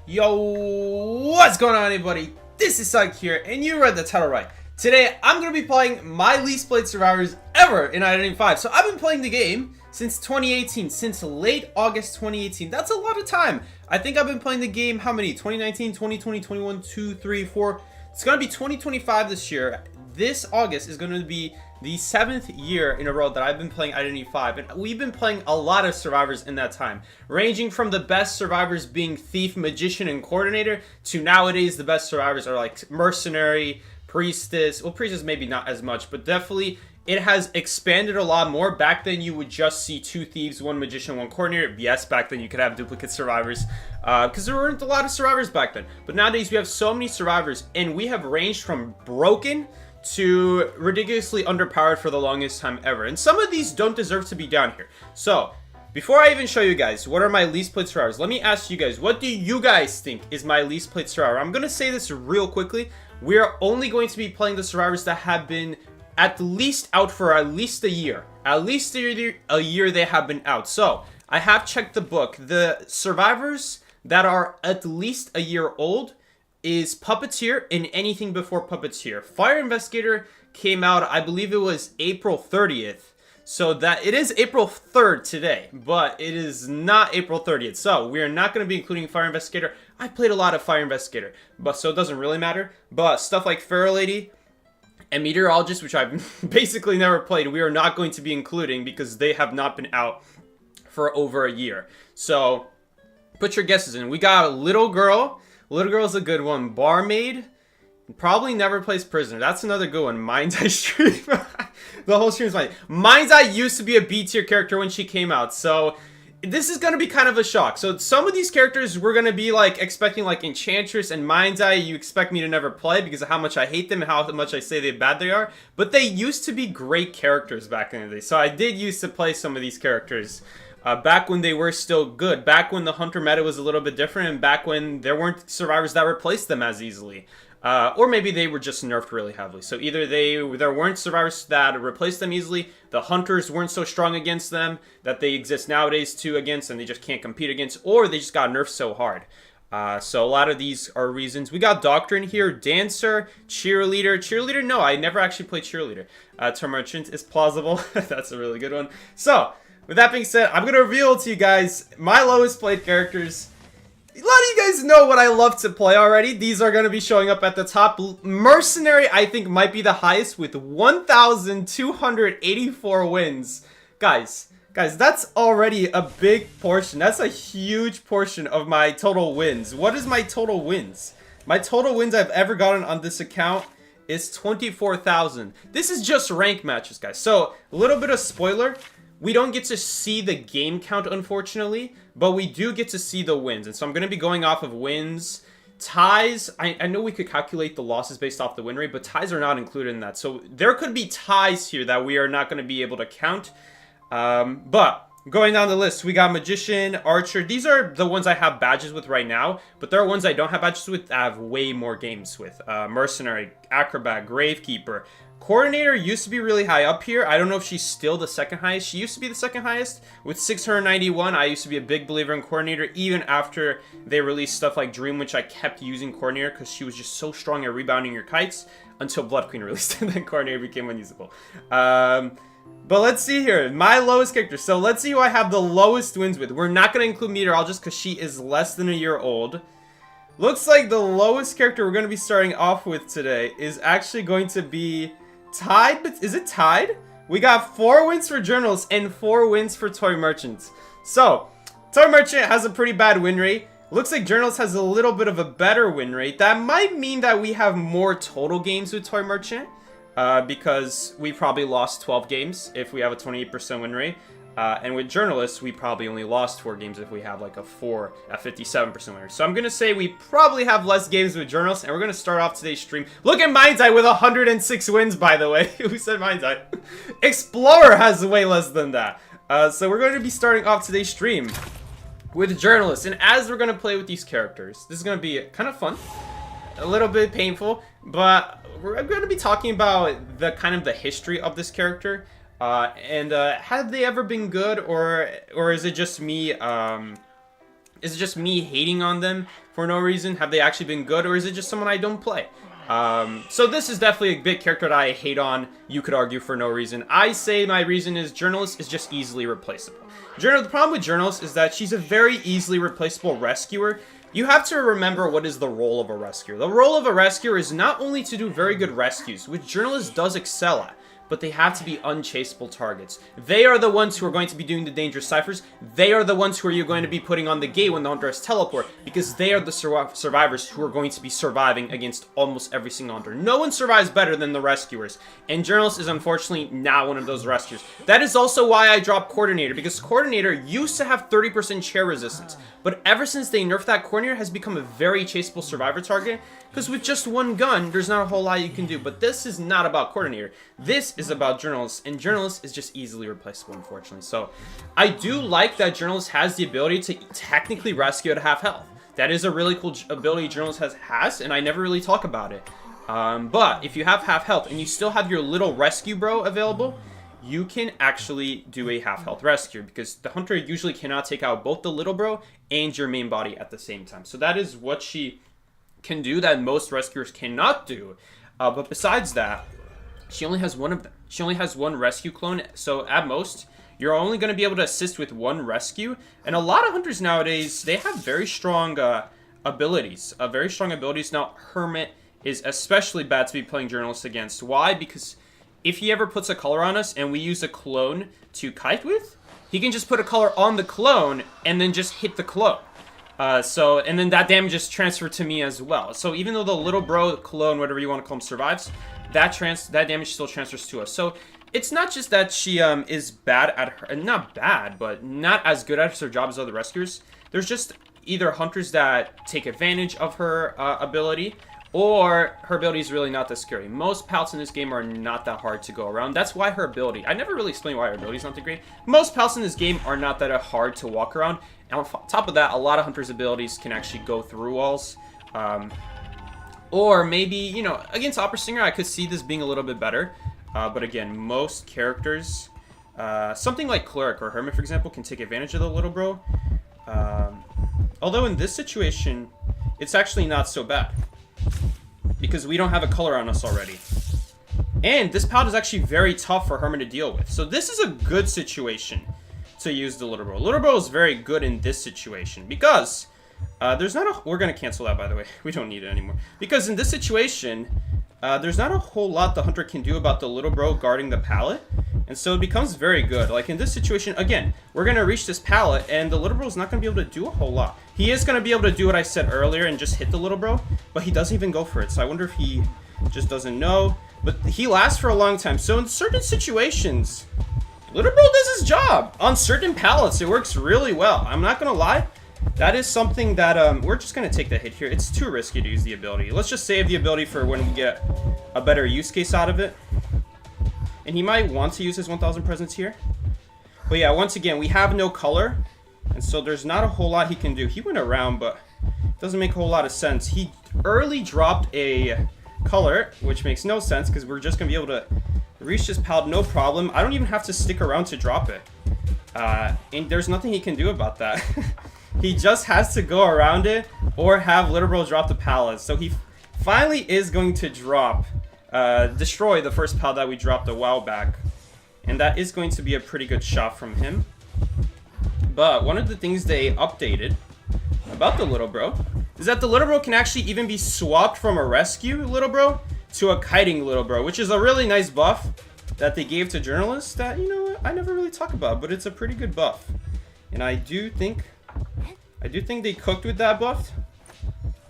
Yo, what's going on, everybody? This is Psych here, and you read the title right. Today, I'm going to be playing my least played survivors ever in Identity 5. So, I've been playing the game since 2018, since late August 2018. That's a lot of time. I think I've been playing the game, how many? 2019, 2020, 21, 2, 3, 4. It's going to be 2025 this year. This August is going to be the 7th year in a row that I've been playing Identity 5, and we've been playing a lot of survivors in that time, ranging from the best survivors being Thief, Magician, and Coordinator, to nowadays the best survivors are like Mercenary, Priestess. Well, Priestess maybe not as much, but definitely it has expanded a lot more. Back then you would just see 2 Thieves, 1 Magician, 1 Coordinator. Yes, back then you could have duplicate survivors, because there weren't a lot of survivors back then. But nowadays we have so many survivors, and we have ranged from broken to ridiculously underpowered for the longest time ever. And some of these don't deserve to be down here. So, before I even show you guys what are my least played survivors, let me ask you guys, what do you guys think is my least played survivor? I'm going to say this real quickly. We are only going to be playing the survivors that have been at least out for at least a year. At least a year they have been out. So, I have checked the book. The survivors that are at least a year old is Puppeteer and anything before Puppeteer. Fire Investigator came out, I believe it was April 30th. So that it is April 3rd today, but it is not April 30th. So we are not going to be including Fire Investigator. I played a lot of Fire Investigator, but so it doesn't really matter. But stuff like Feral Lady and Meteorologist, which I've basically never played, we are not going to be including because they have not been out for over a year. So put your guesses in. We got a Little Girl. Little Girl's a good one. Barmaid probably never plays Prisoner. That's another good one. Mind's Eye stream. The whole stream is mine. Mind's Eye used to be a B tier character when she came out, so this is gonna be kind of a shock. So some of these characters we're gonna be like expecting, like Enchantress and Mind's Eye. You expect me to never play because of how much I hate them and how much I say how bad they are. But they used to be great characters back in the day. So I did used to play some of these characters. Back when they were still good, back when the Hunter meta was a little bit different, and back when there weren't survivors that replaced them as easily. Or maybe they were just nerfed really heavily. So either there weren't survivors that replaced them easily, the Hunters weren't so strong against them that they exist nowadays too against, and they just can't compete against, or they just got nerfed so hard. So a lot of these are reasons. We got Doctor in here, Dancer, Cheerleader. Cheerleader, no, I never actually played Cheerleader. Toy Merchant is plausible. That's a really good one. So, with that being said, I'm going to reveal to you guys my lowest played characters. A lot of you guys know what I love to play already. These are going to be showing up at the top. Mercenary, I think, might be the highest with 1,284 wins. Guys, that's already a big portion. That's a huge portion of my total wins. What is my total wins? My total wins I've ever gotten on this account is 24,000. This is just rank matches, guys. So, a little bit of spoiler. We don't get to see the game count, unfortunately, but we do get to see the wins. And so I'm going to be going off of wins. Ties, I know we could calculate the losses based off the win rate, but ties are not included in that. So there could be ties here that we are not going to be able to count. But going down the list, we got Magician, Archer. These are the ones I have badges with right now, but there are ones I don't have badges with that I have way more games with. Mercenary, Acrobat, Gravekeeper. Coordinator used to be really high up here. I don't know if she's still the second highest. She used to be the second highest with 691. I used to be a big believer in Coordinator even after they released stuff like Dream, which I kept using Coordinator because she was just so strong at rebounding your kites until Blood Queen released and then Coordinator became unusable. But let's see here. My lowest character. So let's see who I have the lowest wins with. We're not going to include Meteorologist because she is less than a year old. Looks like the lowest character we're going to be starting off with today is actually going to be tied. Is it tied? We got 4 wins for Journalists and 4 wins for Toy Merchants. So, Toy Merchant has a pretty bad win rate. Looks like Journalist has a little bit of a better win rate. That might mean that we have more total games with Toy Merchant. Because we probably lost 12 games if we have a 28% win rate. And with Journalists, we probably only lost 4 games if we have like a 57% win rate. So I'm going to say we probably have less games with Journalists, and we're going to start off today's stream. Look at Mind's Eye with 106 wins, by the way. Who said Mind's Eye? Explorer has way less than that. So we're going to be starting off today's stream with Journalists. And as we're going to play with these characters, this is going to be kind of fun. A little bit painful, but we're going to be talking about the kind of the history of this character. And have they ever been good, or is it just me Is it just me hating on them for no reason? Have they actually been good, or is it just someone I don't play? So this is definitely a big character that I hate on, you could argue, for no reason. I say my reason is Journalist is just easily replaceable. The problem with Journalist is that she's a very easily replaceable rescuer. You have to remember what is the role of a rescuer. The role of a rescuer is not only to do very good rescues, which Journalist does excel at, but they have to be unchaseable targets. They are the ones who are going to be doing the dangerous ciphers. They are the ones who are going to be putting on the gate when the hunter has teleport, because they are the survivors who are going to be surviving against almost every single hunter. No one survives better than the rescuers, and Journalist is unfortunately not one of those rescuers. That is also why I dropped Coordinator, because Coordinator used to have 30% chair resistance, but ever since they nerfed that, Coordinator has become a very chaseable survivor target, because with just one gun, there's not a whole lot you can do. But this is not about Coordinator. This is about Journalist, and Journalist is just easily replaceable, unfortunately. So I do like that Journalist has the ability to technically rescue at half health. That is a really cool ability Journalist has, and I never really talk about it. But if you have half health and you still have your little rescue bro available, you can actually do a half health rescue, because the hunter usually cannot take out both the little bro and your main body at the same time. So that is what she can do that most rescuers cannot do. But besides that, she only has one of them. She only has one rescue clone, so at most, you're only going to be able to assist with one rescue. And a lot of hunters nowadays, they have very strong abilities. Now, Hermit is especially bad to be playing Journalist against. Why? Because if he ever puts a color on us and we use a clone to kite with, he can just put a color on the clone and then just hit the clone. And then that damage is transferred to me as well. So even though the little bro, clone, whatever you want to call him, survives, that damage still transfers to us. So it's not just that she is bad at her, not bad, but not as good at her job as other rescuers. There's just either hunters that take advantage of her ability, or her ability is really not that scary. Most pals in this game are not that hard to go around. That's why her ability, I never really explained why her ability is not that great. Most pals in this game are not that hard to walk around. And on top of that, a lot of hunters' abilities can actually go through walls. Or maybe, you know, against Opera Singer, I could see this being a little bit better. But again, most characters, something like Cleric or Hermit, for example, can take advantage of the little bro. Although in this situation, it's actually not so bad, because we don't have a color on us already. And this palette is actually very tough for Hermit to deal with. So this is a good situation to use the Little Bro. Little Bro is very good in this situation, because there's not a... We're going to cancel that, by the way. We don't need it anymore. Because in this situation, there's not a whole lot the hunter can do about the Little Bro guarding the pallet. And so it becomes very good. Like in this situation, again, we're going to reach this pallet, and the Little Bro is not going to be able to do a whole lot. He is going to be able to do what I said earlier and just hit the Little Bro, but he doesn't even go for it. So I wonder if he just doesn't know. But he lasts for a long time. So in certain situations, Little Bro does his job. On certain pallets, it works really well. I'm not going to lie. That is something that we're just going to take the hit here. It's too risky to use the ability. Let's just save the ability for when we get a better use case out of it. And he might want to use his 1000 presence here. But yeah, once again, we have no color. And so there's not a whole lot he can do. He went around, but it doesn't make a whole lot of sense. He early dropped a color, which makes no sense, because we're just going to be able to reach this pallet no problem. I don't even have to stick around to drop it. And there's nothing he can do about that. He just has to go around it or have Little Bro drop the pallet. So he finally is going to destroy the first pallet that we dropped a while back. And that is going to be a pretty good shot from him. But one of the things they updated about the Little Bro is that the Little Bro can actually even be swapped from a rescue Little Bro to a kiting Little Bro, which is a really nice buff that they gave to journalists that, you know, I never really talk about, but it's a pretty good buff. And I do think they cooked with that buff,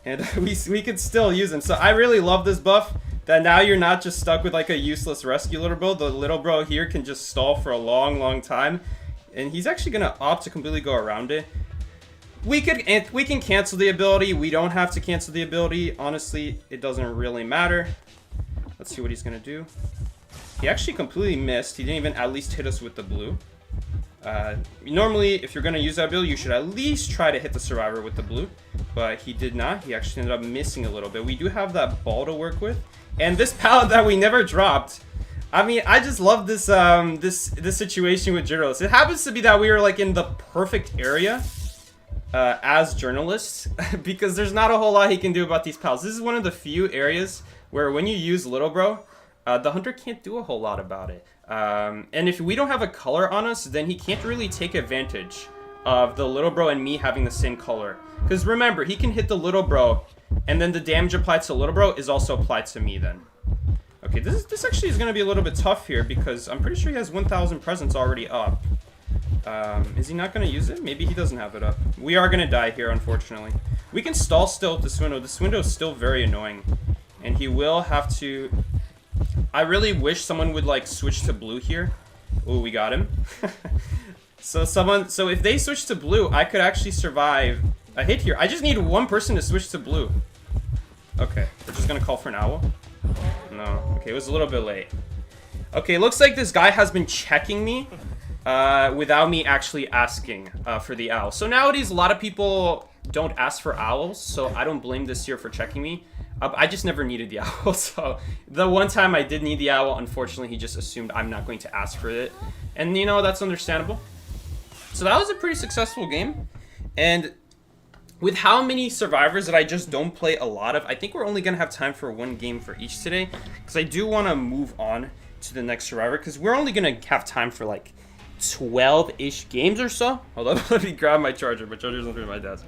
and we could still use them. So I really love this buff, that now you're not just stuck with like a useless rescue Little Bro. The Little Bro here can just stall for a long time, and he's actually gonna opt to completely go around it. We can cancel the ability. We don't have to cancel the ability. Honestly, it doesn't really matter. Let's see what he's gonna do. He actually completely missed. He didn't even at least hit us with the blue. Normally, if you're gonna use that ability, you should at least try to hit the survivor with the blue, but he did not. He actually ended up missing a little bit. We do have that ball to work with, and this pallet that we never dropped. I mean, I just love this this situation with journalists. It happens to be that we were like in the perfect area as journalists because there's not a whole lot he can do about these pals. This is one of the few areas where when you use Little Bro, the hunter can't do a whole lot about it. And if we don't have a color on us, then he can't really take advantage of the Little Bro and me having the same color. Because remember, he can hit the Little Bro, and then the damage applied to Little Bro is also applied to me then. Okay, this actually is going to be a little bit tough here because I'm pretty sure he has 1,000 presents already up. Is he not going to use it? Maybe he doesn't have it up. We are going to die here, unfortunately. We can stall still with this window. This window is still very annoying. And he will have to... I really wish someone would, like, switch to blue here. Ooh, we got him. So if they switch to blue, I could actually survive a hit here. I just need one person to switch to blue. Okay, we're just going to call for an owl. No. Okay, it was a little bit late. Okay, looks like this guy has been checking me without me actually asking for the owl. So nowadays, a lot of people don't ask for owls, so I don't blame this here for checking me. I just never needed the owl, so the one time I did need the owl, unfortunately, he just assumed I'm not going to ask for it. And, you know, that's understandable. So that was a pretty successful game. And with how many survivors that I just don't play a lot of, I think we're only going to have time for one game for each today. Because I do want to move on to the next survivor. Because we're only going to have time for like 12-ish games or so. Hold on, let me grab my charger. My charger's under my desk.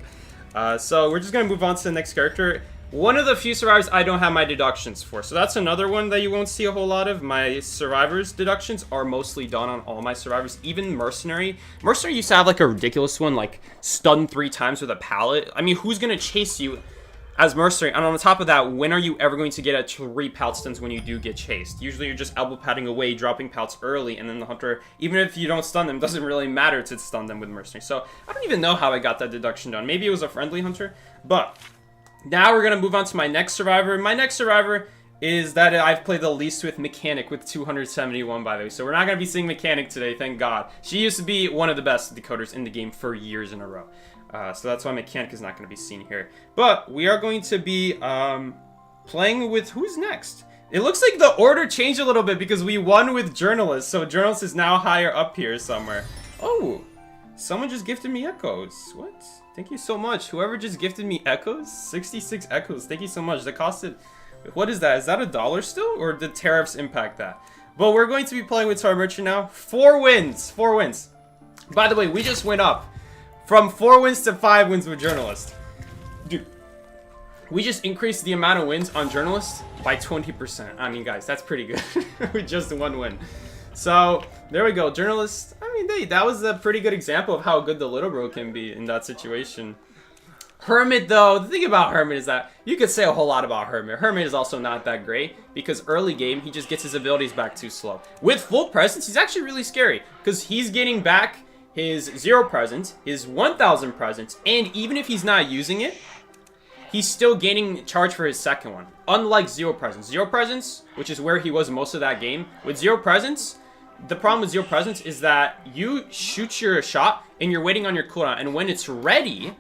So we're just going to move on to the next character. One of the few survivors I don't have my deductions for. So that's another one that you won't see a whole lot of. My survivors deductions are mostly done on all my survivors. Even Mercenary. Mercenary used to have like a ridiculous one, like stun 3 times with a pallet. I mean, who's going to chase you as Mercenary? And on the top of that, when are you ever going to get a 3 pallet stuns when you do get chased? Usually you're just elbow padding away, dropping pallets early, and then the hunter, even if you don't stun them, doesn't really matter to stun them with Mercenary. So I don't even know how I got that deduction done. Maybe it was a friendly hunter, but... Now we're going to move on to my next survivor. My next survivor is that I've played the least with, Mechanic, with 271, by the way. So we're not going to be seeing Mechanic today, thank God. She used to be one of the best decoders in the game for years in a row. So that's why Mechanic is not going to be seen here. But we are going to be playing with... Who's next? It looks like the order changed a little bit because we won with Journalist. So Journalist is now higher up here somewhere. Oh, someone just gifted me echoes. What? Thank you so much. Whoever just gifted me echoes, 66 echoes. Thank you so much. That costed, what is that? Is that $1 still? Or did tariffs impact that? But we're going to be playing with Toy Merchant now. 4 wins. 4 wins. By the way, we just went up from 4 wins to 5 wins with Journalist. Dude, we just increased the amount of wins on Journalist by 20%. I mean, guys, that's pretty good. With just 1 win. So, there we go. Journalist, I mean, hey, that was a pretty good example of how good the Little Bro can be in that situation. Hermit, though, the thing about Hermit is that you could say a whole lot about Hermit. Hermit is also not that great because early game, he just gets his abilities back too slow. With full presence, he's actually really scary because he's getting back his 0 presence, his 1,000 presence, and even if he's not using it, he's still gaining charge for his second one. Unlike 0 presence. 0 presence, which is where he was most of that game, with 0 presence, the problem with 0 presence is that you shoot your shot and you're waiting on your cooldown. And when it's ready,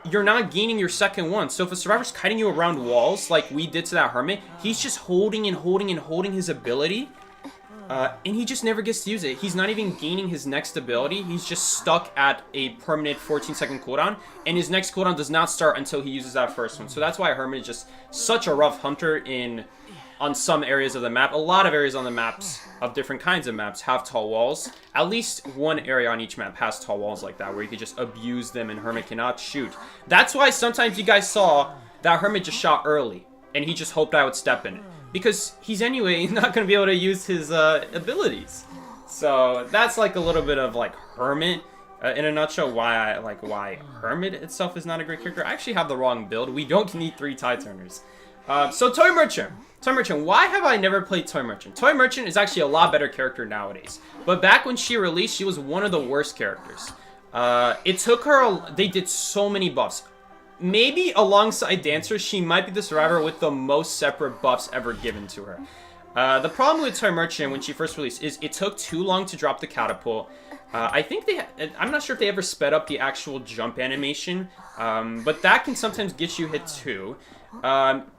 you're not gaining your second one. So if a survivor's kiting you around walls like we did to that Hermit, he's just holding and holding and holding his ability. And he just never gets to use it. He's not even gaining his next ability. He's just stuck at a permanent 14-second cooldown. And his next cooldown does not start until he uses that first one. So that's why Hermit is just such a rough hunter on some areas of the map. A lot of areas on the maps, of different kinds of maps, have tall walls. At least one area on each map has tall walls like that, where you can just abuse them and Hermit cannot shoot. That's why sometimes you guys saw that Hermit just shot early, and he just hoped I would step in it. Because he's anyway not going to be able to use his abilities. So that's like a little bit of like Hermit in a nutshell. Why Hermit itself is not a great character. I actually have the wrong build. We don't need 3 tie turners. So Toy Merchant. Toy Merchant. Why have I never played Toy Merchant? Toy Merchant is actually a lot better character nowadays. But back when she released, she was one of the worst characters. It took her... They did so many buffs. Maybe alongside Dancer, she might be the survivor with the most separate buffs ever given to her. The problem with Toy Merchant when she first released is it took too long to drop the catapult. I think I'm not sure if they ever sped up the actual jump animation, but that can sometimes get you hit too.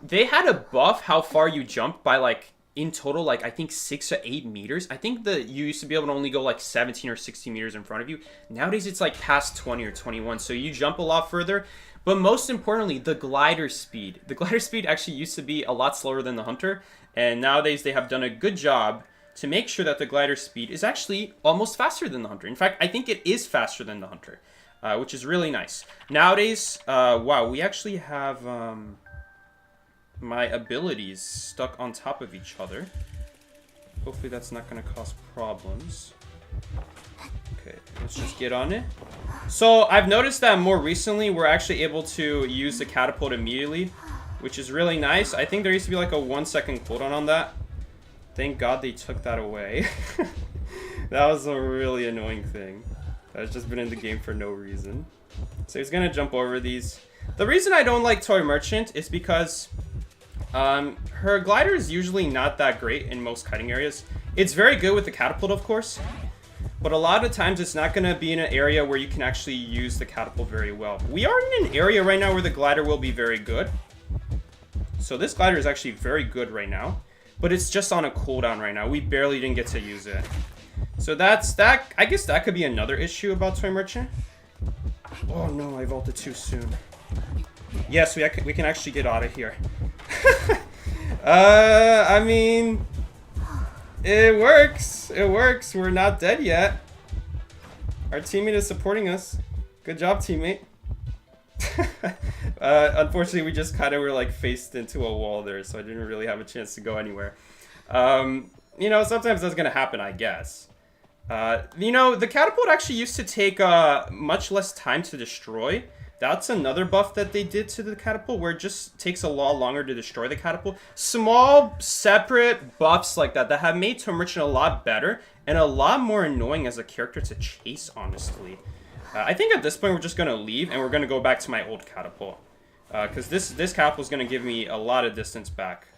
They had a buff how far you jump by like in total, like, I think 6 to 8 meters. I think you used to be able to only go like 17 or 16 meters in front of you. Nowadays, it's like past 20 or 21. So you jump a lot further. But most importantly, the glider speed. The glider speed actually used to be a lot slower than the Hunter. And nowadays, they have done a good job to make sure that the glider speed is actually almost faster than the Hunter. In fact, I think it is faster than the Hunter, which is really nice. Nowadays, wow, we actually have my abilities stuck on top of each other. Hopefully that's not going to cause problems. Okay, let's just get on it. So I've noticed that more recently we're actually able to use the catapult immediately, which is really nice. I think there used to be like a 1-second cooldown on that. Thank God they took that away. That was a really annoying thing. That's just been in the game for no reason. So he's gonna jump over these. The reason I don't like Toy Merchant is because her glider is usually not that great in most kiting areas. It's very good with the catapult, of course, but a lot of times it's not going to be in an area where you can actually use the catapult very well. We are in an area right now where the glider will be very good. So this glider is actually very good right now, but it's just on a cooldown right now. We barely didn't get to use it. So that's that. I guess that could be another issue about Toy Merchant. Oh no, I vaulted too soon. Yes, we can actually get out of here. I mean, it works. It works. We're not dead yet. Our teammate is supporting us. Good job, teammate. Unfortunately, we just kind of were like faced into a wall there, so I didn't really have a chance to go anywhere. You know, sometimes that's gonna happen, I guess. You know, the catapult actually used to take much less time to destroy. That's another buff that they did to the catapult, where it just takes a lot longer to destroy the catapult. Small, separate buffs like that have made Toy Merchant a lot better and a lot more annoying as a character to chase, honestly. I think at this point we're just going to leave and we're going to go back to my old catapult. Because this catapult is going to give me a lot of distance back,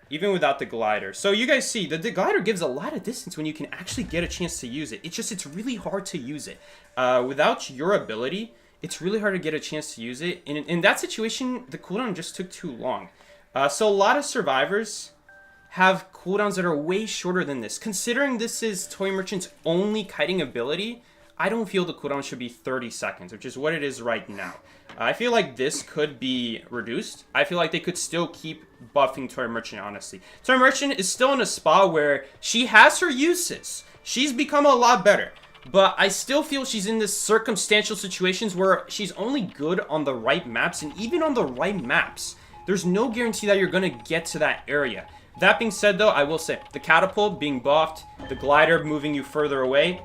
even without the glider. So you guys see, the glider gives a lot of distance when you can actually get a chance to use it. It's really hard to use it. Without your ability, it's really hard to get a chance to use it. In that situation, the cooldown just took too long. So a lot of survivors have cooldowns that are way shorter than this. Considering this is Toy Merchant's only kiting ability, I don't feel the cooldown should be 30 seconds, which is what it is right now. I feel like this could be reduced. I feel like they could still keep buffing Toy Merchant, honestly. Toy Merchant is still in a spot where she has her uses. She's become a lot better. But I still feel she's in this circumstantial situations where she's only good on the right maps. And even on the right maps, there's no guarantee that you're going to get to that area. That being said, though, I will say, the catapult being buffed, the glider moving you further away.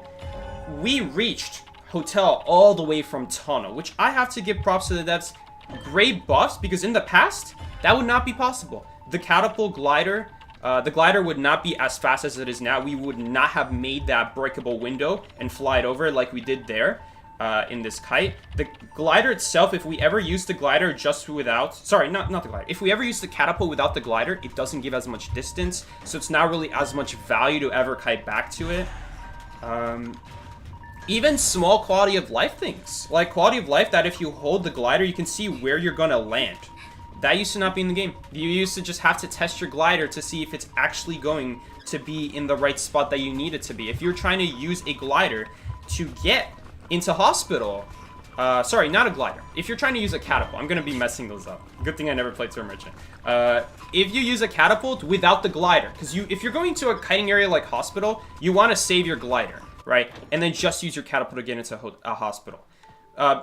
We reached Hotel all the way from Tunnel, which I have to give props to the devs. Great buffs, because in the past, that would not be possible. The catapult glider... the glider would not be as fast as it is now. We would not have made that breakable window and fly it over like we did there in this kite. The glider itself, if we ever use the glider just without... Sorry, not the glider. If we ever use the catapult without the glider, it doesn't give as much distance. So it's not really as much value to ever kite back to it. Even small quality of life things. Like quality of life that if you hold the glider, you can see where you're going to land. That used to not be in the game. You used to just have to test your glider to see if it's actually going to be in the right spot that you need it to be. If you're trying to use a glider to get into hospital... sorry, not a glider. If you're trying to use a catapult, I'm going to be messing those up. Good thing I never played Toy Merchant. If you use a catapult without the glider, because if you're going to a kiting area like hospital, you want to save your glider, right? And then just use your catapult to get into a hospital.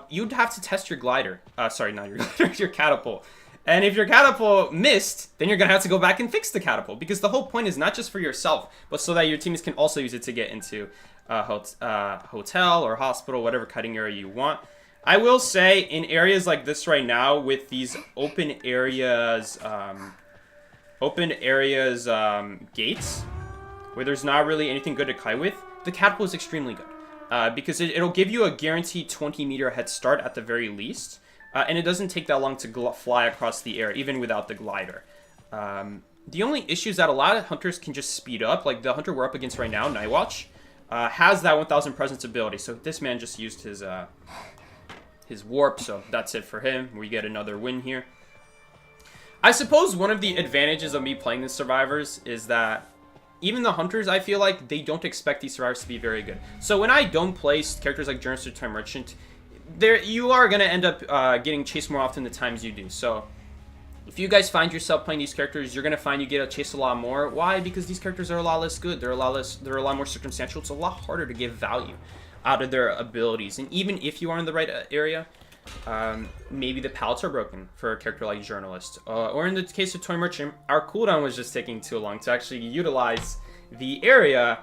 You'd have to test your glider. Sorry, not your glider, your catapult. And if your catapult missed, then you're going to have to go back and fix the catapult. Because the whole point is not just for yourself, but so that your teammates can also use it to get into a hotel or hospital, whatever kiting area you want. I will say, in areas like this right now, with these open areas gates, where there's not really anything good to kite with, the catapult is extremely good. Because it'll give you a guaranteed 20-meter head start at the very least. And it doesn't take that long to fly across the air, even without the glider. The only issue is that a lot of hunters can just speed up. Like the hunter we're up against right now, Nightwatch, has that 1000 presence ability. So this man just used his warp, so that's it for him. We get another win here. I suppose one of the advantages of me playing the survivors is that even the hunters, I feel like they don't expect these survivors to be very good. So when I don't play characters like Journalist or Toy Merchant, you are going to end up getting chased more often the times you do. So if you guys find yourself playing these characters, you're going to find you get chased a lot more. Why? Because these characters are a lot less good. They're a lot more circumstantial. It's a lot harder to give value out of their abilities. And even if you are in the right area, maybe the pallets are broken for a character like Journalist. Or in the case of Toy Merchant, our cooldown was just taking too long to actually utilize the area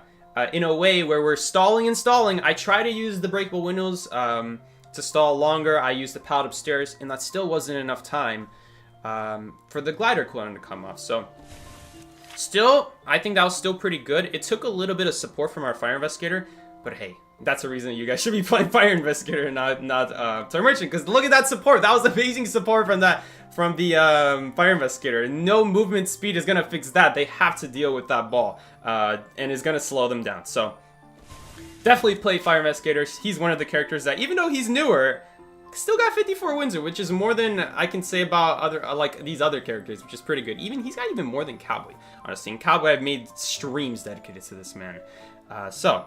in a way where we're stalling and stalling. I try to use the breakable windows to stall longer. I used the pallet upstairs, and that still wasn't enough time for the glider cooldown to come off. So still, I think that was still pretty good. It took a little bit of support from our Fire Investigator, but hey, that's the reason you guys should be playing Fire Investigator and not Toy Merchant, because look at that support. That was amazing support from the Fire Investigator. No movement speed is gonna fix that. They have to deal with that ball, and is gonna slow them down. So definitely play Fire Investigator. He's one of the characters that, even though he's newer, still got 54 wins, which is more than I can say about other like these other characters, which is pretty good. He's got even more than Cowboy, honestly. And Cowboy, I've made streams dedicated to this man. So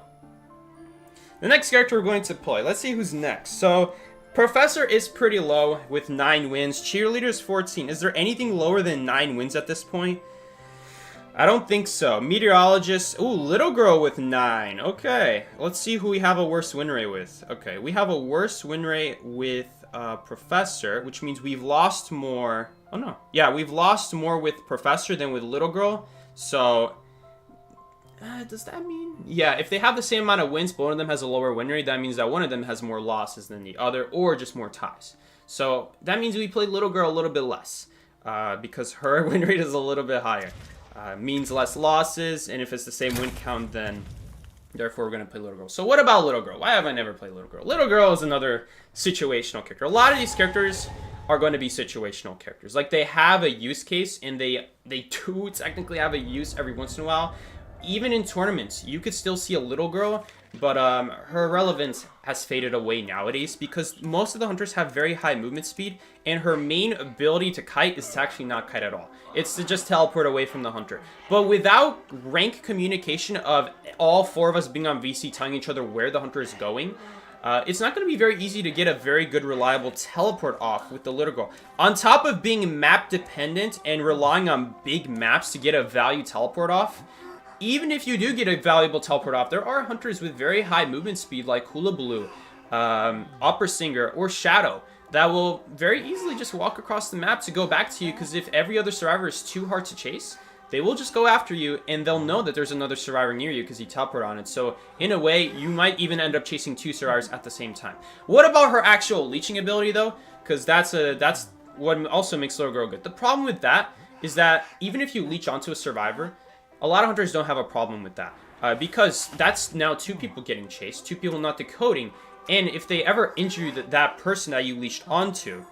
the next character we're going to play, let's see who's next. So Professor is pretty low with 9 wins. Cheerleader is 14. Is there anything lower than 9 wins at this point? I don't think so. Meteorologist, ooh, Little Girl with 9. Okay, let's see who we have a worse win rate with. Okay, we have a worse win rate with Professor, which means we've lost more. Oh no, yeah, we've lost more with Professor than with Little Girl. So does that mean? Yeah, if they have the same amount of wins, but one of them has a lower win rate, that means that one of them has more losses than the other, or just more ties. So that means we played Little Girl a little bit less, because her win rate is a little bit higher. Means less losses, and if it's the same win count, then therefore we're going to play Little Girl. So what about Little Girl? Why have I never played Little Girl? Little Girl is another situational character. A lot of these characters are going to be situational characters. Like, they have a use case, and they do technically have a use every once in a while. Even in tournaments, you could still see a Little Girl, but her relevance has faded away nowadays because most of the hunters have very high movement speed, and her main ability to kite is to actually not kite at all. It's to just teleport away from the hunter. But without rank communication of all 4 of us being on VC telling each other where the hunter is going, it's not going to be very easy to get a very good, reliable teleport off with the Little Girl. On top of being map dependent and relying on big maps to get a value teleport off, even if you do get a valuable teleport off, there are hunters with very high movement speed like Hula Baloo, Opera Singer, or Shadow that will very easily just walk across the map to go back to you, because if every other survivor is too hard to chase, they will just go after you, and they'll know that there's another survivor near you because you teleport on it. So in a way, you might even end up chasing 2 survivors at the same time. What about her actual leeching ability though? Because that's what also makes Little Girl good. The problem with that is that even if you leech onto a survivor, a lot of hunters don't have a problem with that, because that's now 2 people getting chased, 2 people not decoding, and if they ever injure that person that you leashed onto,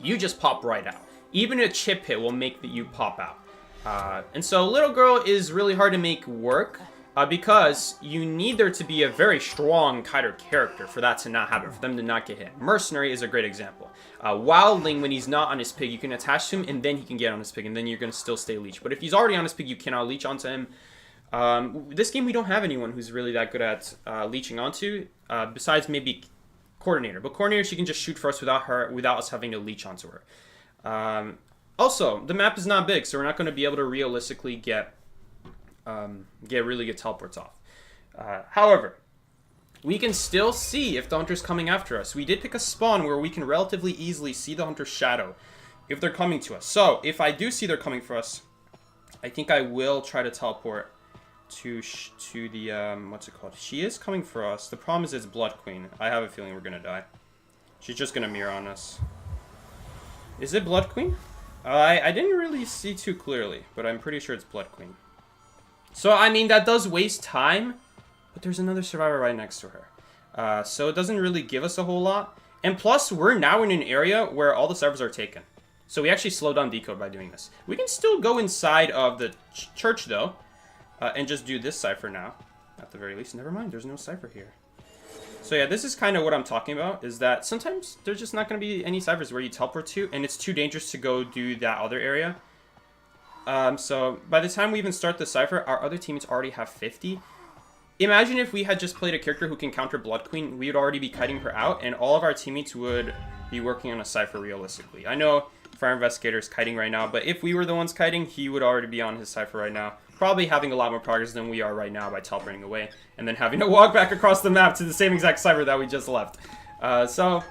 you just pop right out. Even a chip hit will make you pop out. And so Little Girl is really hard to make work, because you need there to be a very strong kiter character for that to not happen, for them to not get hit. Mercenary is a great example. Wildling, when he's not on his pig, you can attach to him, and then he can get on his pig, and then you're going to still stay leech. But if he's already on his pig, you cannot leech onto him. This game, we don't have anyone who's really that good at leeching onto, besides maybe Coordinator. But Coordinator, she can just shoot for us without us having to leech onto her. Also, the map is not big, so we're not going to be able to realistically get really good teleports off. However, we can still see if the hunter's coming after us. We did pick a spawn where we can relatively easily see the hunter's shadow if they're coming to us. So if I do see they're coming for us, I think I will try to teleport to the what's it called? She is coming for us. The problem is it's Blood Queen. I have a feeling we're gonna die. She's just gonna mirror on us. Is it Blood Queen? I didn't really see too clearly, but I'm pretty sure it's Blood Queen. So, I mean, that does waste time, but there's another survivor right next to her. So it doesn't really give us a whole lot. And plus, we're now in an area where all the survivors are taken. So we actually slow down decode by doing this. We can still go inside of the church, though, and just do this cipher now. At the very least. Never mind, there's no cipher here. So yeah, this is kind of what I'm talking about, is that sometimes there's just not going to be any ciphers where you teleport to, and it's too dangerous to go do that other area. So by the time we even start the cipher, our other teammates already have 50. Imagine if we had just played a character who can counter Blood Queen, we would already be kiting her out, and all of our teammates would be working on a cipher realistically. I know Fire Investigator is kiting right now, but if we were the ones kiting, he would already be on his cipher right now. Probably having a lot more progress than we are right now by teleporting away, and then having to walk back across the map to the same exact cipher that we just left. So,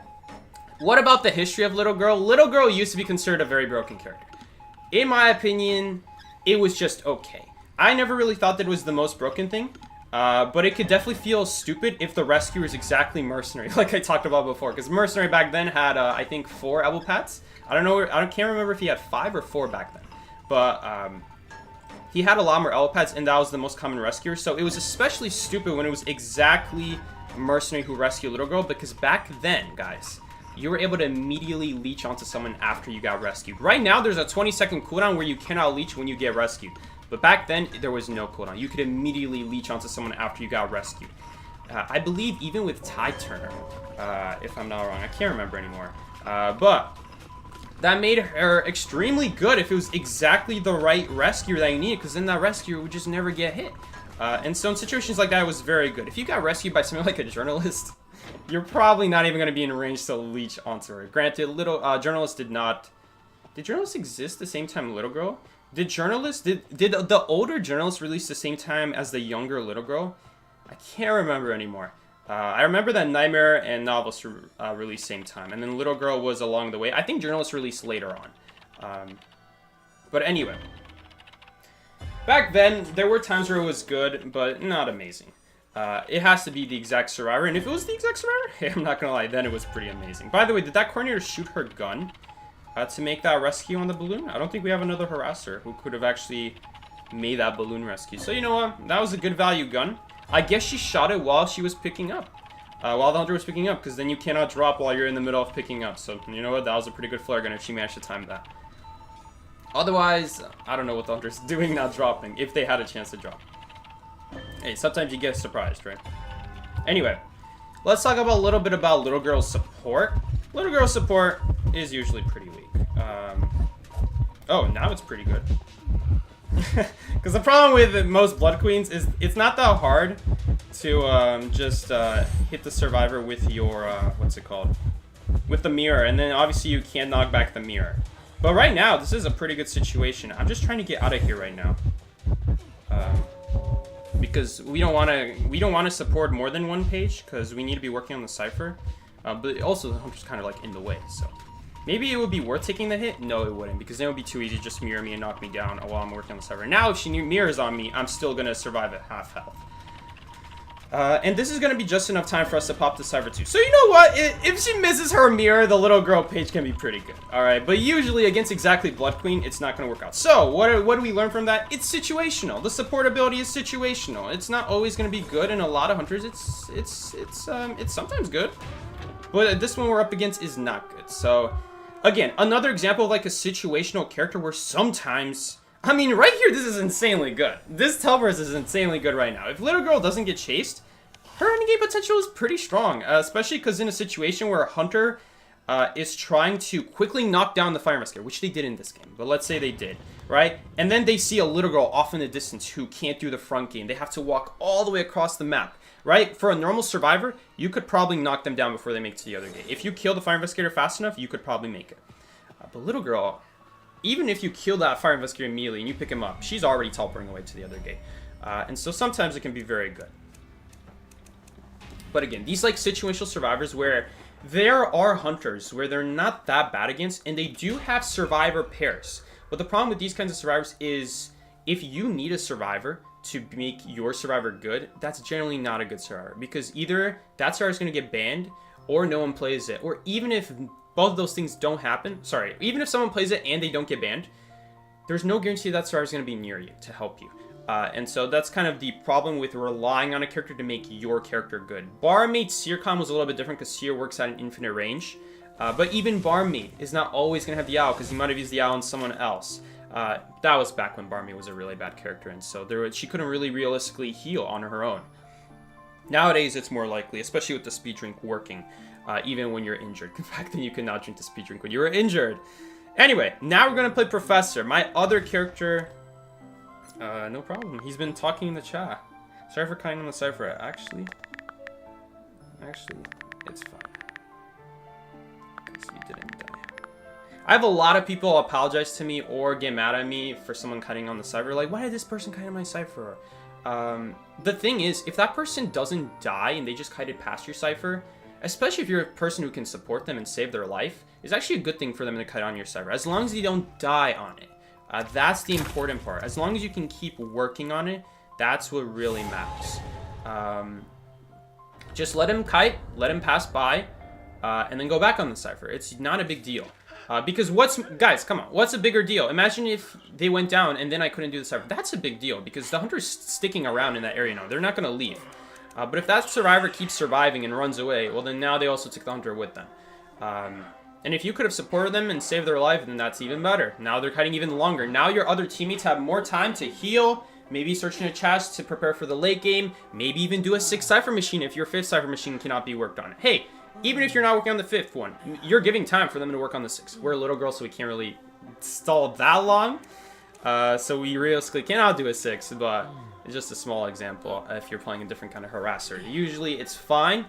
what about the history of Little Girl? Little Girl used to be considered a very broken character. In my opinion, it was just okay. I never really thought that it was the most broken thing. But it could definitely feel stupid if the rescuer is exactly Mercenary, like I talked about before. Because Mercenary back then had, I think, 4 elbow pads. I can't remember if he had 5 or 4 back then. But he had a lot more elbow pads, and that was the most common rescuer. So it was especially stupid when it was exactly Mercenary who rescued Little Girl. Because back then, guys, you were able to immediately leech onto someone after you got rescued. Right now, there's a 20-second cooldown where you cannot leech when you get rescued. But back then, there was no cooldown. You could immediately leech onto someone after you got rescued. I believe even with Tide Turner, if I'm not wrong. I can't remember anymore. But that made her extremely good if it was exactly the right rescuer that you needed, because then that rescuer would just never get hit. And so in situations like that, it was very good. If you got rescued by someone like a journalist, you're probably not even going to be in range to leech onto her. Granted, journalist did not... Did journalists exist the same time Little Girl? Did the older journalists release the same time as the younger Little Girl? I can't remember anymore. I remember that Nightmare and Novelist released same time, and then Little Girl was along the way. I think journalists released later on. But anyway, back then there were times where it was good, but not amazing. It has to be the exact survivor, and if it was the exact survivor, hey, I'm not gonna lie, then it was pretty amazing. By the way, did that coordinator shoot her gun? To make that rescue on the balloon? I don't think we have another harasser who could have actually made that balloon rescue. So you know what? That was a good value gun. I guess she shot it while she was picking up. While the hunter was picking up, because then you cannot drop while you're in the middle of picking up. So you know what? That was a pretty good flare gun if she managed to time that. Otherwise, I don't know what the hunter's doing not dropping, if they had a chance to drop. Hey, sometimes you get surprised, right? Anyway, let's talk about a little bit about Little Girl's support. Little Girl's support is usually pretty weak. Oh, now it's pretty good. Because the problem with most Blood Queens is it's not that hard to just hit the survivor with your, what's it called? With the mirror, and then obviously you can't knock back the mirror. But right now, this is a pretty good situation. I'm just trying to get out of here right now. Because we don't want to support more than one page, because we need to be working on the cipher. But also the hunter's kind of like in the way, so maybe it would be worth taking the hit. No, it wouldn't, because then it would be too easy to just mirror me and knock me down while I'm working on the cipher. Now if she mirrors on me, I'm still gonna survive at half health. And this is gonna be just enough time for us to pop the cipher too. So you know what? If she misses her mirror, the Little Girl page can be pretty good. All right, but usually against exactly Blood Queen, it's not gonna work out. So what do we learn from that? It's situational. The support ability is situational. It's not always gonna be good. In a lot of hunters, it's sometimes good. But this one we're up against is not good. So, again, another example of like a situational character where sometimes... I mean, right here, this is insanely good. This teleport is insanely good right now. If Little Girl doesn't get chased, her endgame potential is pretty strong. Especially because in a situation where a hunter is trying to quickly knock down the Fire Investigator, which they did in this game. But let's say they did, right? And then they see a Little Girl off in the distance who can't do the front game. They have to walk all the way across the map. Right? For a normal survivor, you could probably knock them down before they make it to the other gate. If you kill the Fire Investigator fast enough, you could probably make it. But Little Girl, even if you kill that Fire Investigator immediately and you pick him up, she's already teleporting away to the other gate. And so sometimes it can be very good. But again, these like situational survivors where there are hunters where they're not that bad against, and they do have survivor pairs. But the problem with these kinds of survivors is if you need a survivor to make your survivor good, that's generally not a good survivor, because either that survivor is going to get banned or no one plays it, or even if both of those things don't happen, even if someone plays it and they don't get banned, there's no guarantee that survivor is going to be near you to help you. And so that's kind of the problem with relying on a character to make your character good. Barmaid Seercom was a little bit different because Seer works at an infinite range, but even Barmaid is not always going to have the owl because he might have used the owl on someone else. That was back when Barmaid was a really bad character, and so she couldn't really realistically heal on her own. Nowadays, it's more likely, especially with the speed drink working, even when you're injured. The fact that you can now drink the speed drink when you were injured. Anyway, now we're going to play Professor. My other character, no problem. He's been talking in the chat. Sorry for cutting on the cipher. Actually, it's fine. Because you didn't die. I have a lot of people apologize to me or get mad at me for someone cutting on the cipher. Like, why did this person cut on my cipher? The thing is, if that person doesn't die and they just kited past your cipher, especially if you're a person who can support them and save their life, it's actually a good thing for them to cut on your cipher. As long as you don't die on it. That's the important part. As long as you can keep working on it, that's what really matters. Just let him kite, let him pass by, and then go back on the cipher. It's not a big deal. Because guys, come on, what's a bigger deal? Imagine if they went down and then I couldn't do the cipher. That's a big deal because the hunter's sticking around in that area now. They're not going to leave. But if that survivor keeps surviving and runs away, well, then now they also took the hunter with them. And if you could have supported them and saved their life, then that's even better. Now they're kiting even longer. Now your other teammates have more time to heal, maybe search in a chest to prepare for the late game, maybe even do a 6th cipher machine if your 5th cipher machine cannot be worked on. Hey, even if you're not working on the 5th one, you're giving time for them to work on the 6th. We're a little girl, so we can't really stall that long. So we realistically cannot do a 6th, but it's just a small example if you're playing a different kind of harasser. Usually it's fine.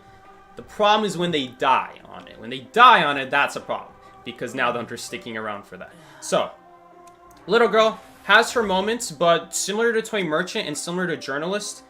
The problem is when they die on it. When they die on it, that's a problem. Because now the hunter's sticking around for that. So, little girl has her moments, but similar to Toy Merchant and similar to Journalist,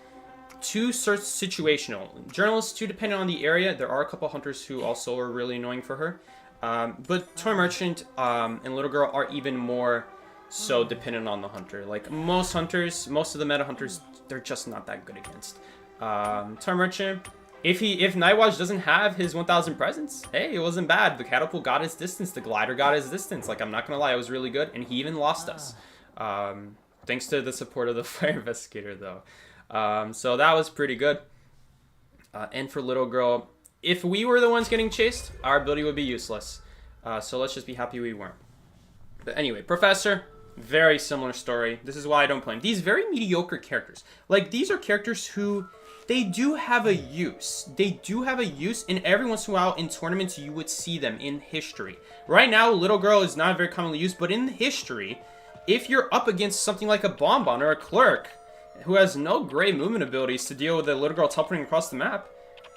too situational. Journalist, too dependent on the area. There are a couple hunters who also are really annoying for her. But Toy Merchant and Little Girl are even more so dependent on the hunter. Like most hunters, most of the meta hunters, they're just not that good against. Toy Merchant, if Nightwatch doesn't have his 1000 presence, hey, it wasn't bad. The catapult got his distance. The glider got his distance. Like, I'm not gonna lie, it was really good. And he even lost us. Thanks to the support of the fire investigator, though. So that was pretty good. And for Little Girl, if we were the ones getting chased, our ability would be useless. So let's just be happy we weren't. But anyway, Professor, very similar story. This is why I don't play him. These very mediocre characters. Like, these are characters who, they do have a use. They do have a use, and every once in a while in tournaments you would see them in history. Right now, Little Girl is not very commonly used, but in history, if you're up against something like a Bonbon or a Clerk, who has no great movement abilities to deal with a Little Girl teleporting across the map,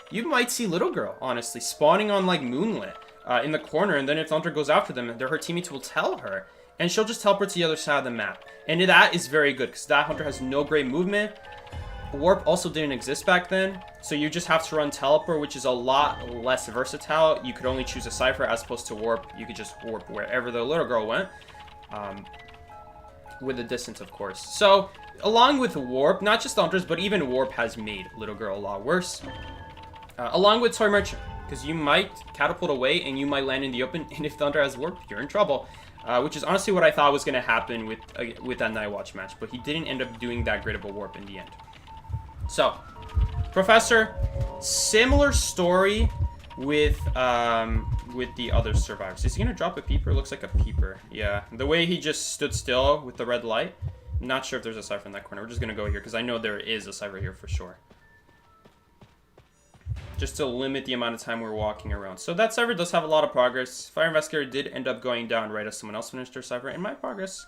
you might see Little Girl, honestly, spawning on, like, Moonlit in the corner, and then if the hunter goes after them, her teammates will tell her, and she'll just teleport to the other side of the map. And that is very good, because that hunter has no great movement. Warp also didn't exist back then, so you just have to run Teleport, which is a lot less versatile. You could only choose a Cypher as opposed to Warp. You could just Warp wherever the Little Girl went, with the distance, of course. So, along with Warp, not just the hunters, but even Warp has made Little Girl a lot worse. Along with Toy Merchant, because you might catapult away and you might land in the open, and if the hunter has Warp, you're in trouble. Which is honestly what I thought was going to happen with that Nightwatch match, but he didn't end up doing that great of a Warp in the end. So, Professor, similar story with the other survivors. Is he gonna drop a peeper? Looks like a peeper. Yeah, the way he just stood still with the red light. I'm not sure if there's a cipher in that corner. We're just gonna go here because I know there is a cipher here for sure. Just to limit the amount of time we're walking around. So that cipher does have a lot of progress. Fire Investigator did end up going down right as someone else finished their cipher, and my progress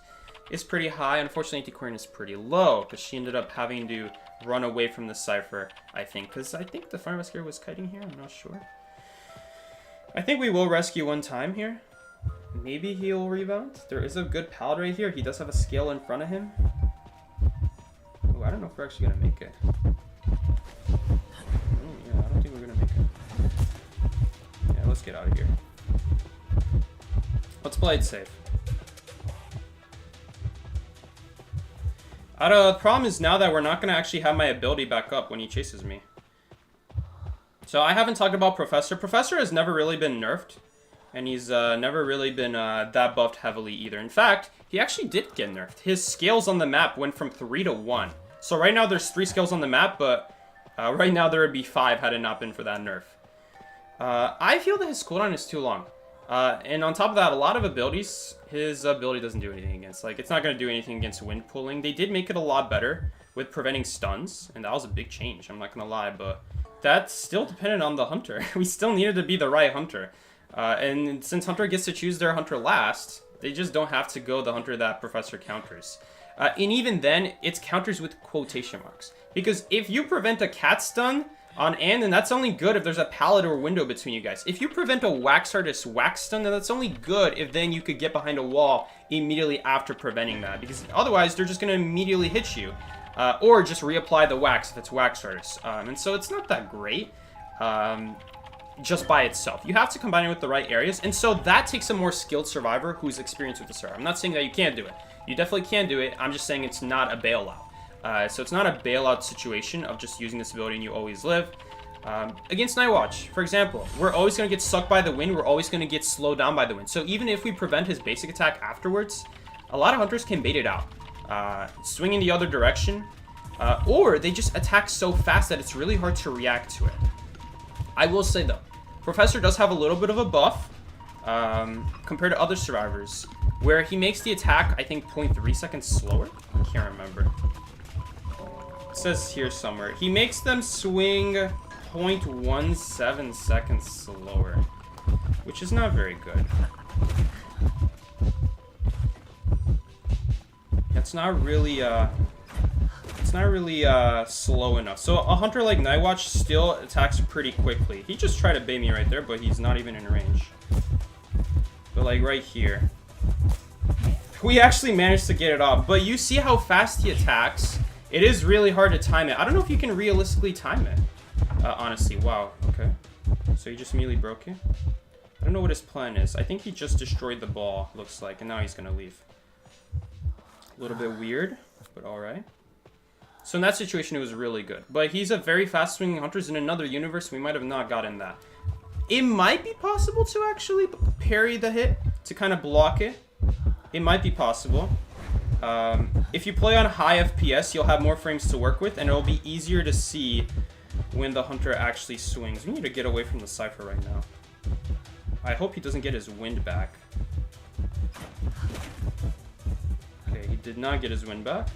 is pretty high. Unfortunately, Antiquarian is pretty low because she ended up having to run away from the cipher, I think. Because I think the Fire Investigator was kiting here. I'm not sure. I think we will rescue one time here. Maybe he'll rebound. There is a good pallet right here. He does have a scale in front of him. Oh, I don't know if we're actually going to make it. Oh, yeah, I don't think we're going to make it. Yeah, let's get out of here. Let's play it safe. The problem is now that we're not going to actually have my ability back up when he chases me. So I haven't talked about Professor. Professor has never really been nerfed. And he's never really been that buffed heavily either. In fact, he actually did get nerfed. His scales on the map went from 3 to 1. So right now there's 3 scales on the map, but right now there would be 5 had it not been for that nerf. I feel that his cooldown is too long. And on top of that, a lot of abilities, his ability doesn't do anything against. Like, it's not going to do anything against wind pulling. They did make it a lot better with preventing stuns, and that was a big change, I'm not gonna lie, but that's still dependent on the hunter. We still needed to be the right hunter. And since hunter gets to choose their hunter last, they just don't have to go the hunter that Professor counters. And even then, it's counters with quotation marks. Because if you prevent a cat stun on Anne, then that's only good if there's a pallet or window between you guys. If you prevent a wax artist wax stun, then that's only good if then you could get behind a wall immediately after preventing that. Because otherwise, they're just going to immediately hit you. Or just reapply the wax if it's wax artist. And so it's not that great. Just by itself. You have to combine it with the right areas, and so that takes a more skilled survivor who's experienced with the survivor. I'm not saying that you can't do it. You definitely can do it. I'm just saying it's not a bailout. So it's not a bailout situation of just using this ability and you always live. Against Nightwatch, for example, we're always going to get sucked by the wind. We're always going to get slowed down by the wind. So even if we prevent his basic attack afterwards, a lot of hunters can bait it out. Swing in the other direction, or they just attack so fast that it's really hard to react to it. I will say though, Professor does have a little bit of a buff compared to other survivors, where he makes the attack, I think, 0.3 seconds slower. I can't remember. It says here somewhere. He makes them swing 0.17 seconds slower, which is not very good. It's not really slow enough. So a hunter like Nightwatch still attacks pretty quickly. He just tried to bait me right there, but he's not even in range. But like right here, we actually managed to get it off. But you see how fast he attacks. It is really hard to time it. I don't know if you can realistically time it. Honestly, wow. Okay. So he just immediately broke it. I don't know what his plan is. I think he just destroyed the ball, looks like, and now he's gonna leave. A little bit weird, but all right. So in that situation, it was really good. But he's a very fast-swinging hunter. In another universe, we might have not gotten that. It might be possible to actually parry the hit, to kind of block it. It might be possible. If you play on high FPS, you'll have more frames to work with, and it'll be easier to see when the hunter actually swings. We need to get away from the Cypher right now. I hope he doesn't get his wind back. Okay, he did not get his wind back.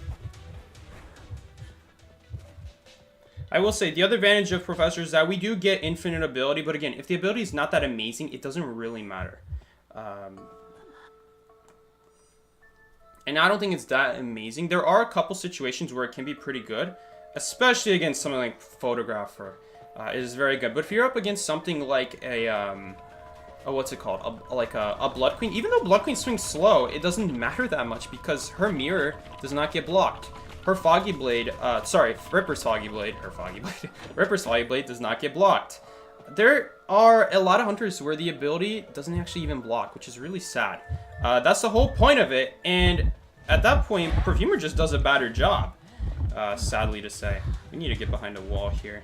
I will say, the other advantage of Professor is that we do get infinite ability, but again, if the ability is not that amazing, it doesn't really matter. And I don't think it's that amazing. There are a couple situations where it can be pretty good, especially against something like Photographer. It is very good. But if you're up against something like a, what's it called? A Blood Queen, even though Blood Queen swings slow, it doesn't matter that much because her mirror does not get blocked. Her Foggy Blade, Ripper's Foggy Blade, Ripper's Foggy Blade does not get blocked. There are a lot of hunters where the ability doesn't actually even block, which is really sad. That's the whole point of it, and at that point, Perfumer just does a better job, sadly to say. We need to get behind a wall here.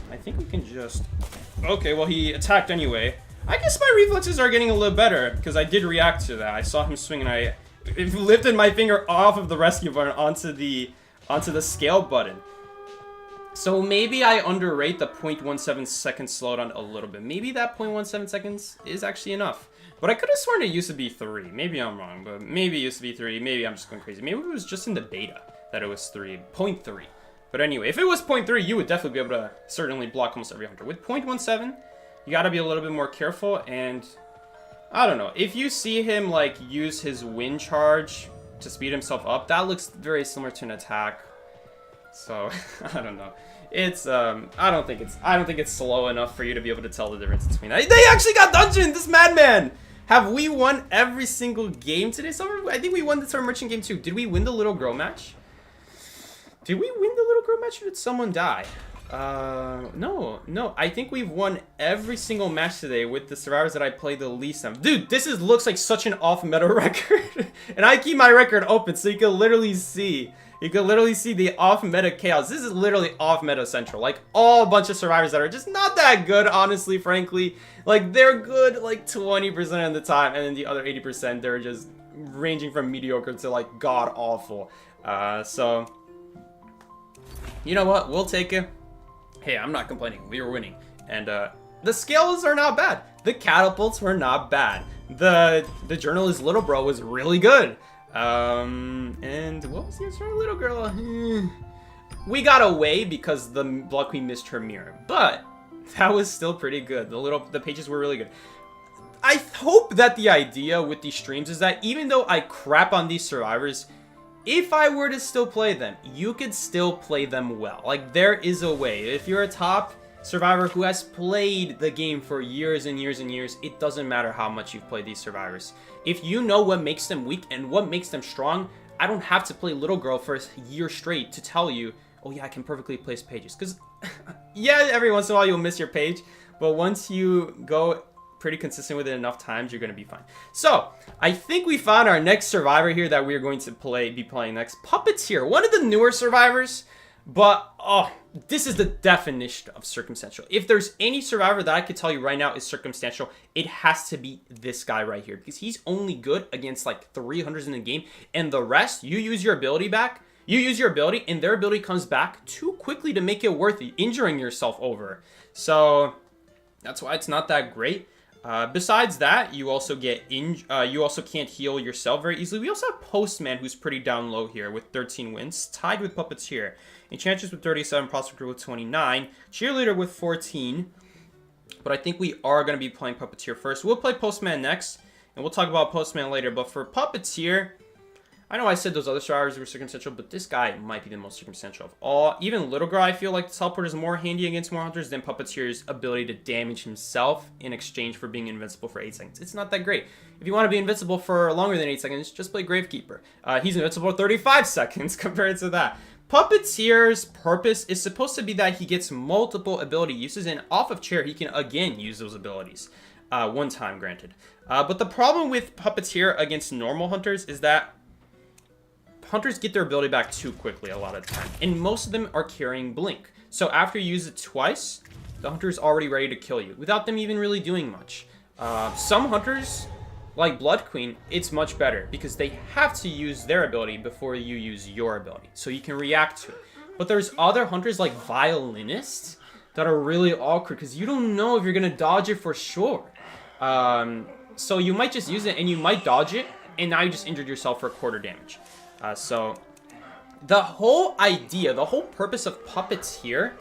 I think we can just... Okay, well, he attacked anyway. I guess my reflexes are getting a little better, because I did react to that. I saw him swing, and I lifted my finger off of the rescue button onto the scale button. So maybe I underrate the 0.17 seconds slowdown a little bit. Maybe that 0.17 seconds is actually enough. But I could have sworn it used to be 3. Maybe I'm wrong, but maybe it used to be 3. Maybe I'm just going crazy. Maybe it was just in the beta that it was 3. 0.3. But anyway, if it was 0.3, you would definitely be able to certainly block almost every hunter. With 0.17, you gotta be a little bit more careful, and I don't know. If you see him, like, use his wind charge to speed himself up, that looks very similar to an attack. So, I don't know. It's, I don't think it's slow enough for you to be able to tell the difference between that. They actually got dungeon! This madman! Have we won every single game today? I think we won the Summer Merchant game too. Did we win the Little Girl match? Did we win the Little Girl match or did someone die? No. I think we've won every single match today with the survivors that I played the least of. Dude, this looks like such an off-meta record. And I keep my record open so you can literally see. You can literally see the off-meta chaos. This is literally off-meta central. Like, all bunch of survivors that are just not that good, honestly, frankly. Like, they're good, like, 20% of the time. And then the other 80%, they're just ranging from mediocre to, like, god-awful. So, you know what? We'll take it. Hey, I'm not complaining. We were winning. And, the scales are not bad. The catapults were not bad. The journalist Little Bro was really good. And what was the answer? Little girl. We got away because the Blood Queen missed her mirror, but that was still pretty good. The pages were really good. I hope that the idea with these streams is that even though I crap on these survivors, if I were to still play them, you could still play them well. Like, there is a way. If you're a top survivor who has played the game for years and years and years, it doesn't matter how much you've played these survivors. If you know what makes them weak and what makes them strong, I don't have to play Little Girl for a year straight to tell you, oh yeah, I can perfectly place pages. Because, yeah, every once in a while you'll miss your page, but once you go pretty consistent with it enough times, you're going to be fine. So, I think we found our next survivor here that we're going to be playing next. Puppeteer, one of the newer survivors, but, oh, this is the definition of circumstantial. If there's any survivor that I could tell you right now is circumstantial, it has to be this guy right here, because he's only good against like 300s in the game, and the rest, you use your ability back, you use your ability, and their ability comes back too quickly to make it worth injuring yourself over. So, that's why it's not that great. Besides that, you also you also can't heal yourself very easily. We also have Postman, who's pretty down low here with 13 wins, tied with Puppeteer. Enchantress with 37, Prospector with 29, Cheerleader with 14. But I think we are going to be playing Puppeteer first. We'll play Postman next, and we'll talk about Postman later. But for Puppeteer, I know I said those other survivors were circumstantial, but this guy might be the most circumstantial of all. Even Little Girl, I feel like the teleport is more handy against more hunters than Puppeteer's ability to damage himself in exchange for being invincible for 8 seconds. It's not that great. If you want to be invincible for longer than 8 seconds, just play Gravekeeper. He's invincible for 35 seconds compared to that. Puppeteer's purpose is supposed to be that he gets multiple ability uses, and off of chair, he can again use those abilities. One time, granted. But the problem with Puppeteer against normal hunters is that hunters get their ability back too quickly a lot of the time, and most of them are carrying Blink. So after you use it twice, the hunter's already ready to kill you without them even really doing much. Some hunters, like Blood Queen, it's much better because they have to use their ability before you use your ability, so you can react to it. But there's other hunters like Violinists that are really awkward because you don't know if you're going to dodge it for sure. So you might just use it and you might dodge it, and now you just injured yourself for 1/4 damage. So the whole idea, the whole purpose of Puppeteer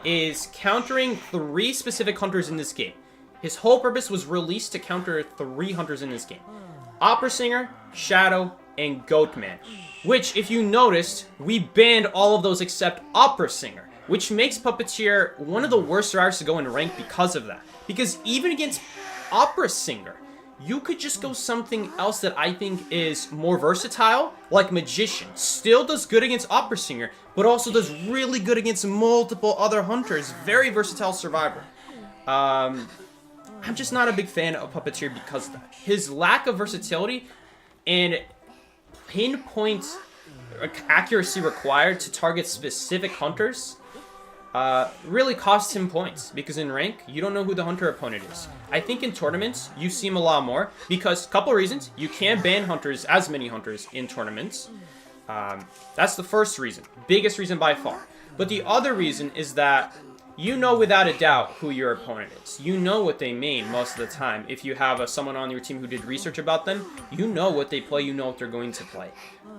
is countering 3 specific hunters in this game. His whole purpose was released to counter 3 hunters in this game. Opera Singer, Shadow, and Goatman. Which, if you noticed, we banned all of those except Opera Singer. Which makes Puppeteer one of the worst survivors to go in rank because of that. Because even against Opera Singer, you could just go something else that I think is more versatile, like Magician. Still does good against Opera Singer, but also does really good against multiple other hunters. Very versatile survivor. I'm just not a big fan of Puppeteer because of that. His lack of versatility and pinpoint accuracy required to target specific hunters really costs him points, because in rank, you don't know who the hunter opponent is. I think in tournaments, you see him a lot more, because, couple reasons, you can't ban hunters, as many hunters, in tournaments. That's the first reason, biggest reason by far. But the other reason is that you know without a doubt who your opponent is. You know what they main most of the time. If you have someone on your team who did research about them, you know what they play, you know what they're going to play.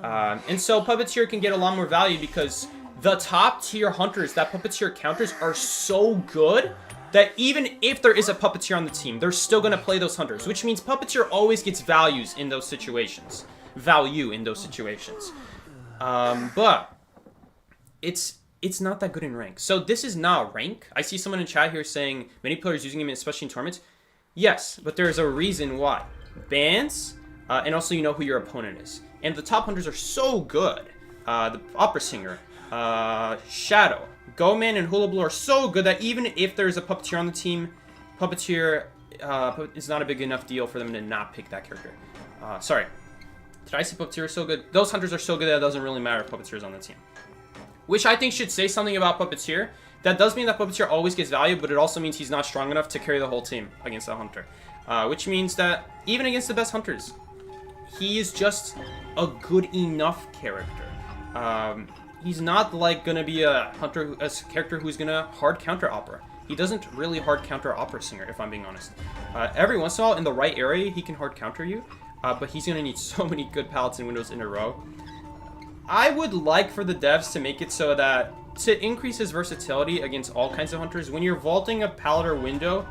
And so Puppeteer can get a lot more value because the top tier hunters that Puppeteer counters are so good that even if there is a Puppeteer on the team, they're still going to play those hunters, which means Puppeteer always gets value in those situations. But it's not that good in rank. So this is not rank. I see someone in chat here saying many players using him, especially in tournaments. Yes, but there's a reason why. Bans, and also you know who your opponent is. And the top hunters are so good. The Opera Singer, Shadow, Go-Man, and Hula Blue are so good that even if there's a Puppeteer on the team, Puppeteer is not a big enough deal for them to not pick that character. Sorry. Did I say Puppeteer is so good? Those hunters are so good that it doesn't really matter if Puppeteer is on the team. Which I think should say something about Puppeteer. That does mean that Puppeteer always gets value, but it also means he's not strong enough to carry the whole team against that hunter. Which means that even against the best hunters, he is just a good enough character. He's not like gonna be a character who's gonna hard counter Opera. He doesn't really hard counter Opera Singer, if I'm being honest. Every once in a while, in the right area, he can hard counter you. but he's going to need so many good pallets and windows in a row. I would like for the devs to make it so that to increase his versatility against all kinds of hunters, when you're vaulting a pallet or window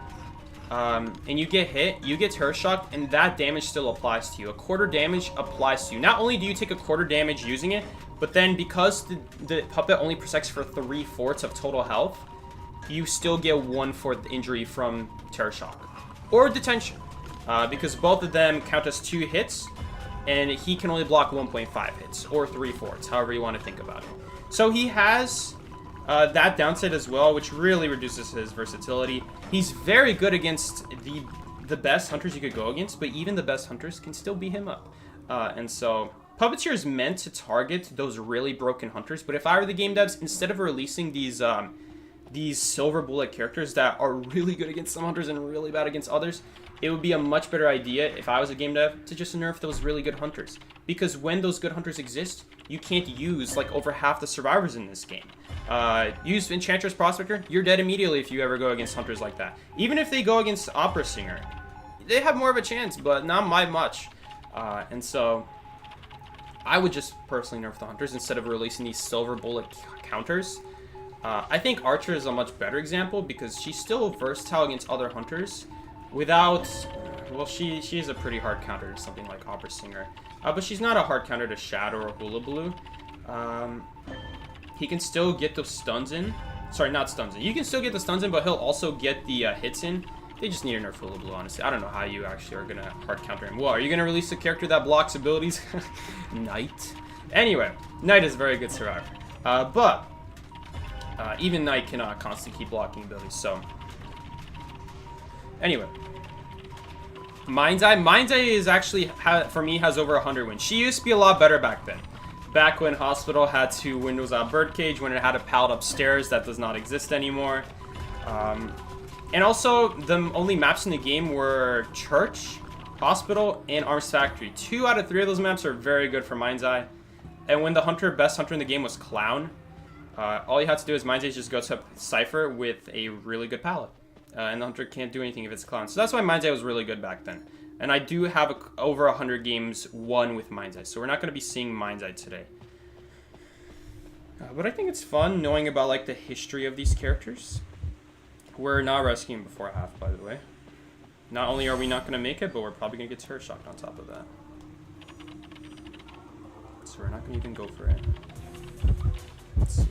and you get hit, you get terror shocked, and that damage still applies to you. A quarter damage applies to you. Not only do you take a quarter damage using it, but then because the puppet only protects for 3/4 of total health, you still get 1/4 injury from terror shock or detention, because both of them count as 2 hits, and he can only block 1.5 hits or 3/4, however you want to think about it. So he has that downside as well, which really reduces his versatility. He's very good against the best hunters you could go against, but even the best hunters can still beat him up. And so Puppeteer is meant to target those really broken hunters, but if I were the game devs, instead of releasing these silver bullet characters that are really good against some hunters and really bad against others, it would be a much better idea, if I was a game dev, to just nerf those really good hunters. Because when those good hunters exist, you can't use like over half the survivors in this game. Use Enchantress Prospector, you're dead immediately if you ever go against hunters like that. Even if they go against Opera Singer, they have more of a chance, but not by much. And so I would just personally nerf the hunters instead of releasing these silver bullet counters. I think Archer is a much better example because she's still versatile against other hunters without, well, she is a pretty hard counter to something like Opera Singer. But she's not a hard counter to Shadow or Hula Blue. He can still get those stuns in. Sorry, not stuns in. You can still get the stuns in, but he'll also get the hits in. They just need to nerf Hula Blue, honestly. I don't know how you actually are going to hard counter him. Well, are you going to release a character that blocks abilities? Knight. Anyway, Knight is a very good survivor. But even Knight cannot constantly keep blocking abilities, so. Anyway. Mind's Eye is actually, for me, has over 100 wins. She used to be a lot better back then. Back when Hospital had 2 windows out Birdcage, when it had a pallet upstairs that does not exist anymore. And also, the only maps in the game were Church, Hospital, and Arms Factory. 2 out of 3 of those maps are very good for Mind's Eye. And when the best hunter in the game was Clown, all you had to do is Mind's Eye just go to Cypher with a really good pallet. And the hunter can't do anything if it's Clown. So that's why Mind's Eye was really good back then. And I do have over 100 games won with Mind's Eye. So we're not going to be seeing Mind's Eye today. But I think it's fun knowing about like the history of these characters. We're not rescuing before half, by the way. Not only are we not going to make it, but we're probably going to get terror shocked on top of that. So we're not going to even go for it. Let's see.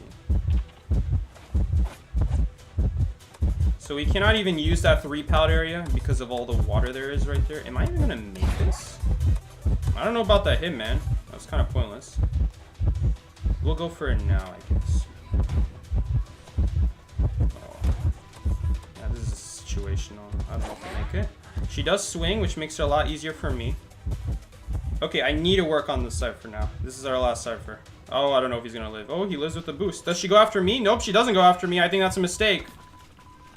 So we cannot even use that 3 pallet area because of all the water there is right there. Am I even going to make this? I don't know about that hit, man. That's kind of pointless. We'll go for it now, I guess. This is situational. I don't know if I make it. She does swing, which makes it a lot easier for me. Okay, I need to work on this cipher now. This is our last cipher. Oh, I don't know if he's gonna live. Oh, he lives with the boost. Does she go after me? Nope, she doesn't go after me. I think that's a mistake.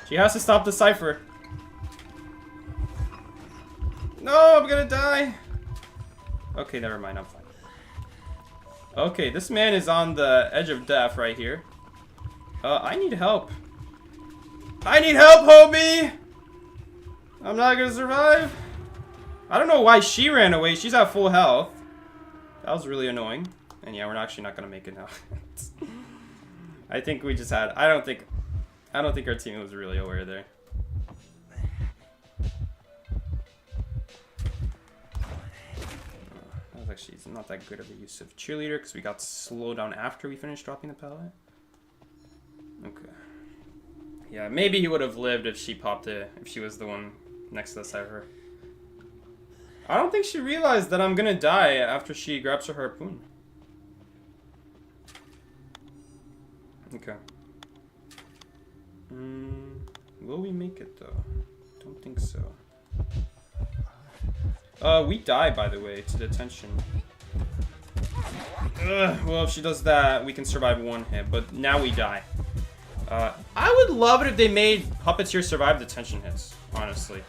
She has to stop the cipher. No, I'm gonna die. Okay, never mind. I'm fine. Okay, this man is on the edge of death right here. I need help. I need help, homie! I'm not gonna survive. I don't know why she ran away. She's at full health. That was really annoying. And yeah, we're actually not gonna make it now. I think we just had. I don't think our team was really aware there. That was actually not that good of a use of Cheerleader because we got slowed down after we finished dropping the pallet. Okay. Yeah, maybe he would have lived if she popped it, if she was the one next to the cipher. I don't think she realized that I'm gonna die after she grabs her harpoon. Okay. Will we make it though? Don't think so. We die, by the way, to detention. Well, if she does that, we can survive 1 hit, but now we die. I would love it if they made Puppeteer survive detention hits, honestly.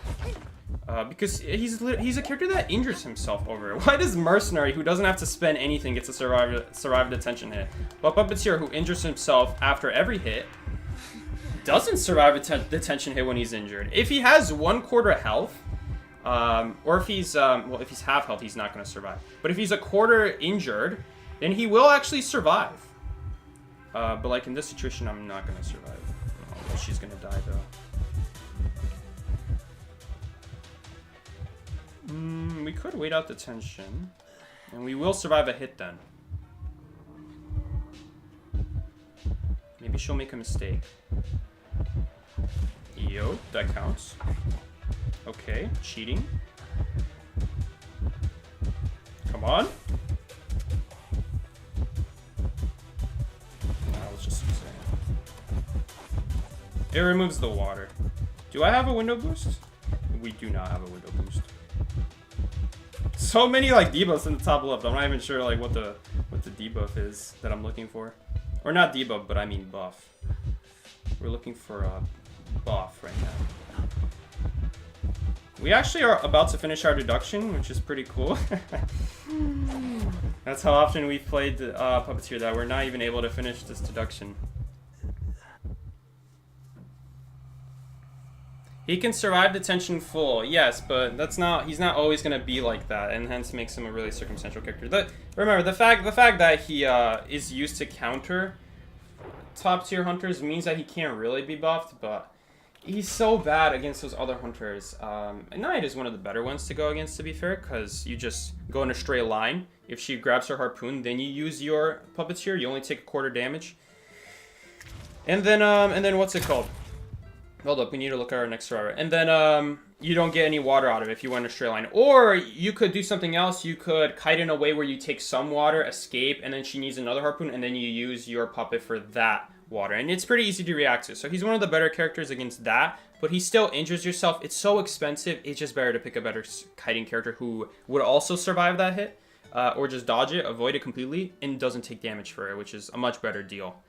Because he's a character that injures himself over it. Why does Mercenary, who doesn't have to spend anything, get to survive a detention hit? But Puppeteer, who injures himself after every hit, doesn't survive a detention hit when he's injured. If he has 1/4 health, Or if he's, well, if he's half health, he's not going to survive. But if he's a quarter injured, then he will actually survive. But like in this situation, I'm not going to survive. Oh, she's going to die though. We could wait out the tension. And we will survive a hit then. Maybe she'll make a mistake. Yo, that counts. Okay, cheating. Come on. Let's just use it. It removes the water. Do I have a window boost? We do not have a window boost. So many like debuffs in the top left. I'm not even sure like what the debuff is that I'm looking for. Or not debuff, but I mean buff. We're looking for a buff right now. We actually are about to finish our deduction, which is pretty cool. That's how often we've played Puppeteer that we're not even able to finish this deduction. He can survive detention full, yes, but that's not. He's not always gonna be like that, and hence makes him a really circumstantial character. Remember the fact that he is used to counter top tier hunters means that he can't really be buffed, but he's so bad against those other hunters. And Knight is one of the better ones to go against, to be fair, because you just go in a straight line. If she grabs her harpoon, then you use your Puppeteer. You only take a quarter damage. And then what's it called? Hold up, we need to look at our next survivor. And then you don't get any water out of it if you went in a straight line. Or you could do something else. You could kite in a way where you take some water, escape, and then she needs another harpoon, and then you use your puppet for that water. And it's pretty easy to react to. So he's one of the better characters against that, but he still injures yourself. It's so expensive. It's just better to pick a better kiting character who would also survive that hit, or just dodge it, avoid it completely, and doesn't take damage for it, which is a much better deal.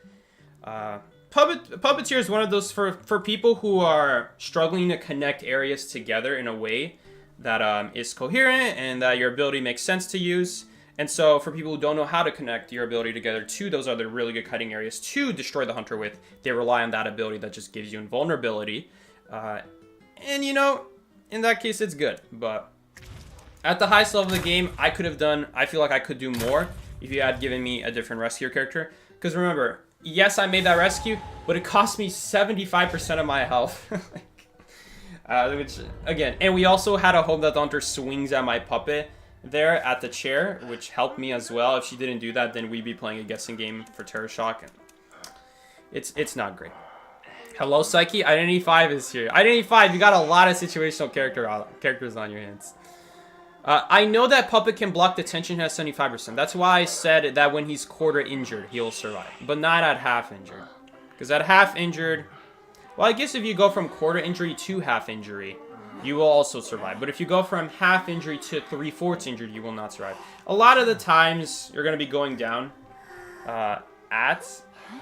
Puppeteer is one of those for people who are struggling to connect areas together in a way that is coherent and that your ability makes sense to use. And so for people who don't know how to connect your ability together to those other really good kiting areas to destroy the hunter with, they rely on that ability that just gives you invulnerability. And you know, in that case, it's good. But at the highest level of the game, I feel like I could do more if you had given me a different rescue character. Because remember, yes, I made that rescue, but it cost me 75% of my health. Which, again, and we also had a hope that the hunter swings at my puppet there at the chair, which helped me as well. If she didn't do that, then we'd be playing a guessing game for Terror Shock, and it's not great. Hello, Psyche. Identity 5 is here. Identity 5, you got a lot of situational characters on your hands. I know that Puppet can block detention at 75%. That's why I said that when he's quarter injured, he'll survive. But not at half injured. Because at half injured... Well, I guess if you go from quarter injury to half injury, you will also survive. But if you go from half injury to 3/4 injured, you will not survive. A lot of the times, you're going to be going down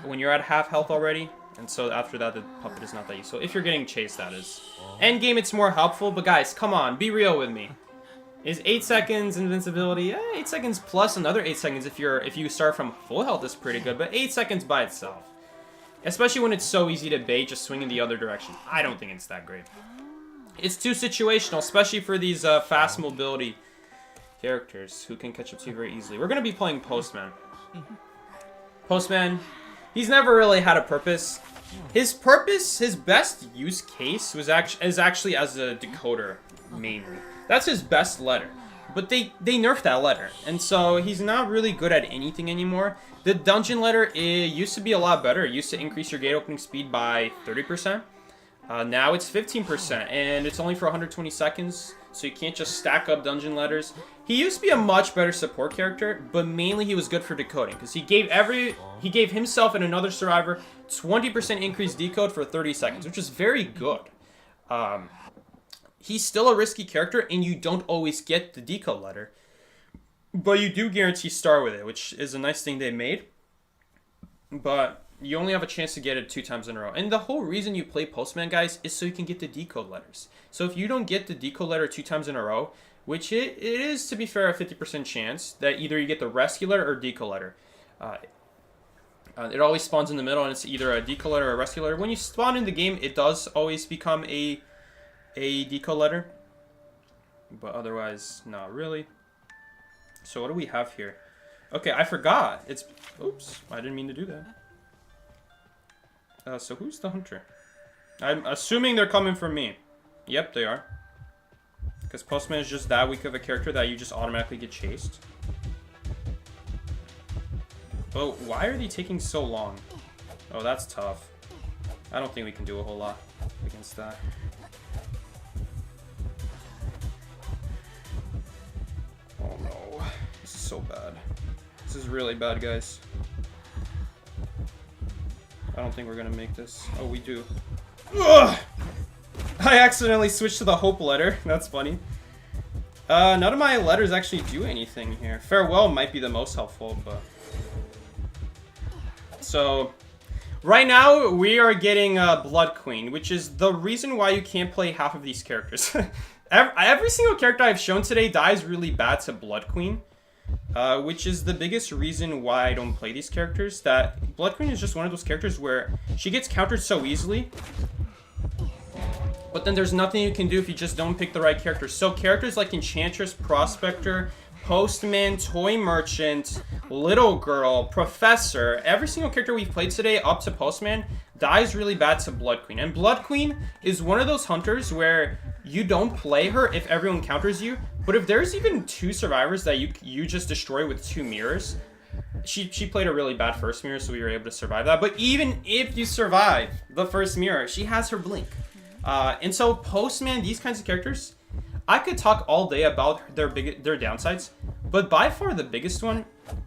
when you're at half health already. And so after that, the Puppet is not that useful. If you're getting chased, that is. Endgame, it's more helpful. But guys, come on. Be real with me. Is 8 seconds invincibility? 8 seconds plus another 8 seconds if you start from full health is pretty good, but 8 seconds by itself. Especially when it's so easy to bait, just swing in the other direction. I don't think it's that great. It's too situational, especially for these fast mobility characters who can catch up to you very easily. We're going to be playing Postman. Postman, he's never really had a purpose. His best use case is actually as a decoder, mainly. That's his best letter, but they nerfed that letter, and so he's not really good at anything anymore. The dungeon letter used to be a lot better. It used to increase your gate opening speed by 30%. Now it's 15%, and it's only for 120 seconds, so you can't just stack up dungeon letters. He used to be a much better support character, but mainly he was good for decoding, because he gave himself and another survivor 20% increased decode for 30 seconds, which is very good. He's still a risky character, and you don't always get the decode letter. But you do guarantee star with it, which is a nice thing they made. But you only have a chance to get it 2 times in a row. And the whole reason you play Postman, guys, is so you can get the decode letters. So if you don't get the decode letter 2 times in a row, which it is, to be fair, a 50% chance that either you get the rescue letter or decode letter. It always spawns in the middle, and it's either a decode letter or a rescue letter. When you spawn in the game, it does always become a decode letter. But otherwise, not really. So what do we have here? Okay, I forgot. It's... Oops, I didn't mean to do that. So who's the hunter? I'm assuming they're coming for me. Yep, they are. Because Postman is just that weak of a character that you just automatically get chased. But why are they taking so long? Oh, that's tough. I don't think we can do a whole lot against that. Oh no. This is so bad. This is really bad, guys. I don't think we're gonna make this. Oh, we do. Ugh! I accidentally switched to the hope letter. That's funny. None of my letters actually do anything here. Farewell might be the most helpful, but... So, right now, we are getting Blood Queen, which is the reason why you can't play half of these characters. Every single character I've shown today dies really bad to Blood Queen, which is the biggest reason why I don't play these characters. That Blood Queen is just one of those characters where she gets countered so easily, but then there's nothing you can do if you just don't pick the right character. So characters like Enchantress, Prospector, Postman, Toy Merchant, Little Girl, Professor, every single character we've played today up to Postman dies really bad to Blood Queen. And Blood Queen is one of those hunters where you don't play her if everyone counters you, but if there's even 2 survivors that you just destroy with 2 mirrors, she played a really bad first mirror, so we were able to survive that. But even if you survive the first mirror, she has her blink. And so Postman, these kinds of characters, I could talk all day about their downsides, but by far the biggest one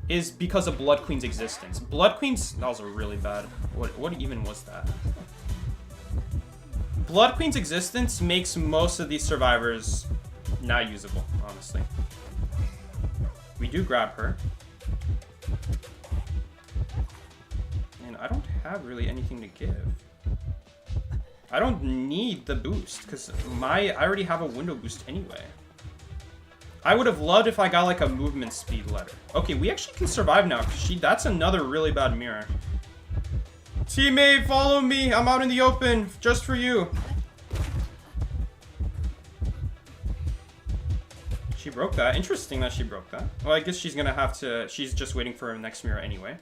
is because of Blood Queen's existence. Blood Queen's... That was a really bad... What even was that? Blood Queen's existence makes most of these survivors not usable, honestly. We do grab her. And I don't have really anything to give. I don't need the boost, because I already have a window boost anyway. I would have loved if I got like a movement speed letter. Okay, we actually can survive now, because that's another really bad mirror. Teammate, follow me! I'm out in the open, just for you. She broke that. Interesting that she broke that. Well, I guess she's gonna have to... She's just waiting for her next mirror anyway.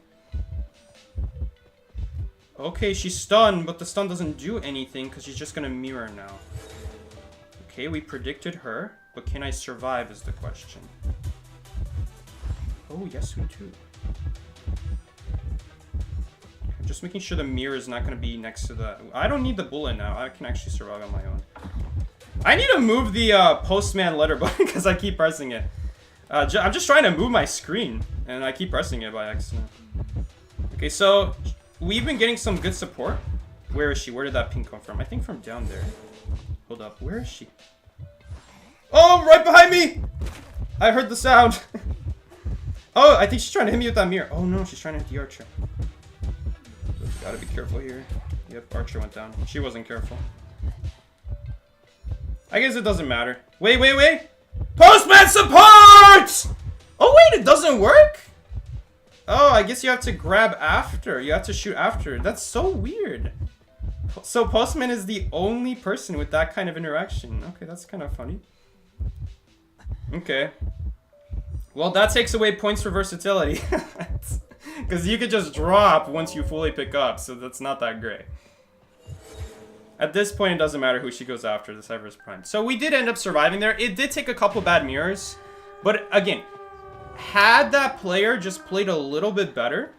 Okay, she's stunned, but the stun doesn't do anything because she's just gonna mirror now. Okay, we predicted her, but can I survive is the question. Oh, yes, we do. I'm just making sure the mirror is not gonna be next to the... I don't need the bullet now. I can actually survive on my own. I need to move the Postman letter button because I keep pressing it. I'm just trying to move my screen, and I keep pressing it by accident. Okay, so... We've been getting some good support. Where is she? Where did that ping come from? I think from down there. Hold up. Where is she? Oh, right behind me! I heard the sound. Oh, I think she's trying to hit me with that mirror. Oh, no. She's trying to hit the archer. Gotta be careful here. Yep, archer went down. She wasn't careful. I guess it doesn't matter. Wait. Postman support! Oh, wait. It doesn't work? Oh, I guess you have to grab after. You have to shoot after. That's so weird. So Postman is the only person with that kind of interaction. Okay, that's kind of funny. Okay. Well, that takes away points for versatility. Because you could just drop once you fully pick up, so that's not that great. At this point, it doesn't matter who she goes after. The Cyber's Prime. So we did end up surviving there. It did take a couple bad mirrors. But again... Had that player just played a little bit better,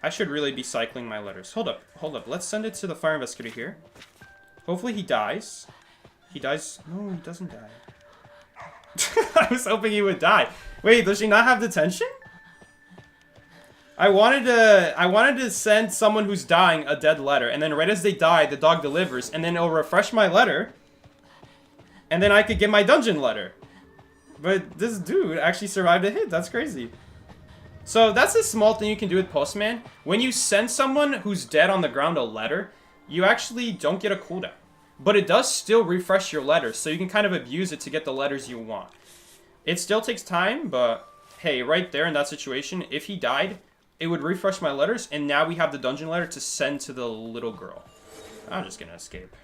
I should really be cycling my letters. Hold up. Let's send it to the fire investigator here. Hopefully he dies. He dies. No, he doesn't die. I was hoping he would die. Wait, does she not have detention? I wanted to send someone who's dying a dead letter, and then right as they die, the dog delivers, and then it'll refresh my letter, and then I could get my dungeon letter. But this dude actually survived a hit. That's crazy. So that's a small thing you can do with Postman. When you send someone who's dead on the ground a letter, you actually don't get a cooldown. But it does still refresh your letters, so you can kind of abuse it to get the letters you want. It still takes time, but hey, right there in that situation, if he died, it would refresh my letters, and now we have the dungeon letter to send to the little girl. I'm just gonna escape.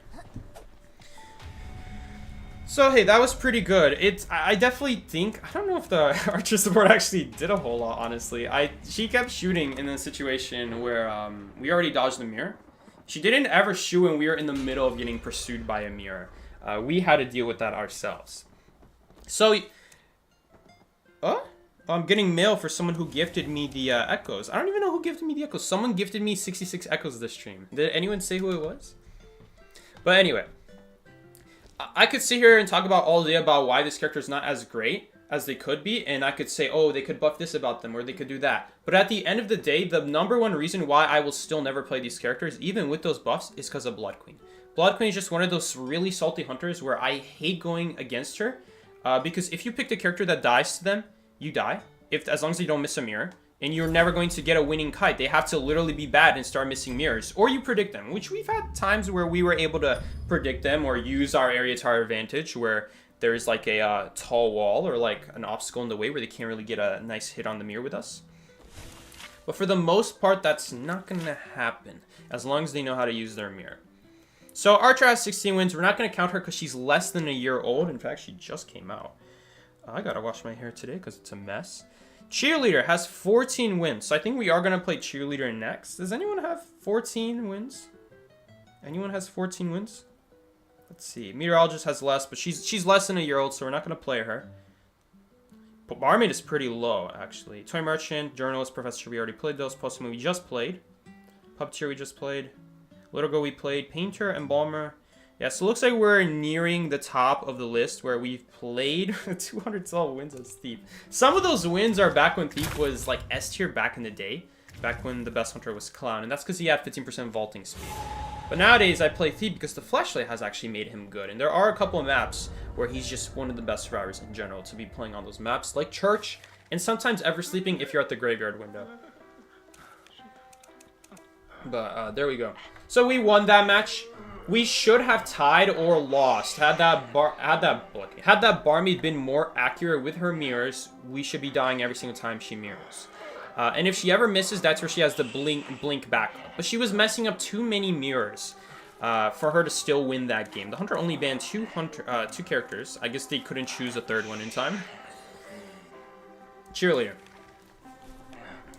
So hey, that was pretty good. I definitely think, I don't know if the archer support actually did a whole lot, honestly. She kept shooting in a situation where we already dodged the mirror. She didn't ever shoot when we were in the middle of getting pursued by a mirror. We had to deal with that ourselves. So, I'm getting mail for someone who gifted me the echoes. I don't even know who gifted me the echoes. Someone gifted me 66 echoes this stream. Did anyone say who it was? But anyway, I could sit here and talk about all day about why this character is not as great as they could be, and I could say, oh, they could buff this about them, or they could do that. But at the end of the day, the number one reason why I will still never play these characters, even with those buffs, is because of Blood Queen. Blood Queen is just one of those really salty hunters where I hate going against her, because if you pick the character that dies to them, you die, as long as you don't miss a mirror. And you're never going to get a winning kite. They have to literally be bad and start missing mirrors. Or you predict them, which we've had times where we were able to predict them or use our area to our advantage, where there's like a tall wall or like an obstacle in the way where they can't really get a nice hit on the mirror with us. But for the most part, that's not going to happen as long as they know how to use their mirror. So Archer has 16 wins. We're not going to count her because she's less than a year old. In fact, she just came out. I got to wash my hair today because it's a mess. Cheerleader has 14 wins, so I think we are going to play Cheerleader next. Does anyone have 14 wins? Anyone has 14 wins? Let's see. Meteorologist has less, but she's less than a year old, so we're not going to play her. But Barmaid is pretty low, actually. Toy Merchant, Journalist, Professor, we already played those. Postman, we just played. Puppeteer, we just played. Little Go, we played. Painter, Embalmer. Yeah, so it looks like we're nearing the top of the list where we've played 212 wins on Thief. Some of those wins are back when Thief was like S tier back in the day, back when the best hunter was Clown, and that's because he had 15% vaulting speed. But nowadays I play Thief because the flashlight has actually made him good, and there are a couple of maps where he's just one of the best survivors in general to be playing on those maps, like Church, and sometimes Ever Sleeping if you're at the graveyard window. But there we go. So we won that match. We should have tied or lost. Had that Barmaid been more accurate with her mirrors, we should be dying every single time she mirrors. And if she ever misses, that's where she has the blink backup. But she was messing up too many mirrors for her to still win that game. The hunter only banned two characters. I guess they couldn't choose a third one in time. Cheerleader.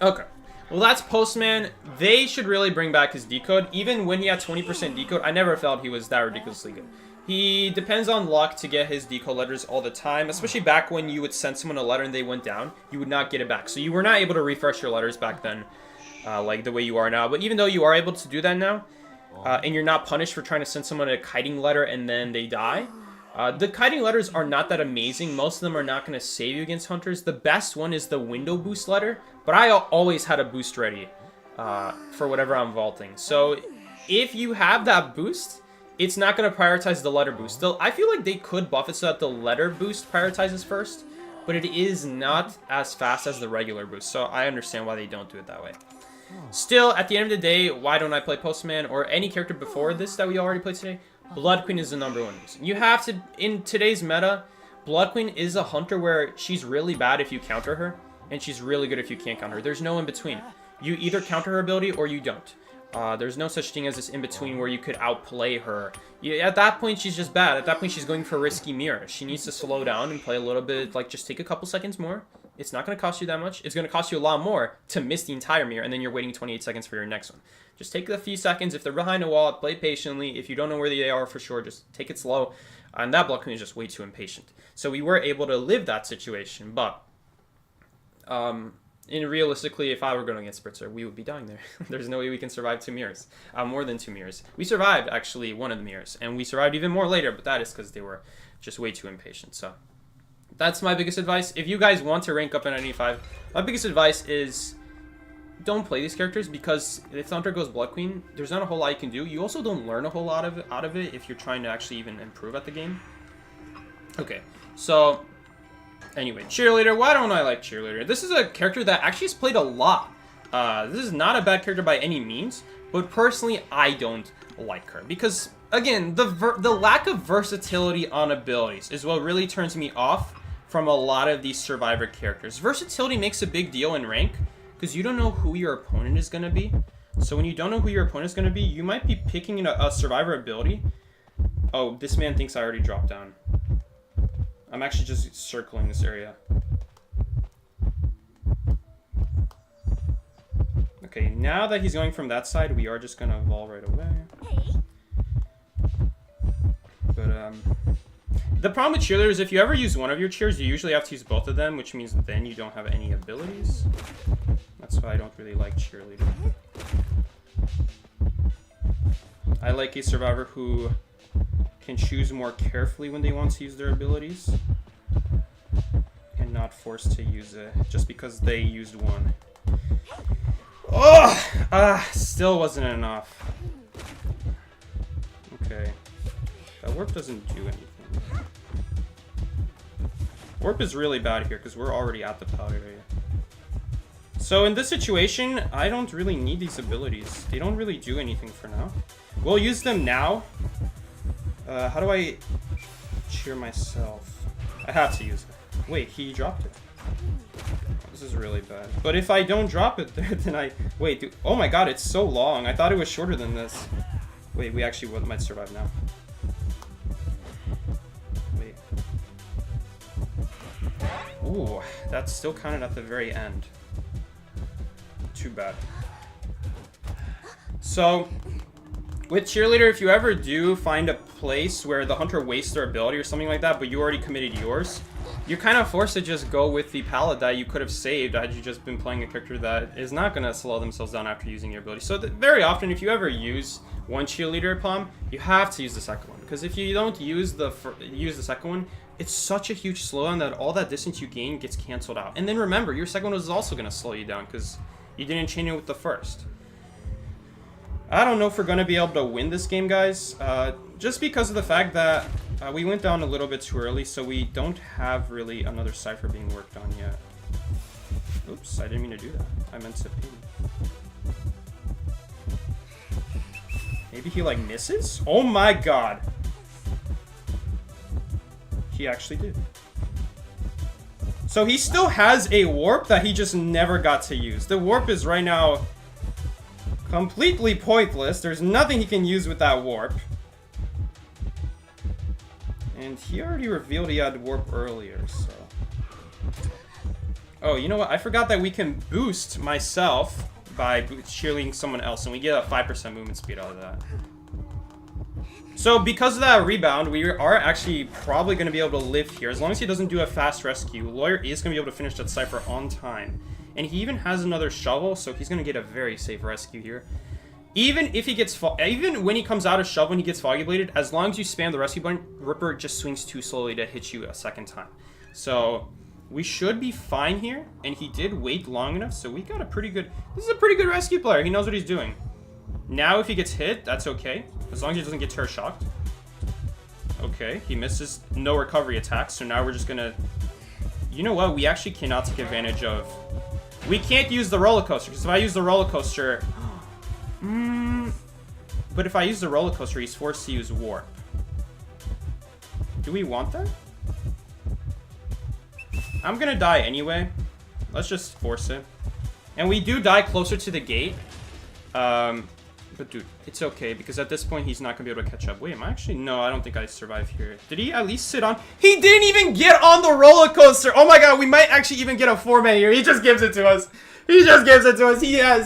Okay. Well, that's Postman. They should really bring back his decode. Even when he had 20% decode, I never felt he was that ridiculously good. He depends on luck to get his decode letters all the time, especially back when you would send someone a letter and they went down. You would not get it back. So you were not able to refresh your letters back then like the way you are now. But even though you are able to do that now, and you're not punished for trying to send someone a kiting letter and then they die, the kiting letters are not that amazing. Most of them are not going to save you against hunters. The best one is the window boost letter, but I always had a boost ready for whatever I'm vaulting. So if you have that boost, it's not going to prioritize the letter boost. Still, I feel like they could buff it so that the letter boost prioritizes first, but it is not as fast as the regular boost. So I understand why they don't do it that way. Still, at the end of the day, why don't I play Postman or any character before this that we already played today? Blood Queen is the number one reason. You have to, in today's meta, Blood Queen is a hunter where she's really bad if you counter her, and she's really good if you can't counter her. There's no in between. You either counter her ability or you don't. There's no such thing as this in between where you could outplay her. At that point, she's just bad. At that point, she's going for risky mirrors. She needs to slow down and play a little bit, like just take a couple seconds more. It's not going to cost you that much. It's going to cost you a lot more to miss the entire mirror, and then you're waiting 28 seconds for your next one. Just take a few seconds. If they're behind a wall, play patiently. If you don't know where they are for sure, just take it slow. And that Blood Queen is just way too impatient. So we were able to live that situation, but realistically, if I were going against Spritzer, we would be dying there. There's no way we can survive 2 mirrors. More than 2 mirrors. We survived, actually, one of the mirrors, and we survived even more later, but that is because they were just way too impatient. So that's my biggest advice. If you guys want to rank up in 95, my biggest advice is don't play these characters, because if the hunter goes Blood Queen, there's not a whole lot you can do. You also don't learn a whole lot out of it if you're trying to actually even improve at the game. Okay, so anyway, Cheerleader. Why don't I like Cheerleader? This is a character that actually has played a lot. This is not a bad character by any means, but personally, I don't like her because, again, the lack of versatility on abilities is what really turns me off from a lot of these Survivor characters. Versatility makes a big deal in rank because you don't know who your opponent is going to be. So when you don't know who your opponent is going to be, you might be picking a Survivor ability. Oh, this man thinks I already dropped down. I'm actually just circling this area. Okay, now that he's going from that side, we are just gonna evolve right away. But, the problem with Cheerleader is if you ever use one of your cheers, you usually have to use both of them, which means then you don't have any abilities. That's why I don't really like Cheerleader. I like a survivor who can choose more carefully when they want to use their abilities and not forced to use it just because they used one. Oh! Still wasn't enough. Okay. That warp doesn't do anything. Warp is really bad here because we're already at the powder area. So in this situation, I don't really need these abilities. They don't really do anything for now. We'll use them now. How do I cheer myself? I have to use it. Wait, he dropped it. This is really bad. But if I don't drop it there, then I... Wait, dude. Oh my god, it's so long. I thought it was shorter than this. Wait, we actually might survive now. Wait. Ooh, that's still counted at the very end. Too bad. So, with Cheerleader, if you ever do find a place where the hunter wastes their ability or something like that, but you already committed yours, you're kind of forced to just go with the palette that you could have saved had you just been playing a character that is not going to slow themselves down after using your ability. So very often, if you ever use one Cheerleader palm, you have to use the second one. Because if you don't use the second one, it's such a huge slowdown that all that distance you gain gets canceled out. And then remember, your second one is also going to slow you down because you didn't chain it with the first. I don't know if we're going to be able to win this game, guys. Just because of the fact that we went down a little bit too early, so we don't have really another cipher being worked on yet. Oops, I didn't mean to do that. I meant to ping. Maybe he, like, misses? Oh my god. He actually did. So he still has a warp that he just never got to use. The warp is right now completely pointless. There's nothing he can use with that warp. And he already revealed he had warp earlier, so... Oh, you know what? I forgot that we can boost myself by cheerleading someone else, and we get a 5% movement speed out of that. So because of that rebound, we are actually probably going to be able to live here. As long as he doesn't do a fast rescue, Lawyer is going to be able to finish that cipher on time. And he even has another shovel, so he's going to get a very safe rescue here. Even if he gets, even when he comes out of shovel and he gets foggy bladed, as long as you spam the rescue button, Ripper just swings too slowly to hit you a second time. So we should be fine here. And he did wait long enough, so we got a pretty good, this is a pretty good rescue player. He knows what he's doing. Now if he gets hit, that's okay. As long as he doesn't get terror shocked. Okay, he misses no recovery attacks, so now we're just gonna... You know what? We actually cannot take advantage of... We can't use the roller coaster, because if I use the roller coaster... But if I use the roller coaster, he's forced to use warp. Do we want that? I'm gonna die anyway. Let's just force it. And we do die closer to the gate. But dude, it's okay, because at this point, he's not gonna be able to catch up. Wait, am I actually? No, I don't think I survived here. Did he at least sit on? He didn't even get on the roller coaster! Oh my god, we might actually even get a 4-man here. He just gives it to us. He just gives it to us.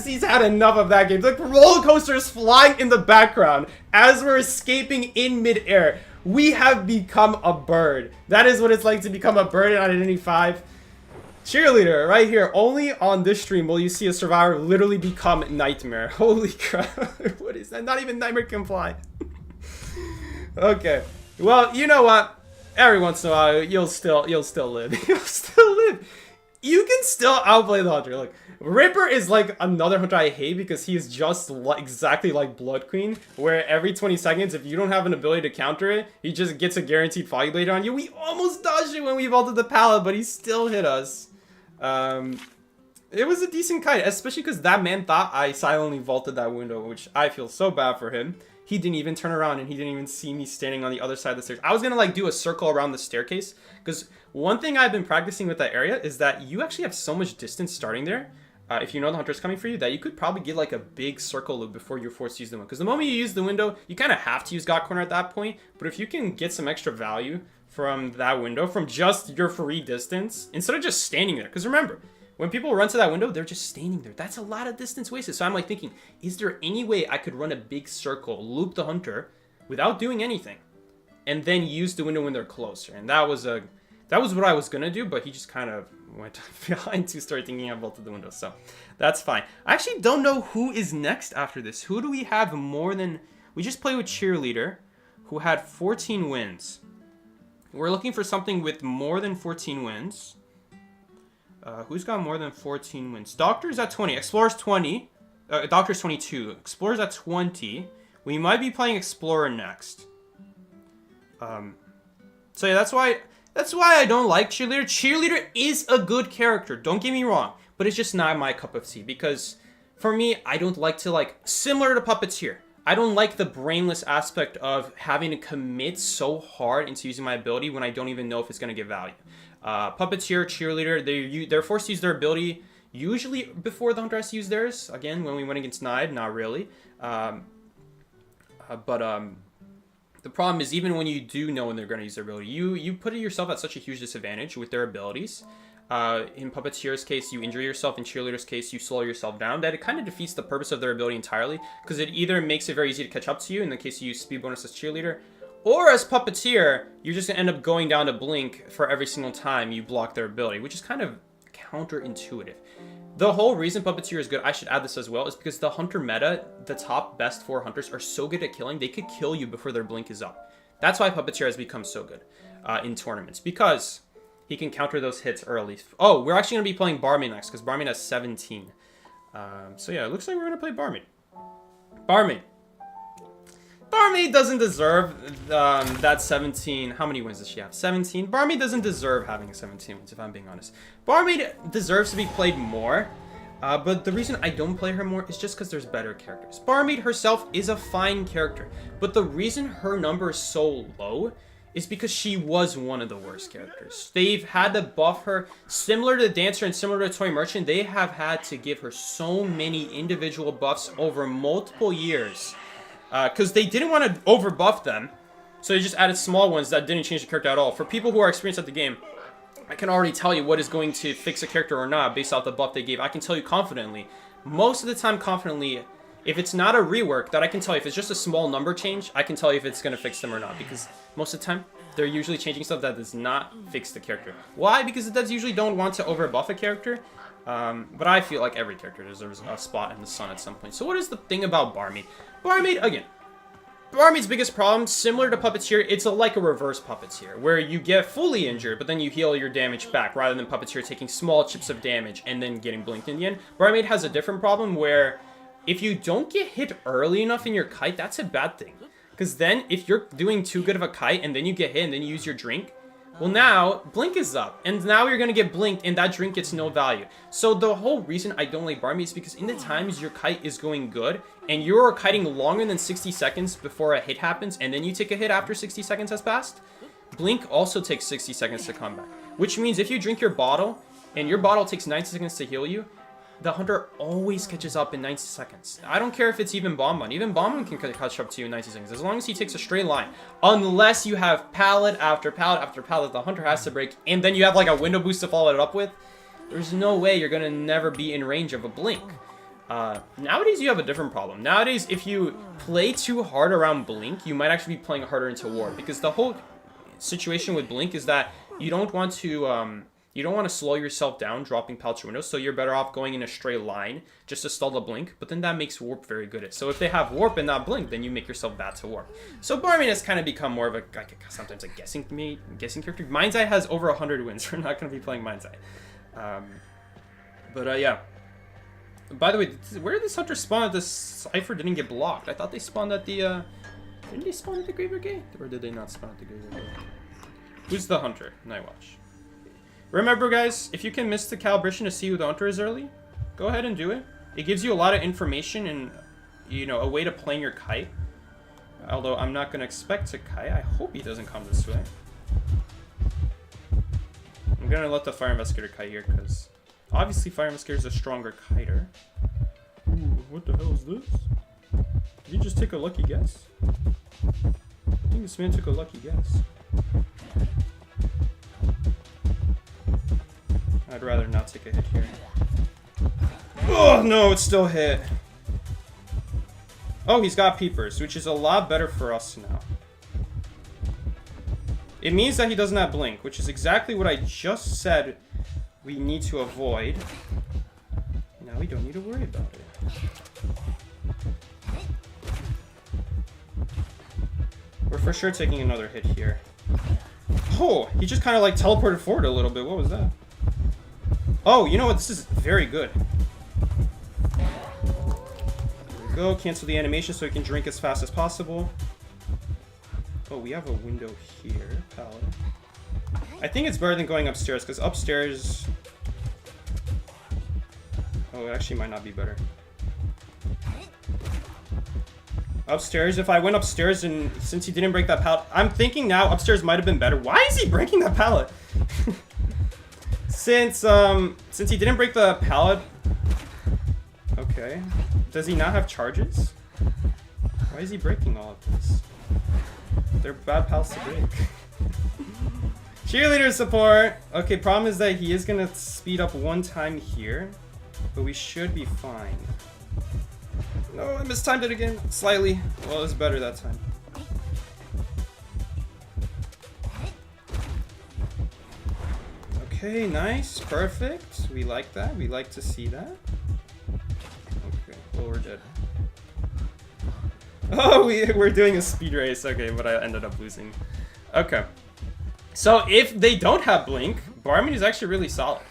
He's had enough of that game. The roller coaster is flying in the background as we're escaping in midair. We have become a bird. That is what it's like to become a bird in Identity 5. Cheerleader, right here. Only on this stream will you see a survivor literally become Nightmare. Holy crap. What is that? Not even Nightmare can fly. Okay. Well, you know what? Every once in a while, you'll still live. You'll still live. You can still outplay the hunter. Look, Ripper is like another hunter I hate because he is just exactly like Blood Queen, where every 20 seconds, if you don't have an ability to counter it, he just gets a guaranteed Foggy Blade on you. We almost dodged it when we vaulted the pallet, but he still hit us. It was a decent kite, especially because that man thought I silently vaulted that window, which I feel so bad for him. He didn't even turn around and he didn't even see me standing on the other side of the stairs. I was gonna like do a circle around the staircase because one thing I've been practicing with that area is that you actually have so much distance starting there. if you know the hunter's coming for you, that you could probably get like a big circle loop before you're forced to use the window. Because the moment you use the window, you kind of have to use God Corner at that point. But if you can get some extra value from that window, from just your free distance, instead of just standing there. Because remember, when people run to that window, they're just standing there. That's a lot of distance wasted. So I'm like thinking, is there any way I could run a big circle, loop the hunter without doing anything, and then use the window when they're closer? And that was what I was gonna do, but he just kind of went behind to start thinking I bolted the window, so that's fine. I actually don't know who is next after this. Who do we have more than... We just played with Cheerleader, who had 14 wins. We're looking for something with more than 14 wins. Who's got more than 14 wins? Doctor's at 20. Explorer's 20. Doctor's 22. Explorer's at 20. We might be playing Explorer next. So yeah, that's why I don't like Cheerleader. Cheerleader is a good character, don't get me wrong, but it's just not my cup of tea, because for me, I don't like to, similar to Puppeteer, I don't like the brainless aspect of having to commit so hard into using my ability when I don't even know if it's going to give value. Puppeteer, Cheerleader, they're forced to use their ability usually before the hunter has to use theirs. Again, when we went against Nide, not really. The problem is, even when you do know when they're going to use their ability, you put yourself at such a huge disadvantage with their abilities. In Puppeteer's case, you injure yourself. In Cheerleader's case, you slow yourself down. That it kind of defeats the purpose of their ability entirely, because it either makes it very easy to catch up to you in the case you use speed bonus as Cheerleader, or as Puppeteer, you're just going to end up going down to blink for every single time you block their ability, which is kind of counterintuitive. The whole reason Puppeteer is good, I should add this as well, is because the hunter meta, the top best 4 hunters are so good at killing, they could kill you before their blink is up. That's why Puppeteer has become so good in tournaments, because he can counter those hits early. Oh, we're actually going to be playing Barmaid next, because Barmaid has 17. So yeah, it looks like we're going to play Barmaid. Barmaid doesn't deserve that 17. How many wins does she have? 17. Barmaid doesn't deserve having 17 wins, if I'm being honest. Barmaid deserves to be played more, but the reason I don't play her more is just because there's better characters. Barmaid herself is a fine character, but the reason her number is so low is because she was one of the worst characters. They've had to buff her, similar to Dancer and similar to Toy Merchant. They have had to give her so many individual buffs over multiple years, because they didn't want to over buff them, so they just added small ones that didn't change the character at all. For people who are experienced at the game, I can already tell you what is going to fix a character or not based off the buff they gave. I can tell you confidently, most of the time confidently, if it's not a rework, that I can tell you, if it's just a small number change, I can tell you if it's going to fix them or not, because most of the time, they're usually changing stuff that does not fix the character. Why? Because the devs usually don't want to over buff a character, but I feel like every character deserves a spot in the sun at some point. So what is the thing about Barmaid? Barmaid, again, Barmaid's biggest problem, similar to Puppeteer, it's like a reverse Puppeteer, where you get fully injured, but then you heal your damage back, rather than Puppeteer taking small chips of damage and then getting blinked in the end. Barmaid has a different problem where if you don't get hit early enough in your kite, that's a bad thing. Because then, if you're doing too good of a kite and then you get hit and then you use your drink, well now, blink is up. And now you're going to get blinked and that drink gets no value. So the whole reason I don't like Barmaid is because in the times your kite is going good and you're kiting longer than 60 seconds before a hit happens and then you take a hit after 60 seconds has passed, blink also takes 60 seconds to come back. Which means if you drink your bottle and your bottle takes 90 seconds to heal you, the hunter always catches up in 90 seconds. I don't care if it's even Bonbon. Even Bonbon can catch up to you in 90 seconds, as long as he takes a straight line. Unless you have pallet after pallet after pallet the hunter has to break, and then you have like a window boost to follow it up with, there's no way you're going to never be in range of a blink. Nowadays, you have a different problem. Nowadays, if you play too hard around blink, you might actually be playing harder into ward, because the whole situation with blink is that you don't want to... You don't want to slow yourself down dropping pouch windows, so you're better off going in a straight line just to stall the blink, but then that makes warp very good. So if they have warp and not blink, then you make yourself bad to warp. So Barmaid has kind of become more of a, sometimes a guessing character. Mind's Eye has over 100 wins. We're not going to be playing Mind's Eye. Yeah. By the way, where did this hunter spawn at this cipher didn't get blocked? I thought they spawned at the, didn't they spawn at the Graveyard Gate? Or did they not spawn at the Graveyard Gate? Who's the hunter? Nightwatch. Remember, guys, if you can miss the calibration to see who the hunter is early, go ahead and do it. It gives you a lot of information and, you know, a way to plan your kite. Although I'm not going to expect to kite. I hope he doesn't come this way. I'm going to let the fire investigator kite here because Obviously, Fire Musketeer is a stronger kiter. Ooh, what the hell is this? Did you just take a lucky guess? I think this man took a lucky guess. I'd rather not take a hit here. Oh, no, it's still hit. Oh, he's got peepers, which is a lot better for us now. It means that he doesn't have blink, which is exactly what I just said we need to avoid. Now we don't need to worry about it. We're for sure taking another hit here. Oh, he just kind of like teleported forward a little bit. What was that? Oh, you know what? This is very good. There we go. Cancel the animation so we can drink as fast as possible. Oh, we have a window here. Pallet. I think it's better than going upstairs, because upstairs... Oh, it actually might not be better. Upstairs, if I went upstairs and since he didn't break that pallet... I'm thinking now upstairs might have been better. Why is he breaking that pallet? Since he didn't break the pallet... Okay. Does he not have charges? Why is he breaking all of this? They're bad pals to break. Cheerleader support! Okay, problem is that he is gonna speed up one time here, but we should be fine. No, I mistimed it again. Slightly. Well, it was better that time. Okay, nice. Perfect. We like that. We like to see that. Okay, well, we're dead. Oh, we're doing a speed race. Okay, but I ended up losing. Okay. So if they don't have blink, Barman is actually really solid.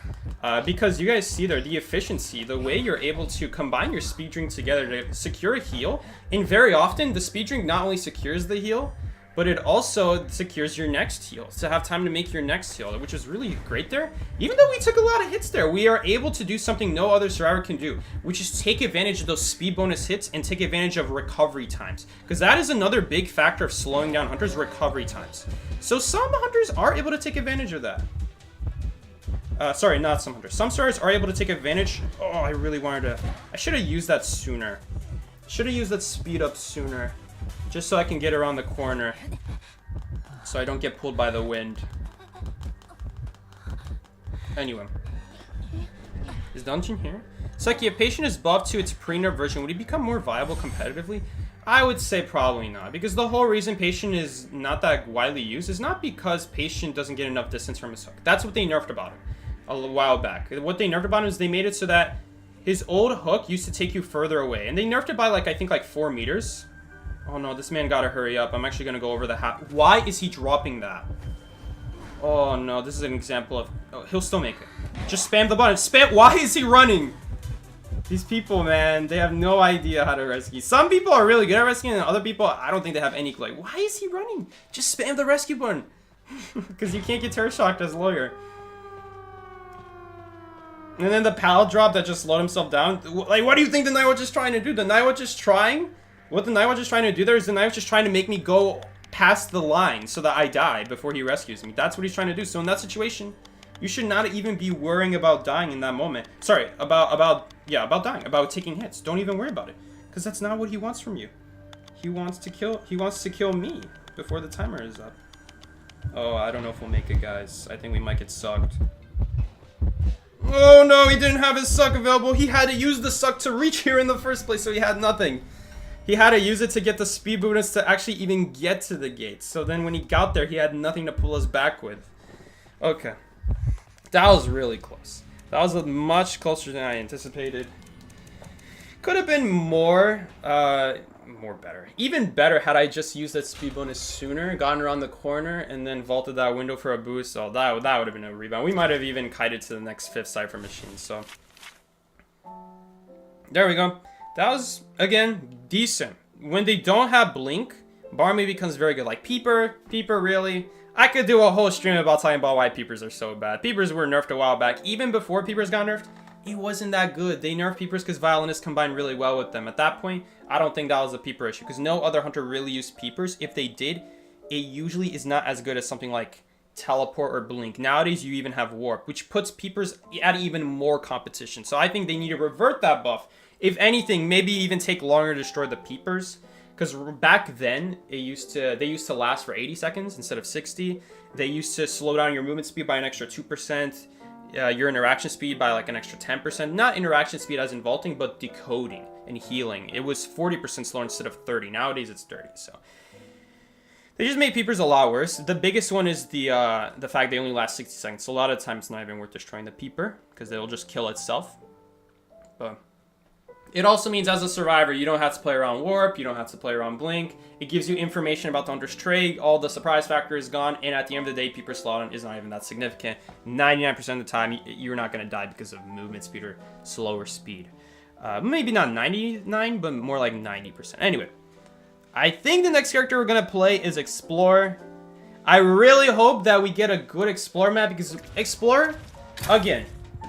Because you guys see there, the efficiency, the way you're able to combine your speed drink together to secure a heal. And very often, the speed drink not only secures the heal, but it also secures your next heal. To have time to make your next heal, which is really great there. Even though we took a lot of hits there, we are able to do something no other survivor can do, which is take advantage of those speed bonus hits and take advantage of recovery times. Because that is another big factor of slowing down hunters, recovery times. So some hunters are able to take advantage of that. Sorry, not some hunters. Some survivors are able to take advantage. Oh, I really wanted to... I should have used that sooner. Should have used that speed up sooner. Just so I can get around the corner. So I don't get pulled by the wind. Anyway. Is dungeon here? Psyche, if patient is buffed to its pre-nerf version, would he become more viable competitively? I would say probably not. Because the whole reason patient is not that widely used is not because patient doesn't get enough distance from his hook. That's what they nerfed about him a while back. What they nerfed about him is they made it so that his old hook used to take you further away. And they nerfed it by like, I think like 4 meters. Oh no, this man gotta hurry up. I'm actually gonna go over the hat. Why is he dropping that? Oh no, this is an example of... Oh, he'll still make it. Just spam the button. Spam... Why is he running? These people, man, they have no idea how to rescue. Some people are really good at rescuing, and other people, I don't think they have any clue. Like, why is he running? Just spam the rescue button. Because you can't get turret shocked as lawyer. And then the pallet drop that just slowed himself down. Like, what do you think the Night Watch is trying to do? The Night Watch is trying... What the Night Watch is trying to do there is the Night Watch is trying to make me go past the line so that I die before he rescues me. That's what he's trying to do. So in that situation, you should not even be worrying about dying in that moment. Sorry, about dying, about taking hits. Don't even worry about it, because that's not what he wants from you. He wants to kill me before the timer is up. Oh, I don't know if we'll make it, guys. I think we might get sucked. Oh no, he didn't have his suck available. He had to use the suck to reach here in the first place, so he had nothing. He had to use it to get the speed bonus to actually even get to the gates. So then when he got there, he had nothing to pull us back with. Okay. That was really close. That was much closer than I anticipated. Could have been more better. Even better had I just used that speed bonus sooner, gotten around the corner, and then vaulted that window for a boost. So that would have been a rebound. We might have even kited to the next 5th Cypher machine. So there we go. That was, again, decent. When they don't have blink, Barmy becomes very good. Like Peeper, really. I could do a whole stream about talking about why Peepers are so bad. Peepers were nerfed a while back. Even before Peepers got nerfed, it wasn't that good. They nerfed Peepers because Violinists combined really well with them. At that point, I don't think that was a Peeper issue, because no other hunter really used Peepers. If they did, it usually is not as good as something like teleport or blink. Nowadays, you even have warp, which puts peepers at even more competition. So I think they need to revert that buff. If anything, maybe even take longer to destroy the peepers. Because back then, they used to last for 80 seconds instead of 60. They used to slow down your movement speed by an extra 2%. Your interaction speed by like an extra 10%. Not interaction speed as in vaulting, but decoding and healing. It was 40% slower instead of 30. Nowadays, it's 30. So they just made peepers a lot worse. The biggest one is the fact they only last 60 seconds. So a lot of times it's not even worth destroying the peeper because it'll just kill itself. But it also means as a survivor, you don't have to play around warp. You don't have to play around blink. It gives you information about the hunter's trade. All the surprise factor is gone. And at the end of the day, peeper slowdown is not even that significant. 99% of the time, you're not going to die because of movement speed or slower speed. Maybe not 99, but more like 90%. Anyway. I think the next character we're going to play is Explorer. I really hope that we get a good Explorer map because Explorer, again,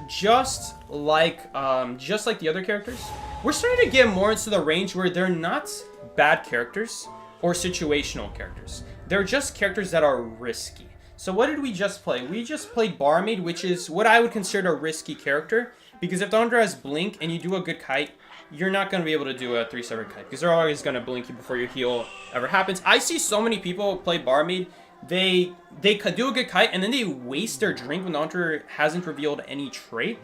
just like the other characters, we're starting to get more into the range where they're not bad characters or situational characters. They're just characters that are risky. So what did we just play? We just played Barmaid, which is what I would consider a risky character because if the hunter has blink and you do a good kite, you're not going to be able to do a 3-7 kite because they're always going to blink you before your heal ever happens. I see so many people play Barmaid. They could do a good kite and then they waste their drink when the hunter hasn't revealed any trait.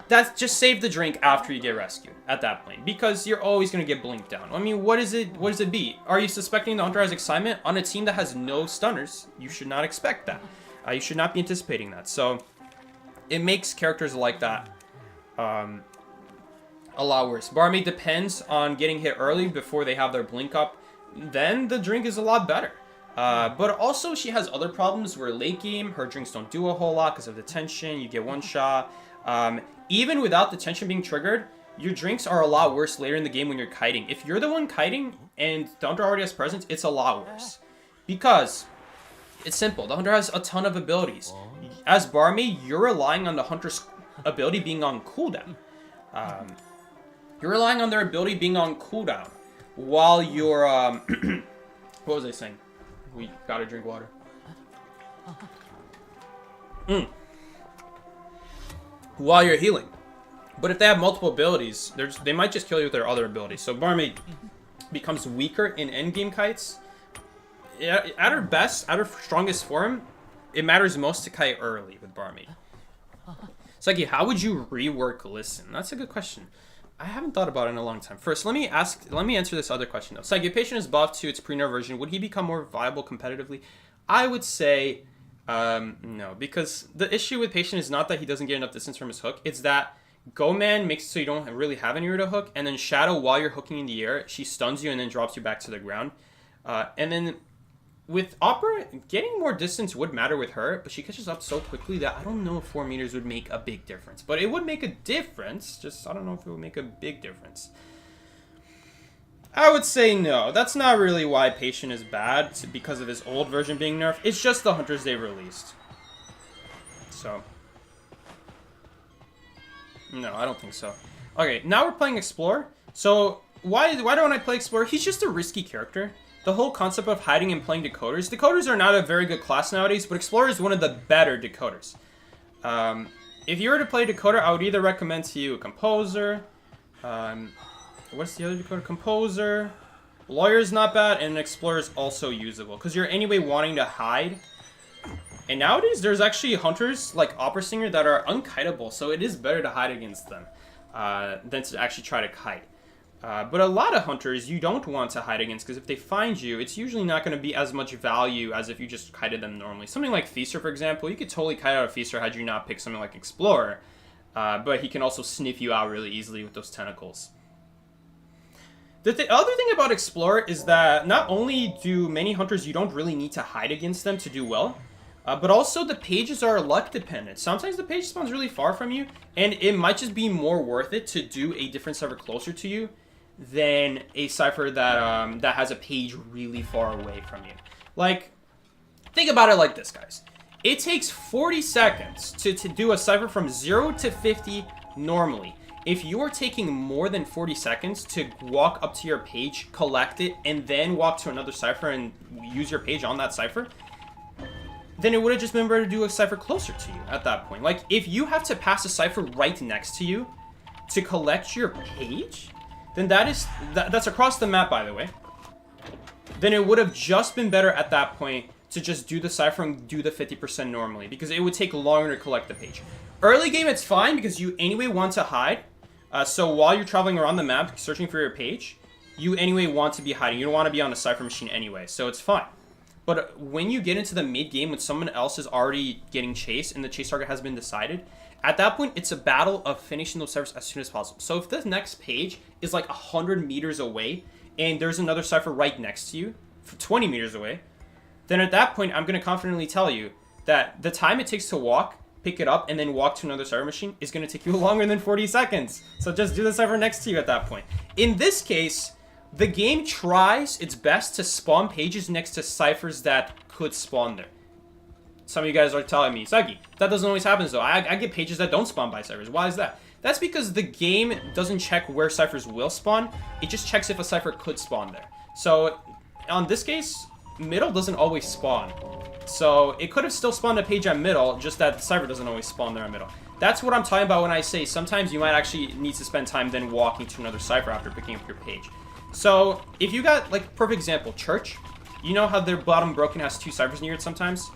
That's just save the drink after you get rescued at that point because you're always going to get blinked down. I mean, what does it be? Are you suspecting the hunter has excitement? On a team that has no stunners, you should not expect that. You should not be anticipating that. So it makes characters like that a lot worse. Barmaid depends on getting hit early before they have their blink up. Then the drink is a lot better. But also she has other problems where late game, her drinks don't do a whole lot because of the tension. You get one shot. Even without the tension being triggered, your drinks are a lot worse later in the game when you're kiting. If you're the one kiting and the hunter already has presence, it's a lot worse. Because it's simple. The hunter has a ton of abilities. As Barmaid, you're relying on the hunter's ability being on cooldown. You're relying on their ability being on cooldown while you're, what was I saying? We gotta drink water. While you're healing. But if they have multiple abilities, they might just kill you with their other abilities. So Barmaid becomes weaker in endgame kites. At her best, at her strongest form, it matters most to kite early with Barmaid. Psyche, how would you rework Listen? That's a good question. I haven't thought about it in a long time. First, let me answer this other question though. Psyche, if Patient is buffed to its pre-nerf version, would he become more viable competitively? I would say no, because the issue with Patient is not that he doesn't get enough distance from his hook. It's that Go Man makes it so you don't really have anywhere to hook, and then Shadow, while you're hooking in the air, she stuns you and then drops you back to the ground. And then with Opera, getting more distance would matter with her, but she catches up so quickly that I don't know if 4 meters would make a big difference. But it would make a difference, just I don't know if it would make a big difference. I would say no. That's not really why Patient is bad, it's because of his old version being nerfed. It's just the hunters they released. So no, I don't think so. Okay, now we're playing Explorer. So why don't I play Explorer? He's just a risky character. The whole concept of hiding and playing decoders. Decoders are not a very good class nowadays, but Explorer is one of the better decoders. If you were to play decoder, I would either recommend to you a Composer. What's the other decoder? Composer. Lawyer is not bad, and Explorer is also usable because you're anyway wanting to hide. And nowadays, there's actually hunters like Opera Singer that are unkiteable, so it is better to hide against them than to actually try to kite. But a lot of hunters you don't want to hide against because if they find you, it's usually not going to be as much value as if you just kited them normally. Something like Feaster, for example, you could totally kite out a Feaster had you not picked something like Explorer, but he can also sniff you out really easily with those tentacles. The other thing about Explorer is that not only do many hunters you don't really need to hide against them to do well, but also the pages are luck dependent. Sometimes the page spawns really far from you, and it might just be more worth it to do a different cipher closer to you than a cipher that that has a page really far away from you. Like, think about it like this, guys. It takes 40 seconds to do a cipher from 0 to 50 normally. If you are taking more than 40 seconds to walk up to your page, collect it, and then walk to another cipher and use your page on that cipher, then it would have just been better to do a cipher closer to you at that point. Like, if you have to pass a cipher right next to you to collect your page, then that's across the map, by the way. Then it would have just been better at that point to just do the cipher and do the 50% normally, because it would take longer to collect the page. Early game, it's fine because you anyway want to hide. So while you're traveling around the map searching for your page, you anyway want to be hiding. You don't want to be on a cipher machine anyway, so it's fine. But when you get into the mid-game when someone else is already getting chased and the chase target has been decided, at that point, it's a battle of finishing those ciphers as soon as possible. So if the next page is like 100 meters away and there's another cipher right next to you, 20 meters away, then at that point, I'm going to confidently tell you that the time it takes to walk, pick it up, and then walk to another cipher machine is going to take you longer than 40 seconds. So just do the cipher next to you at that point. In this case, the game tries its best to spawn pages next to ciphers that could spawn there. Some of you guys are telling me, Sagi, that doesn't always happen though. I get pages that don't spawn by ciphers. Why is that? That's because the game doesn't check where ciphers will spawn. It just checks if a cipher could spawn there. So on this case, middle doesn't always spawn. So it could have still spawned a page at middle, just that the cipher doesn't always spawn there at middle. That's what I'm talking about when I say sometimes you might actually need to spend time then walking to another cipher after picking up your page. So if you got, like, perfect example, church, you know how their bottom broken has two ciphers near it sometimes?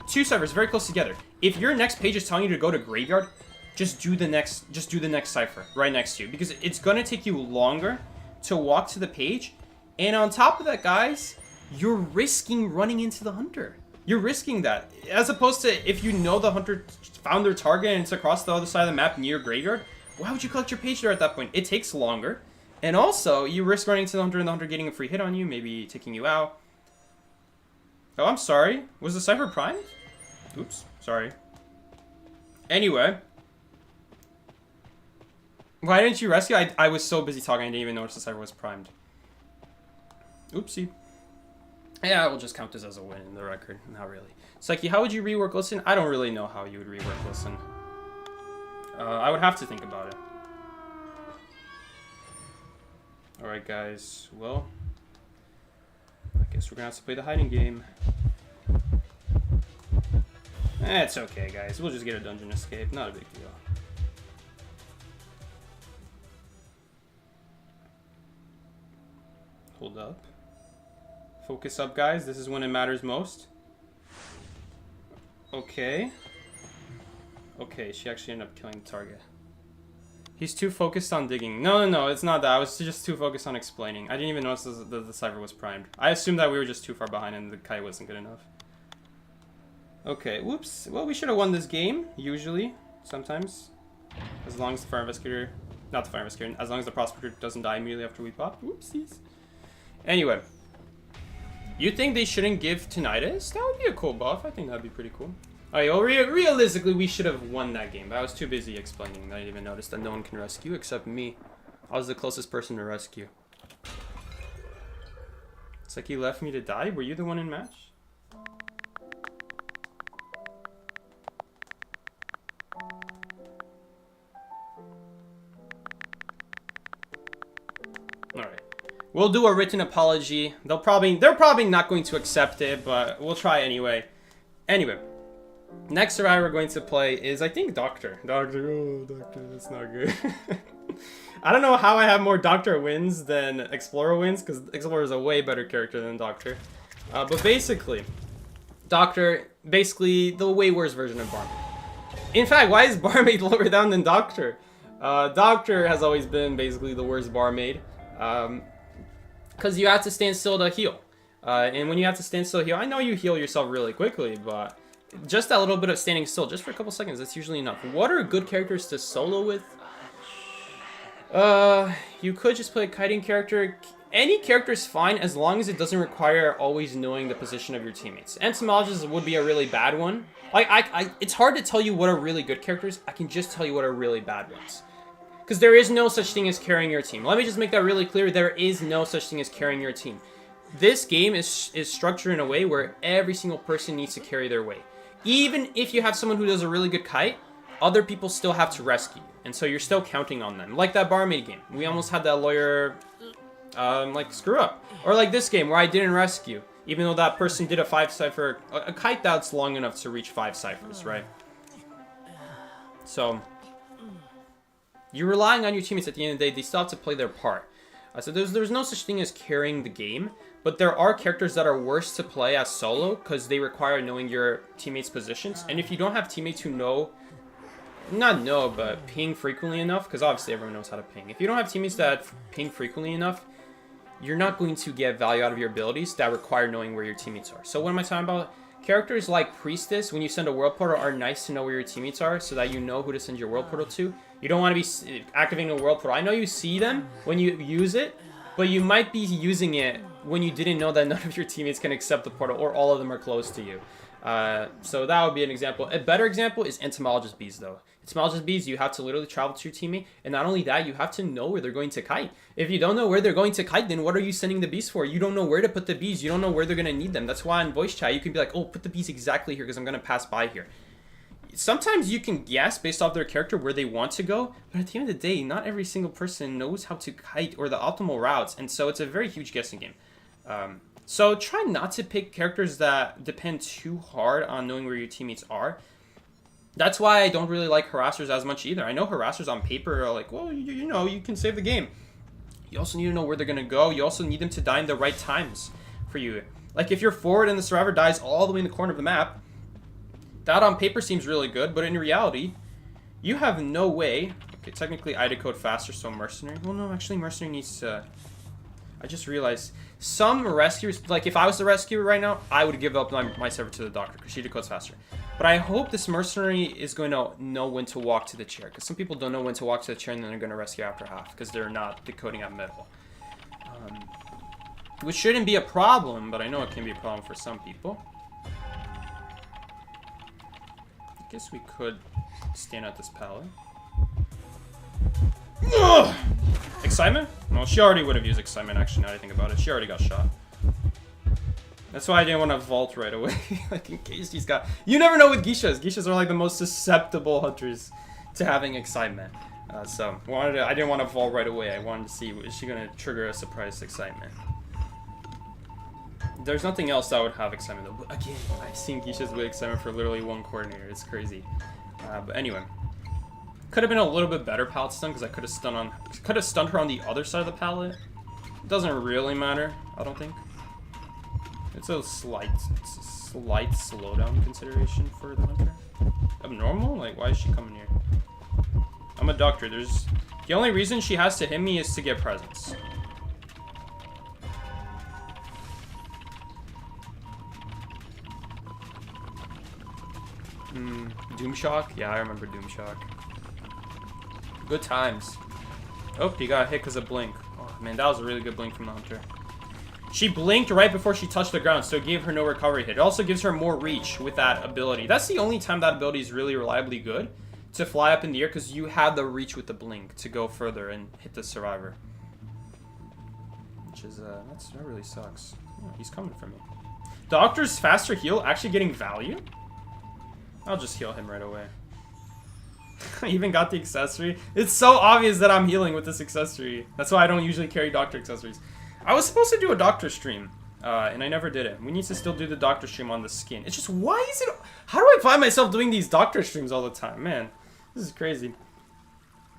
Two ciphers very close together. If your next page is telling you to go to graveyard, just do the next cipher right next to you, because it's gonna take you longer to walk to the page. And on top of that, guys, you're risking running into the hunter. You're risking that. As opposed to if you know the hunter found their target and it's across the other side of the map near graveyard, why would you collect your page there at that point? It takes longer. And also, you risk running to the hunter and the hunter getting a free hit on you, maybe taking you out. Oh, I'm sorry. Was the cipher primed? Oops, sorry. Anyway. Why didn't you rescue? I was so busy talking, I didn't even notice the cipher was primed. Oopsie. Yeah, we'll just count this as a win in the record. Not really. Psyche, how would you rework Listen? I don't really know how you would rework Listen. I would have to think about it. Alright, guys. Well, I guess we're gonna have to play the hiding game. It's okay, guys. We'll just get a dungeon escape. Not a big deal. Hold up. Focus up, guys. This is when it matters most. Okay. Okay, she actually ended up killing the target. He's too focused on digging. No, it's not that. I was just too focused on explaining. I didn't even notice the cipher was primed. I assumed that we were just too far behind and the kite wasn't good enough. Okay, whoops. Well, we should have won this game, usually. Sometimes. As long as the fire investigator... Not the fire investigator. As long as the prospector doesn't die immediately after we pop. Whoopsies. Anyway. You think they shouldn't give Tinnitus? That would be a cool buff. I think that'd be pretty cool. Alright, well, realistically, we should have won that game. But I was too busy explaining that I didn't even notice that no one can rescue except me. I was the closest person to rescue. It's like he left me to die. Were you the one in match? Alright. We'll do a written apology. They're probably not going to accept it, but we'll try anyway. Anyway. Next survivor we're going to play is, I think, Doctor. Doctor, that's not good. I don't know how I have more Doctor wins than Explorer wins, because Explorer is a way better character than Doctor. But basically, Doctor, basically the way worse version of Barmaid. In fact, why is Barmaid lower down than Doctor? Doctor has always been basically the worst Barmaid. Because you have to stand still to heal. And when you have to stand still to heal, I know you heal yourself really quickly, but just that little bit of standing still, just for a couple seconds, that's usually enough. What are good characters to solo with? You could just play a kiting character. Any character is fine as long as it doesn't require always knowing the position of your teammates. Entomologist would be a really bad one. Like, it's hard to tell you what are really good characters. I can just tell you what are really bad ones. Because there is no such thing as carrying your team. Let me just make that really clear. There is no such thing as carrying your team. This game is structured in a way where every single person needs to carry their weight. Even if you have someone who does a really good kite, other people still have to rescue you. And so you're still counting on them. Like that Barmaid game. We almost had that lawyer, like, screw up. Or like this game where I didn't rescue. Even though that person did a 5 cipher, a kite that's long enough to reach 5 ciphers, right? So, you're relying on your teammates at the end of the day. They still have to play their part. So there's no such thing as carrying the game, but there are characters that are worse to play as solo because they require knowing your teammates' positions. And if you don't have teammates who but ping frequently enough, because obviously everyone knows how to ping. If you don't have teammates that ping frequently enough, you're not going to get value out of your abilities that require knowing where your teammates are. So what am I talking about? Characters like Priestess, when you send a world portal, are nice to know where your teammates are so that you know who to send your world portal to. You don't want to be activating a world portal. I know you see them when you use it, but you might be using it when you didn't know that none of your teammates can accept the portal or all of them are close to you. So that would be an example. A better example is Entomologist Bees, though. Entomologist Bees, you have to literally travel to your teammate, and not only that, you have to know where they're going to kite. If you don't know where they're going to kite, then what are you sending the bees for? You don't know where to put the bees. You don't know where they're going to need them. That's why in voice chat, you can be like, oh, put the bees exactly here because I'm going to pass by here. Sometimes you can guess based off their character where they want to go, but at the end of the day, not every single person knows how to kite or the optimal routes, and so it's a very huge guessing game. So try not to pick characters that depend too hard on knowing where your teammates are. That's why I don't really like harassers as much either. I know harassers on paper are like, well, you know, you can save the game. You also need to know where they're going to go. You also need them to die in the right times for you. Like if you're forward and the survivor dies all the way in the corner of the map, that on paper seems really good, but in reality, you have no way. Okay, technically I decode faster, so Mercenary. Well, no, actually Mercenary needs to... I just realized some rescuers, like if I was the rescuer right now, I would give up my server to the doctor because she decodes faster. But I hope this mercenary is going to know when to walk to the chair, because some people don't know when to walk to the chair and then they're going to rescue after half because they're not decoding at middle. Which shouldn't be a problem, but I know it can be a problem for some people. I guess we could stand at this pallet. Ugh! Excitement? Well, she already would have used excitement, actually, now that I think about it. She already got shot. That's why I didn't want to vault right away. Like, in case she's got... You never know with geishas. Geishas are, like, the most susceptible hunters to having excitement. So, I didn't want to vault right away. I wanted to see, is she going to trigger a surprise excitement? There's nothing else that would have excitement, though. But again, I've seen geishas with excitement for literally one coordinator. It's crazy. But anyway. Could have been a little bit better pallet stun, because I could have stunned her on the other side of the pallet. It doesn't really matter, I don't think. It's a slight slowdown consideration for the hunter. Abnormal? Like, why is she coming here? I'm a doctor. The only reason she has to hit me is to get presents. Doomshock? Yeah, I remember Doomshock. Good times. Oh, he got hit because of blink. Oh, man, that was a really good blink from the hunter. She blinked right before she touched the ground, so it gave her no recovery hit. It also gives her more reach with that ability. That's the only time that ability is really reliably good, to fly up in the air, because you have the reach with the blink to go further and hit the survivor. Which is, that really sucks. Oh, he's coming for me. Doctor's faster heal actually getting value? I'll just heal him right away. I even got the accessory. It's so obvious that I'm healing with this accessory. That's why I don't usually carry doctor accessories. I was supposed to do a doctor stream, and I never did it. We need to still do the doctor stream on the skin. It's just, why is it... How do I find myself doing these doctor streams all the time? Man, this is crazy.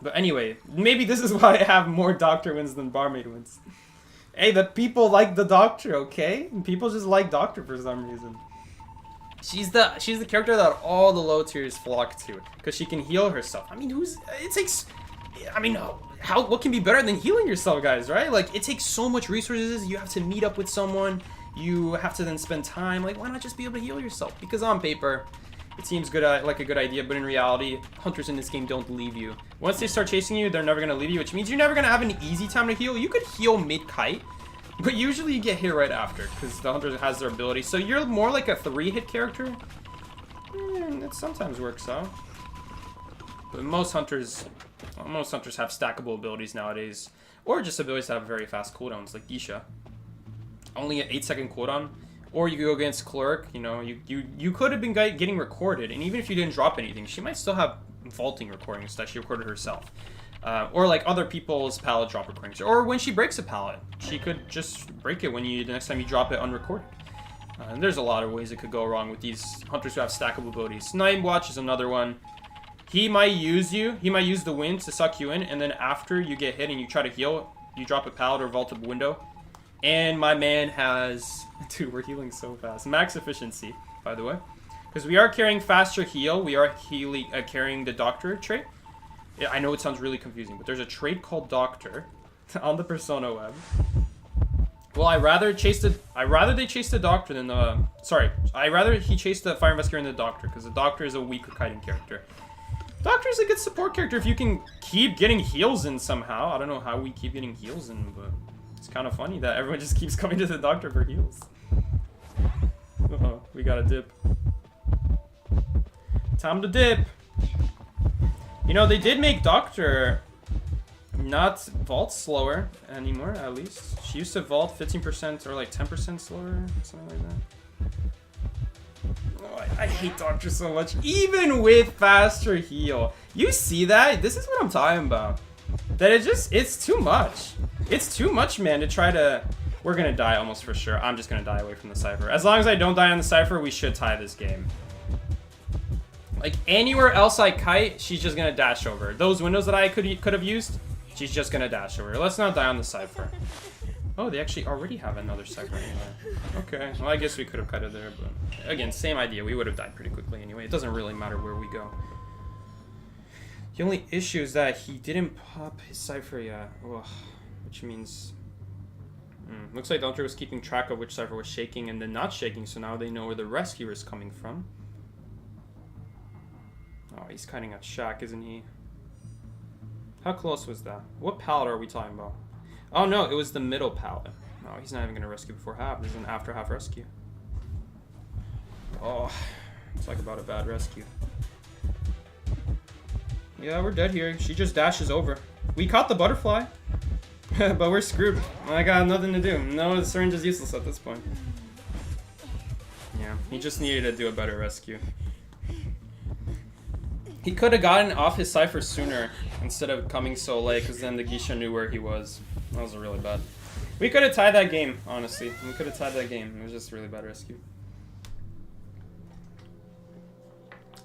But anyway, maybe this is why I have more doctor wins than barmaid wins. Hey, the people like the doctor, okay? People just like doctor for some reason. She's the character that all the low tiers flock to, because she can heal herself. I mean, what can be better than healing yourself, guys, right? Like, it takes so much resources. You have to meet up with someone. You have to then spend time. Like, why not just be able to heal yourself? Because on paper, it seems good, like a good idea, but in reality, hunters in this game don't leave you. Once they start chasing you, they're never going to leave you, which means you're never going to have an easy time to heal. You could heal mid-kite, but usually you get hit right after, because the hunter has their ability. So you're more like a 3-hit character. It sometimes works out. But most hunters have stackable abilities nowadays, or just abilities that have very fast cooldowns, like Geisha. Only an 8-second cooldown. Or you go against Clerk, you know, you could have been getting recorded, and even if you didn't drop anything, she might still have vaulting recordings that she recorded herself. Or like other people's pallet drop recordings. Or when she breaks a pallet, she could just break it the next time you drop it unrecorded. And there's a lot of ways it could go wrong with these hunters who have stackable abilities. Night Watch is another one. He might use you. He might use the wind to suck you in, and then after you get hit and you try to heal, you drop a pallet or vault a window. And my man has... Dude, we're healing so fast. Max efficiency, by the way. Because we are carrying faster heal. We are carrying the Doctor trait. Yeah, I know it sounds really confusing, but there's a trait called Doctor on the Persona web. Well, I'd rather they chase the Doctor than the... Sorry, I'd rather he chase the Fire Investigator than the Doctor, because the Doctor is a weaker kiting character. Doctor is a good support character if you can keep getting heals in somehow. I don't know how we keep getting heals in, but it's kind of funny that everyone just keeps coming to the Doctor for heals. Uh-oh, we got a dip. Time to dip. You know, they did make Doctor not vault slower anymore, at least. She used to vault 15% or like 10% slower, something like that. Oh, I hate Doctor so much, even with faster heal. You see that? This is what I'm talking about. That it's too much. It's too much, man, to try to... We're gonna die almost for sure. I'm just gonna die away from the Cypher. As long as I don't die on the Cypher, we should tie this game. Like, anywhere else I kite, she's just gonna dash over. Those windows that I could have used, she's just gonna dash over. Let's not die on the Cypher. Oh, they actually already have another Cypher anyway. Okay, well, I guess we could have cut it there, but... Again, same idea. We would have died pretty quickly anyway. It doesn't really matter where we go. The only issue is that he didn't pop his Cypher yet. Ugh, which means... looks like Doctor was keeping track of which Cypher was shaking and then not shaking, so now they know where the rescuer is coming from. Oh, he's kiting at Shack, isn't he? How close was that? What pallet are we talking about? Oh no, it was the middle pallet. No, he's not even gonna rescue before half. This is an after half rescue. Oh, talk about a bad rescue. Yeah, we're dead here. She just dashes over. We caught the butterfly, but we're screwed. I got nothing to do. No, the syringe is useless at this point. Yeah, he just needed to do a better rescue. He could have gotten off his Cypher sooner instead of coming so late, because then the Geisha knew where he was. That was really bad. We could have tied that game, honestly. We could have tied that game. It was just a really bad rescue.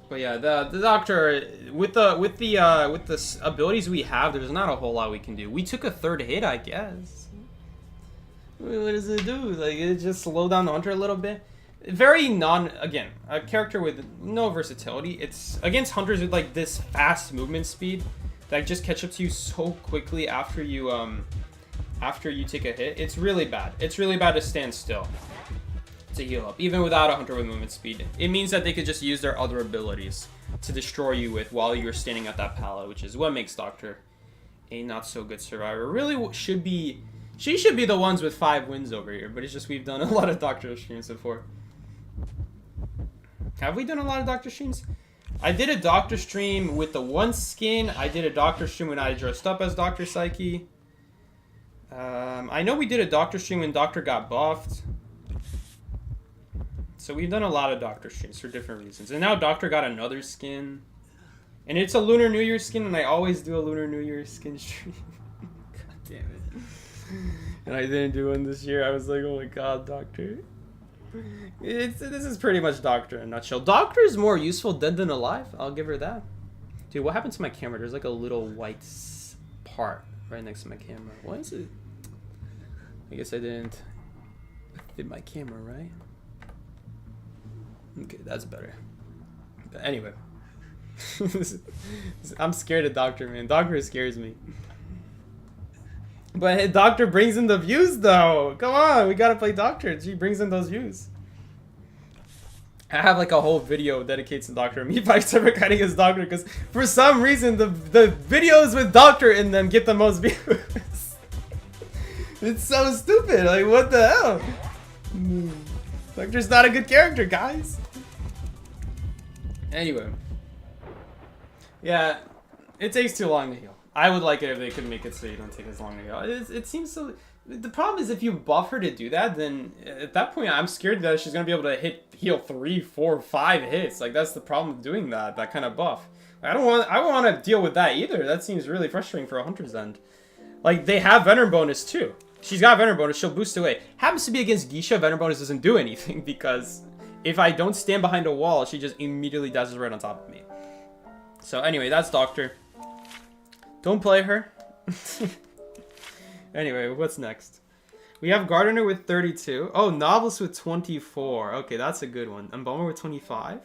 But yeah, the Doctor, with the abilities we have, there's not a whole lot we can do. We took a third hit, I guess. What does it do? Like, it just slow down the Hunter a little bit. Very again, a character with no versatility. It's against hunters with like this fast movement speed that just catch up to you so quickly after you take a hit. It's really bad. It's really bad to stand still to heal up, even without a hunter with movement speed. It means that they could just use their other abilities to destroy you with while you're standing at that pallet, which is what makes Doctor a not so good survivor. Really should be, she should be the ones with 5 wins over here, but it's just we've done a lot of Doctor streams before. Have we done a lot of Doctor streams? I did a Doctor stream with the 1 skin. I did a Doctor stream when I dressed up as Dr. Psyche. I know we did a Doctor stream when Doctor got buffed. So we've done a lot of Doctor streams for different reasons. And now Doctor got another skin. And it's a Lunar New Year skin, and I always do a Lunar New Year skin stream. God damn it. And I didn't do one this year. I was like, oh my god, Doctor. This is pretty much Doctor in a nutshell. Doctor is more useful dead than alive. I'll give her that. Dude, what happened to my camera? There's like a little white part right next to my camera. Why is it? I guess I didn't fit my camera right. Okay, that's better. But anyway. I'm scared of Doctor, man. Doctor scares me. But Doctor brings in the views, though. Come on, we gotta play Doctor. She brings in those views. I have like a whole video dedicated to Doctor. Me by server kiting as Doctor, because for some reason the videos with Doctor in them get the most views. It's so stupid. Like, what the hell? Doctor's not a good character, guys. Anyway. Yeah, it takes too long to heal. I would like it if they could make it so you don't take as long to heal. It seems so... The problem is if you buff her to do that, then at that point I'm scared that she's going to be able to heal 3, 4, 5 hits. Like, that's the problem with doing that kind of buff. I don't want to deal with that either. That seems really frustrating for a Hunter's End. Like, they have Venom bonus too. she's got Venom Bonus, she'll boost away. Happens to be against Geisha, Venom Bonus doesn't do anything because if I don't stand behind a wall, she just immediately dashes right on top of me. So anyway, that's Doctor. Don't play her. Anyway, what's next? We have Gardener with 32. Oh, Novelist with 24. Okay, that's a good one. Embalmer with 25.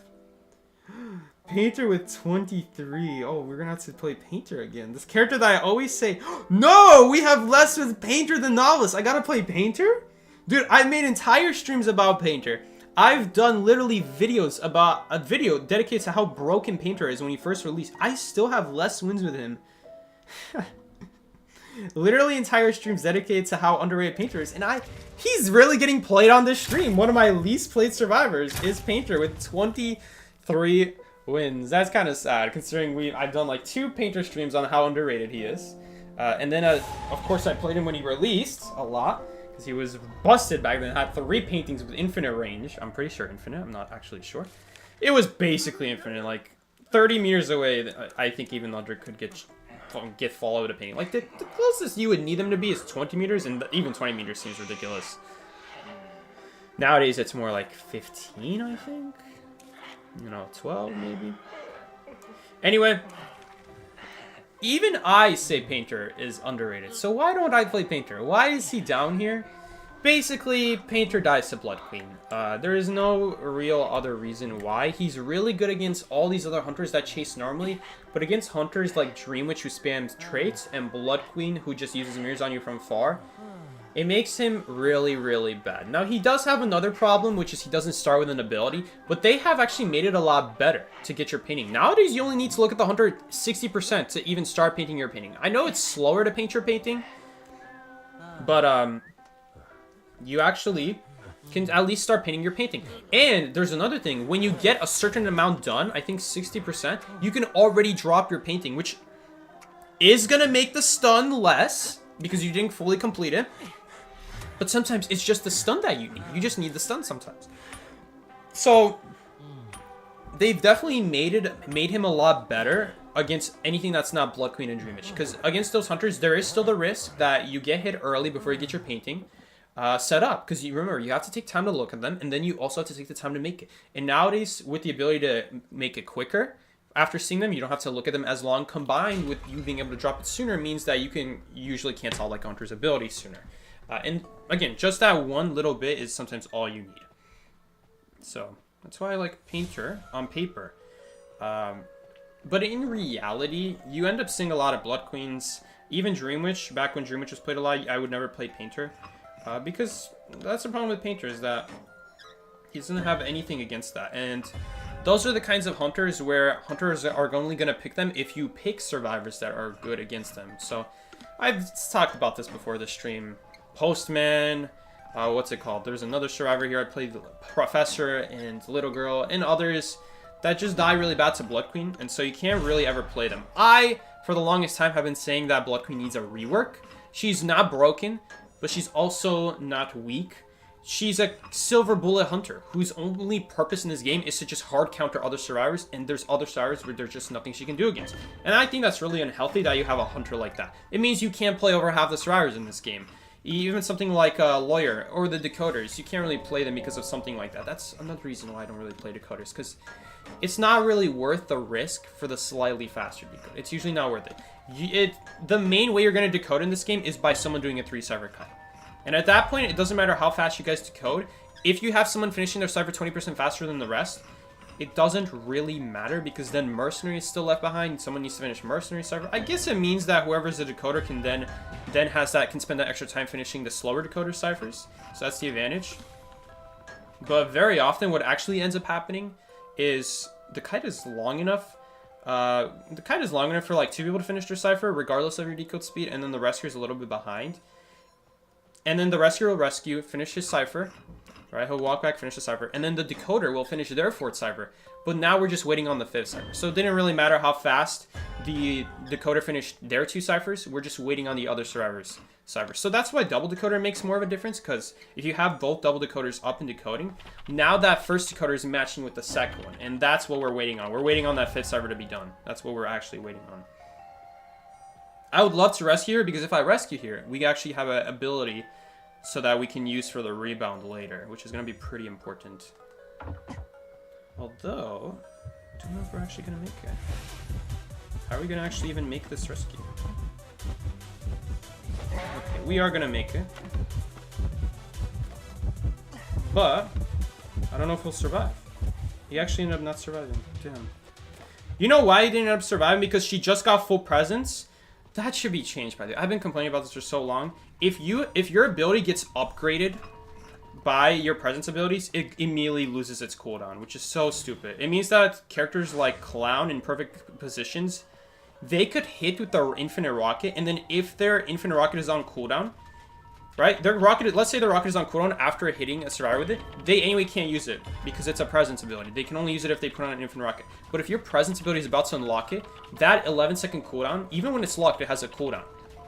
Painter with 23. Oh, we're gonna have to play Painter again. This character that I always say, no, we have less with Painter than Novelist. I gotta play Painter? Dude, I made entire streams about Painter. I've done literally videos about a video dedicated to how broken Painter is when he first released. I still have less wins with him. Literally entire streams dedicated to how underrated Painter is, and he's really getting played on this stream. One of my least played survivors is Painter with 23 wins. That's kind of sad considering I've done like 2 Painter streams on how underrated he is. And then of course I played him when he released a lot because he was busted back then. Had 3 paintings with infinite range. I'm pretty sure infinite. I'm not actually sure. It was basically infinite, like 30 meters away. I think even Under could get followed a painting. Like the closest you would need them to be is 20 meters, and even 20 meters seems ridiculous. Nowadays it's more like 15, I think. 12 maybe. Anyway, even I say Painter is underrated. So why don't I play Painter? Why is he down here? Basically, Painter dies to Blood Queen. There is no real other reason why. He's really good against all these other hunters that chase normally, but against hunters like Dream Witch who spams traits and Blood Queen who just uses mirrors on you from far, it makes him really, really bad. Now, he does have another problem, which is he doesn't start with an ability, but they have actually made it a lot better to get your painting. Nowadays, you only need to look at the hunter 60% to even start painting your painting. I know it's slower to paint your painting, but you actually can at least start painting your painting. And there's another thing. When you get a certain amount done, I think 60%, you can already drop your painting, which is going to make the stun less because you didn't fully complete it. But sometimes it's just the stun that you need. You just need the stun sometimes. So they've definitely made him a lot better against anything that's not Blood Queen and Dream Witch. Because against those hunters, there is still the risk that you get hit early before you get your painting set up. Because you remember, you have to take time to look at them, and then you also have to take the time to make it. And nowadays, with the ability to make it quicker, after seeing them, you don't have to look at them as long. Combined with you being able to drop it sooner means that you can usually cancel like a hunter's ability sooner. And again, just that one little bit is sometimes all you need. So that's why I like Painter on paper. But in reality, you end up seeing a lot of Blood Queens. Even Dream Witch, back when Dream Witch was played a lot, I would never play Painter. Because that's the problem with Painter, is that he doesn't have anything against that. And those are the kinds of hunters where hunters are only going to pick them if you pick survivors that are good against them. So I've talked about this before the stream. Postman, what's it called? There's another survivor here. I played the Professor and Little Girl and others that just die really bad to Blood Queen, and so you can't really ever play them. I, for the longest time, have been saying that Blood Queen needs a rework. She's not broken, but she's also not weak. She's a silver bullet hunter whose only purpose in this game is to just hard counter other survivors, and there's other survivors where there's just nothing she can do against. And I think that's really unhealthy that you have a hunter like that. It means you can't play over half the survivors in this game. Even something like a Lawyer or the Decoders, you can't really play them because of something like that. That's another reason why I don't really play Decoders, because it's not really worth the risk for the slightly faster decode. It's usually not worth it. The main way you're going to decode in this game is by someone doing a 3-cipher cut. And at that point, it doesn't matter how fast you guys decode. If you have someone finishing their cipher 20% faster than the rest, it doesn't really matter, because then Mercenary is still left behind. Someone needs to finish Mercenary cipher. I guess it means that whoever's the decoder can then can spend that extra time finishing the slower decoder ciphers. So that's the advantage. But very often what actually ends up happening is the kite is long enough. The kite is long enough for like 2 people to finish their cipher regardless of your decode speed, and then the rescuer is a little bit behind. And then the rescuer will rescue, finish his cipher. Right, he'll walk back, finish the cipher, and then the decoder will finish their 4th cipher. But now we're just waiting on the 5th cipher. So it didn't really matter how fast the decoder finished their 2 ciphers. We're just waiting on the other survivors' ciphers. So that's why double decoder makes more of a difference, because if you have both double decoders up and decoding, now that first decoder is matching with the second one, and that's what we're waiting on. We're waiting on that 5th cipher to be done. That's what we're actually waiting on. I would love to rescue her, because if I rescue here, we actually have an ability so that we can use for the rebound later, which is going to be pretty important. Although, I don't know if we're actually going to make it. How are we going to actually even make this rescue? Okay, we are going to make it. But, I don't know if he'll survive. He actually ended up not surviving. Damn. You know why he didn't end up surviving? Because she just got full presence. That should be changed, by the way. I've been complaining about this for so long. If your ability gets upgraded by your presence abilities, it immediately loses its cooldown, which is so stupid. It means that characters like Clown in perfect positions, they could hit with the infinite rocket, and then if their infinite rocket is on cooldown, right? Their rocket, let's say the rocket is on cooldown after hitting a survivor with it, they anyway can't use it because it's a presence ability. They can only use it if they put on an infinite rocket. But if your presence ability is about to unlock it, that 11-second cooldown, even when it's locked, it has a cooldown.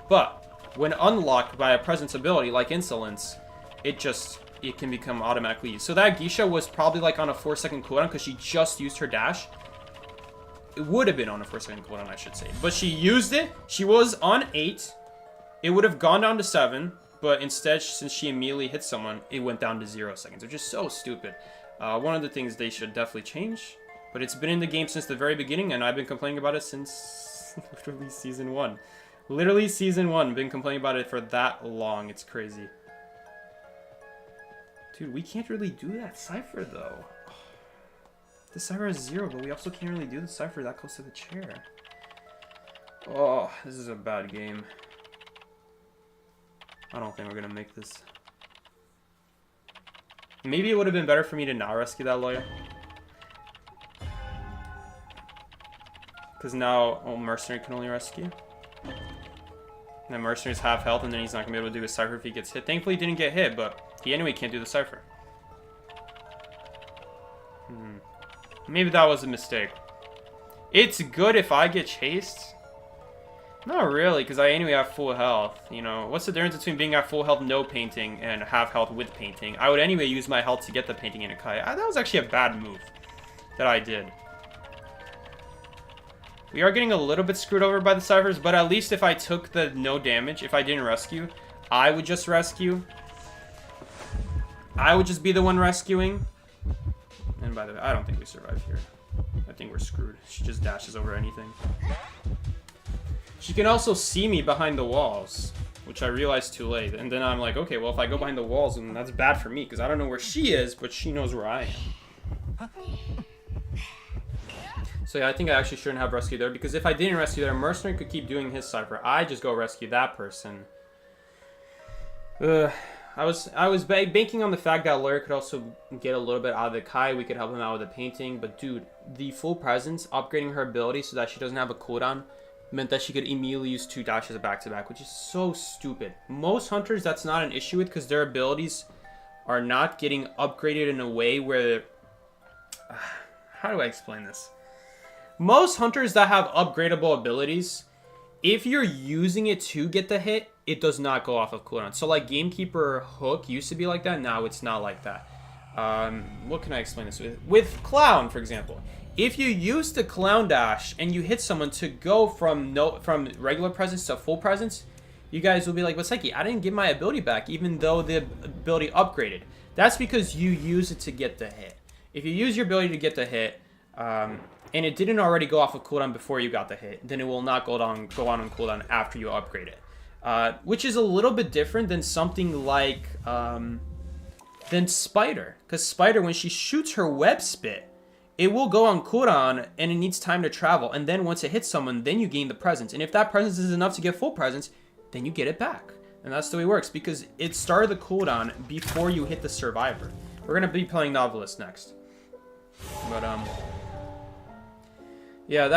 But when unlocked by a presence ability like Insolence, it can become automatically used. So that Geisha was probably like on a 4-second cooldown because she just used her dash. It would have been on a 4-second cooldown, I should say. But she used it. She was on 8. It would have gone down to 7. But instead, since she immediately hit someone, it went down to 0 seconds, which is so stupid. One of the things they should definitely change. But it's been in the game since the very beginning, and I've been complaining about it since literally Season 1. Literally Season 1. Been complaining about it for that long. It's crazy. Dude, we can't really do that cipher, though. The cipher is 0, but we also can't really do the cipher that close to the chair. Oh, this is a bad game. I don't think we're gonna make this. Maybe it would have been better for me to not rescue that lawyer. Because now, Mercenary can only rescue. And then Mercenary's half health, and then he's not gonna be able to do his cipher if he gets hit. Thankfully, he didn't get hit, but he anyway can't do the cipher. Maybe that was a mistake. It's good if I get chased. Not really, because I anyway have full health. You know, what's the difference between being at full health, no painting, and half health with painting? I would anyway use my health to get the painting in a Kai. That was actually a bad move that I did. We are getting a little bit screwed over by the ciphers, but at least if I took the no damage, if I didn't rescue, I would just rescue. I would just be the one rescuing. And by the way, I don't think we survive here. I think we're screwed. She just dashes over anything. She can also see me behind the walls, which I realized too late. And then I'm like, okay, well, if I go behind the walls, then that's bad for me, because I don't know where she is, but she knows where I am. So yeah, I think I actually shouldn't have rescued there, because if I didn't rescue there, Mercenary could keep doing his cipher. I just go rescue that person. I was banking on the fact that Lawyer could also get a little bit out of the Kai. We could help him out with the painting. But dude, the full presence, upgrading her ability so that she doesn't have a cooldown, meant that she could immediately use 2 dashes back-to-back, which is so stupid. Most hunters, that's not an issue with, because their abilities are not getting upgraded in a way where... how do I explain this? Most hunters that have upgradable abilities, if you're using it to get the hit, it does not go off of cooldown. So like Gamekeeper Hook used to be like that. Now it's not like that. What can I explain this with? With Clown, for example. If you use the Clown Dash and you hit someone to go from regular presence to full presence, you guys will be like, but Psyche, I didn't get my ability back even though the ability upgraded. That's because you use it to get the hit. If you use your ability to get the hit, and it didn't already go off of cooldown before you got the hit, then it will not go on cooldown after you upgrade it. Which is a little bit different than something like than Spider. Because Spider, when she shoots her web spit, it will go on cooldown and it needs time to travel. And then once it hits someone, then you gain the presence. And if that presence is enough to get full presence, then you get it back. And that's the way it works, because it started the cooldown before you hit the survivor. We're going to be playing Novelist next. But, yeah,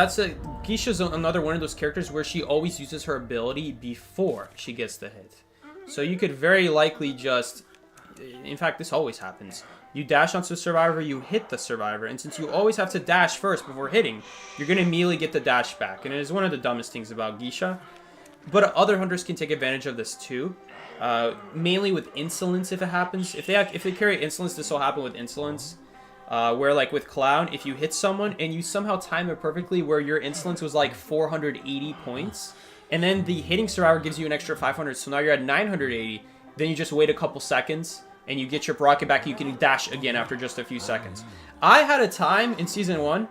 Geisha's another one of those characters where she always uses her ability before she gets the hit. So you could very likely just... In fact, this always happens. You dash onto the survivor, you hit the survivor, and since you always have to dash first before hitting, you're going to immediately get the dash back. And it is one of the dumbest things about Geisha. But other hunters can take advantage of this too. Mainly with Insolence if it happens. If they carry Insolence, this will happen with Insolence. Where like with Clown, if you hit someone and you somehow time it perfectly where your Insolence was like 480 points, And then the hitting survivor gives you an extra 500, so now you're at 980. Then you just wait a couple seconds, and you get your rocket back. You can dash again after just a few seconds. I had a time in Season 1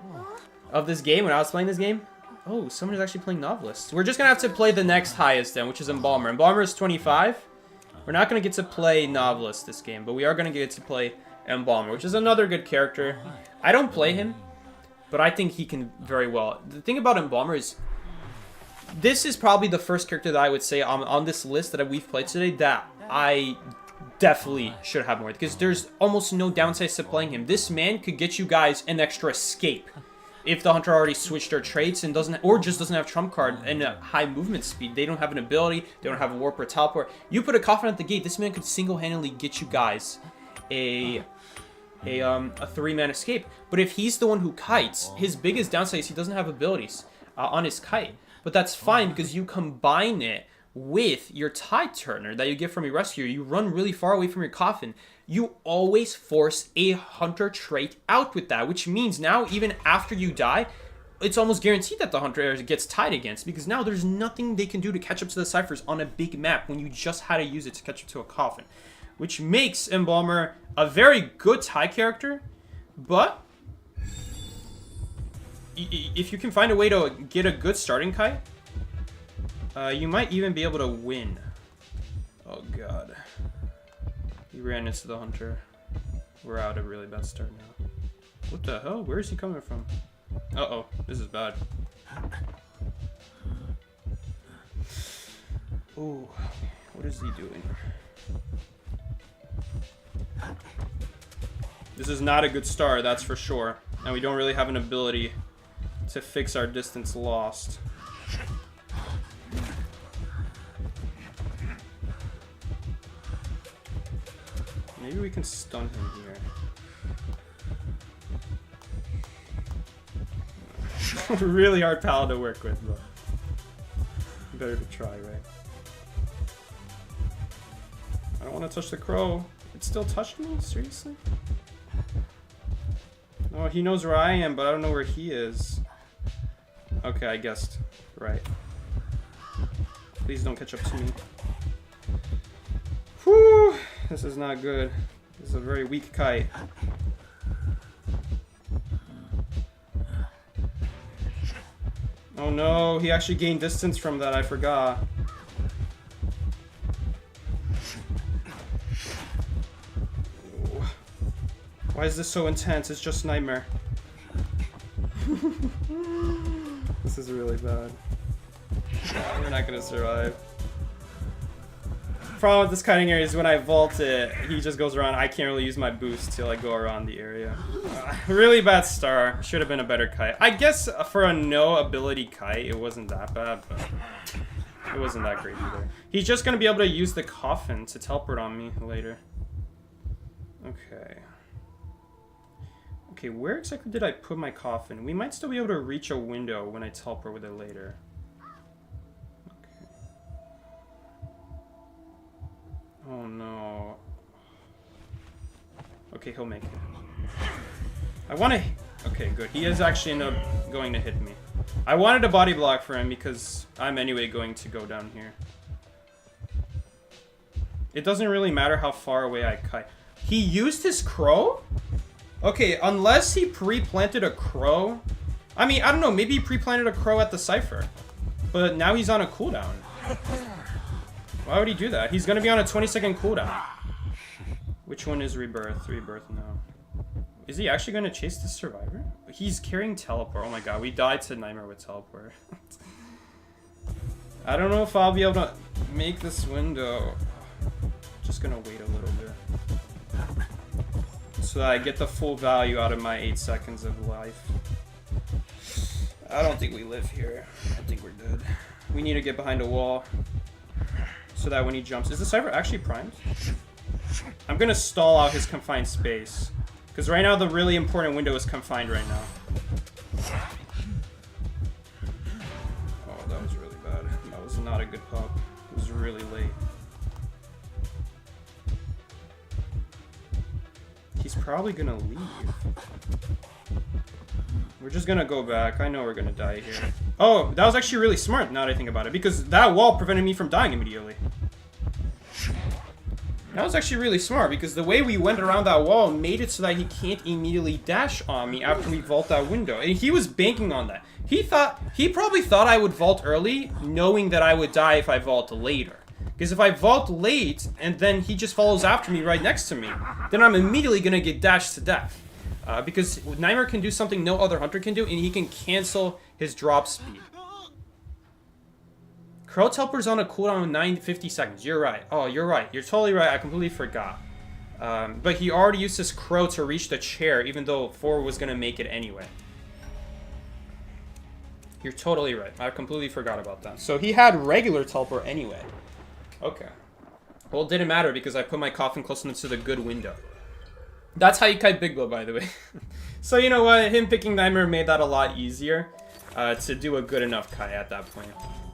of this game, when I was playing this game. Oh, someone is actually playing Novelist. We're just going to have to play the next highest then, which is Embalmer. Embalmer is 25. We're not going to get to play Novelist this game, but we are going to get to play Embalmer, which is another good character. I don't play him, but I think he can very well. The thing about Embalmer is, this is probably the first character that I would say on this list that we've played today that I definitely should have more, because there's almost no downsides to playing him. This man could get you guys an extra escape if the hunter already switched their traits and doesn't, or just doesn't have trump card and a high movement speed. They don't have an ability, they don't have a warp or teleport. You put a coffin at the gate, this man could single-handedly get you guys a 3-man escape. But if he's the one who kites, his biggest downside is he doesn't have abilities on his kite. But that's fine because you combine it with your tide turner that you get from your rescuer. You run really far away from your coffin. You always force a hunter trait out with that, which means now even after you die, it's almost guaranteed that the hunter gets tied against, because now there's nothing they can do to catch up to the ciphers on a big map when you just had to use it to catch up to a coffin, which makes Embalmer a very good tie character. But if you can find a way to get a good starting kite, you might even be able to win. Oh god. He ran into the hunter. We're out a really bad start now. What the hell? Where is he coming from? Uh-oh. This is bad. Oh, what is he doing? This is not a good start, that's for sure. And we don't really have an ability to fix our distance lost. Maybe we can stun him here. Really hard pal to work with, but better to try, right? I don't want to touch the crow. It still touched me? Seriously? Oh, he knows where I am, but I don't know where he is. Okay, I guessed. Right. Please don't catch up to me. Whew! This is not good. This is a very weak kite. Oh no, he actually gained distance from that, I forgot. Why is this so intense? It's just Nightmare. This is really bad. Yeah, we're not gonna survive. Problem with this kiting area is when I vault it, he just goes around. I can't really use my boost to like go around the area. Really bad start. Should have been a better kite. I guess for a no ability kite, it wasn't that bad, but it wasn't that great either. He's just gonna be able to use the coffin to teleport on me later. Okay. Okay, where exactly did I put my coffin? We might still be able to reach a window when I teleport with it later. Oh no. Okay, he'll make it. I want to... Okay, good. He is actually going to hit me. I wanted a body block for him because I'm anyway going to go down here. It doesn't really matter how far away I kite. He used his crow? Okay, unless he pre-planted a crow. I mean, I don't know. Maybe he pre-planted a crow at the cipher. But now he's on a cooldown. Why would he do that? He's gonna be on a 20-second cooldown. Which one is Rebirth? Rebirth now. Is he actually gonna chase the survivor? He's carrying teleport. Oh my god, we died to Nightmare with teleport. I don't know if I'll be able to make this window. Just gonna wait a little bit. So that I get the full value out of my 8 seconds of life. I don't think we live here. I think we're dead. We need to get behind a wall. So that when he jumps... Is the cipher actually primed? I'm gonna stall out his confined space. Because right now the really important window is confined right now. Oh, that was really bad. That was not a good pop. It was really late. he's probably gonna leave. We're just gonna go back. I know we're gonna die here. Oh, that was actually really smart now that I think about it, because that wall prevented me from dying immediately. That was actually really smart, because the way we went around that wall made it so that he can't immediately dash on me after we vault that window. And he was banking on that. He probably thought I would vault early, knowing that I would die if I vault later. Because if I vault late, and then he just follows after me right next to me, then I'm immediately gonna get dashed to death. Because Nightmare can do something no other hunter can do, and he can cancel his drop speed. Crow Teleport's on a cooldown of 950 seconds. You're right. Oh, you're right. You're totally right. I completely forgot. But he already used his Crow to reach the chair, even though 4 was going to make it anyway. You're totally right. I completely forgot about that. So he had regular Teleport anyway. Okay. Well, it didn't matter because I put my coffin close enough to the good window. That's how you kite Big Blow, by the way. So you know what? Him picking Nightmare made that a lot easier to do a good enough kite at that point.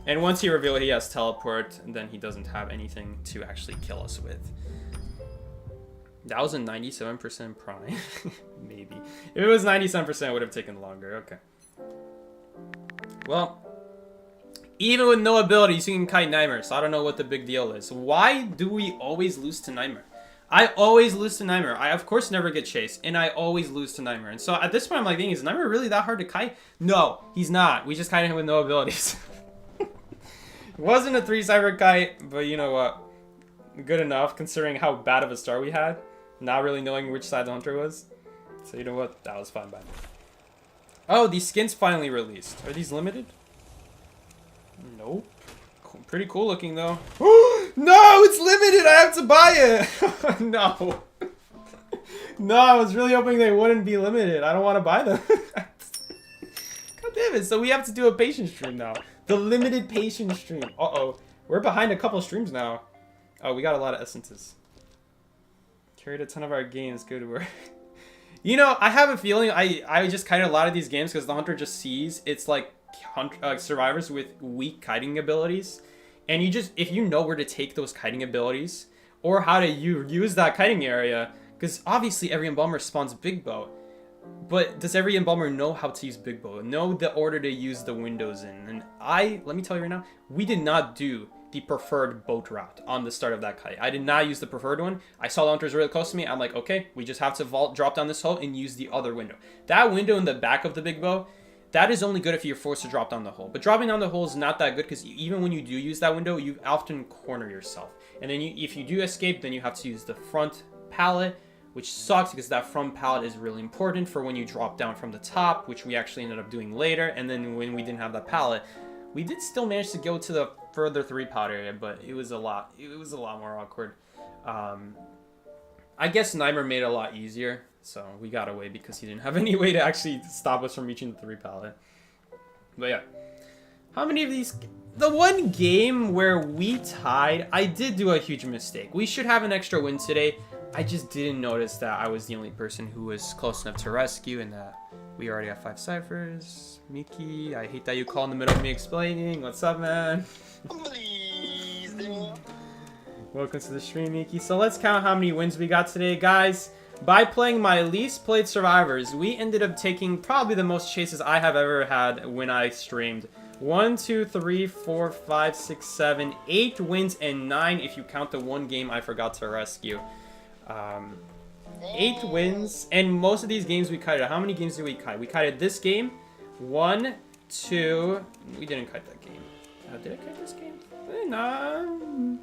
And once he revealed he has Teleport, then he doesn't have anything to actually kill us with. That was a 97% prime. Maybe. If it was 97%, it would have taken longer. Okay. Well, even with no abilities, you can kite Nightmare, so I don't know what the big deal is. Why do we always lose to Nightmare? I always lose to Nightmare. I, of course, never get chased, and I always lose to Nightmare. And so at this point, I'm like, is Nightmare really that hard to kite? No, he's not. We just kited him with no abilities. It wasn't a 3-cyber kite, but you know what? Good enough, considering how bad of a start we had. Not really knowing which side the hunter was. So you know what? That was fine by me. Oh, these skins finally released. Are these limited? Nope. Pretty cool looking though. No, it's limited. I have to buy it. No. No, I was really hoping they wouldn't be limited. I don't want to buy them. God damn it. So we have to do a patient stream now. The limited patient stream. Uh-oh. We're behind a couple streams now. Oh, we got a lot of essences. Carried a ton of our games. Good work. You know, I have a feeling I just kited a lot of these games because the hunter just sees it's like survivors with weak kiting abilities. And you just, if you know where to take those kiting abilities or how to use that kiting area, because obviously every Embalmer spawns Big Bow. But does every Embalmer know how to use Big Bow? Know the order to use the windows in? And let me tell you right now, we did not do the preferred boat route on the start of that kite. I did not use the preferred one. I saw the hunters really close to me. I'm like, okay, we just have to drop down this hole and use the other window. That window in the back of the Big Bow, that is only good if you're forced to drop down the hole. But dropping down the hole is not that good because even when you do use that window, you often corner yourself. And then if you do escape, then you have to use the front pallet, which sucks because that front pallet is really important for when you drop down from the top, which we actually ended up doing later. And then when we didn't have that pallet, we did still manage to go to the further 3-pallet area, but it was a lot more awkward. I guess Nightmare made it a lot easier. So we got away because he didn't have any way to actually stop us from reaching the 3-pallet. But yeah. How many of these... The one game where we tied, I did do a huge mistake. We should have an extra win today. I just didn't notice that I was the only person who was close enough to rescue and that we already have 5 ciphers. Mickey, I hate that you call in the middle of me explaining. What's up, man? Please, Welcome to the stream, Mickey. So let's count how many wins we got today, guys. By playing my least played survivors, we ended up taking probably the most chases I have ever had when I streamed. 1, 2, 3, 4, 5, 6, 7, 8 wins and 9 if you count the one game I forgot to rescue. 8 wins, and most of these games we kited. How many games did we kite? We kited this game. 1, 2. We didn't kite that game. Did I kite this game? No.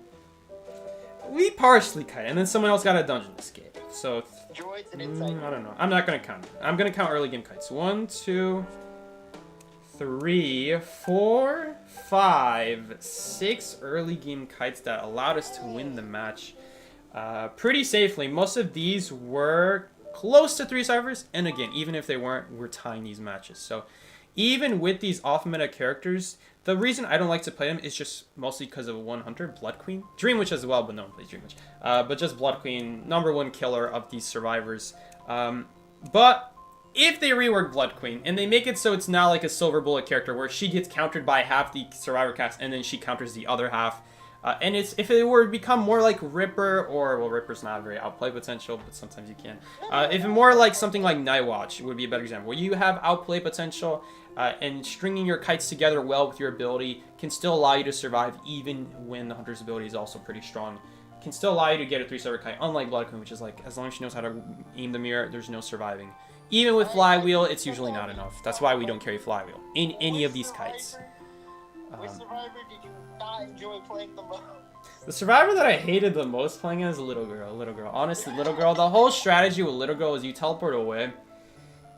We partially kited, and then someone else got a dungeon this game. So, droids and inside. I don't know. I'm not gonna count. I'm gonna count early game kites. 1, 2, 3, 4, 5, 6 early game kites that allowed us to win the match pretty safely. Most of these were close to 3 ciphers, and again, even if they weren't, we're tying these matches. So even with these off-meta characters, the reason I don't like to play them is just mostly because of one hunter, Blood Queen. Dream Witch as well, but no one plays Dream Witch. But just Blood Queen, #1 killer of these survivors. But if they rework Blood Queen, and they make it so it's now like a Silver Bullet character, where she gets countered by half the survivor cast, and then she counters the other half, And if it were to become more like Ripper, or, well, Ripper's not very outplay potential, but sometimes you can. If it more like something like Night Watch would be a better example, where you have outplay potential, and stringing your kites together well with your ability can still allow you to survive even when the hunter's ability is also pretty strong. Can still allow you to get a 3-star kite, unlike Blood Queen, which is like, as long as she knows how to aim the mirror, there's no surviving. Even with Flywheel, it's usually not enough. That's why we don't carry Flywheel in any of these kites. Which Survivor did you not enjoy playing the most? The Survivor that I hated the most playing as Little Girl. Little Girl. Honestly, Little Girl. The whole strategy with Little Girl is you teleport away.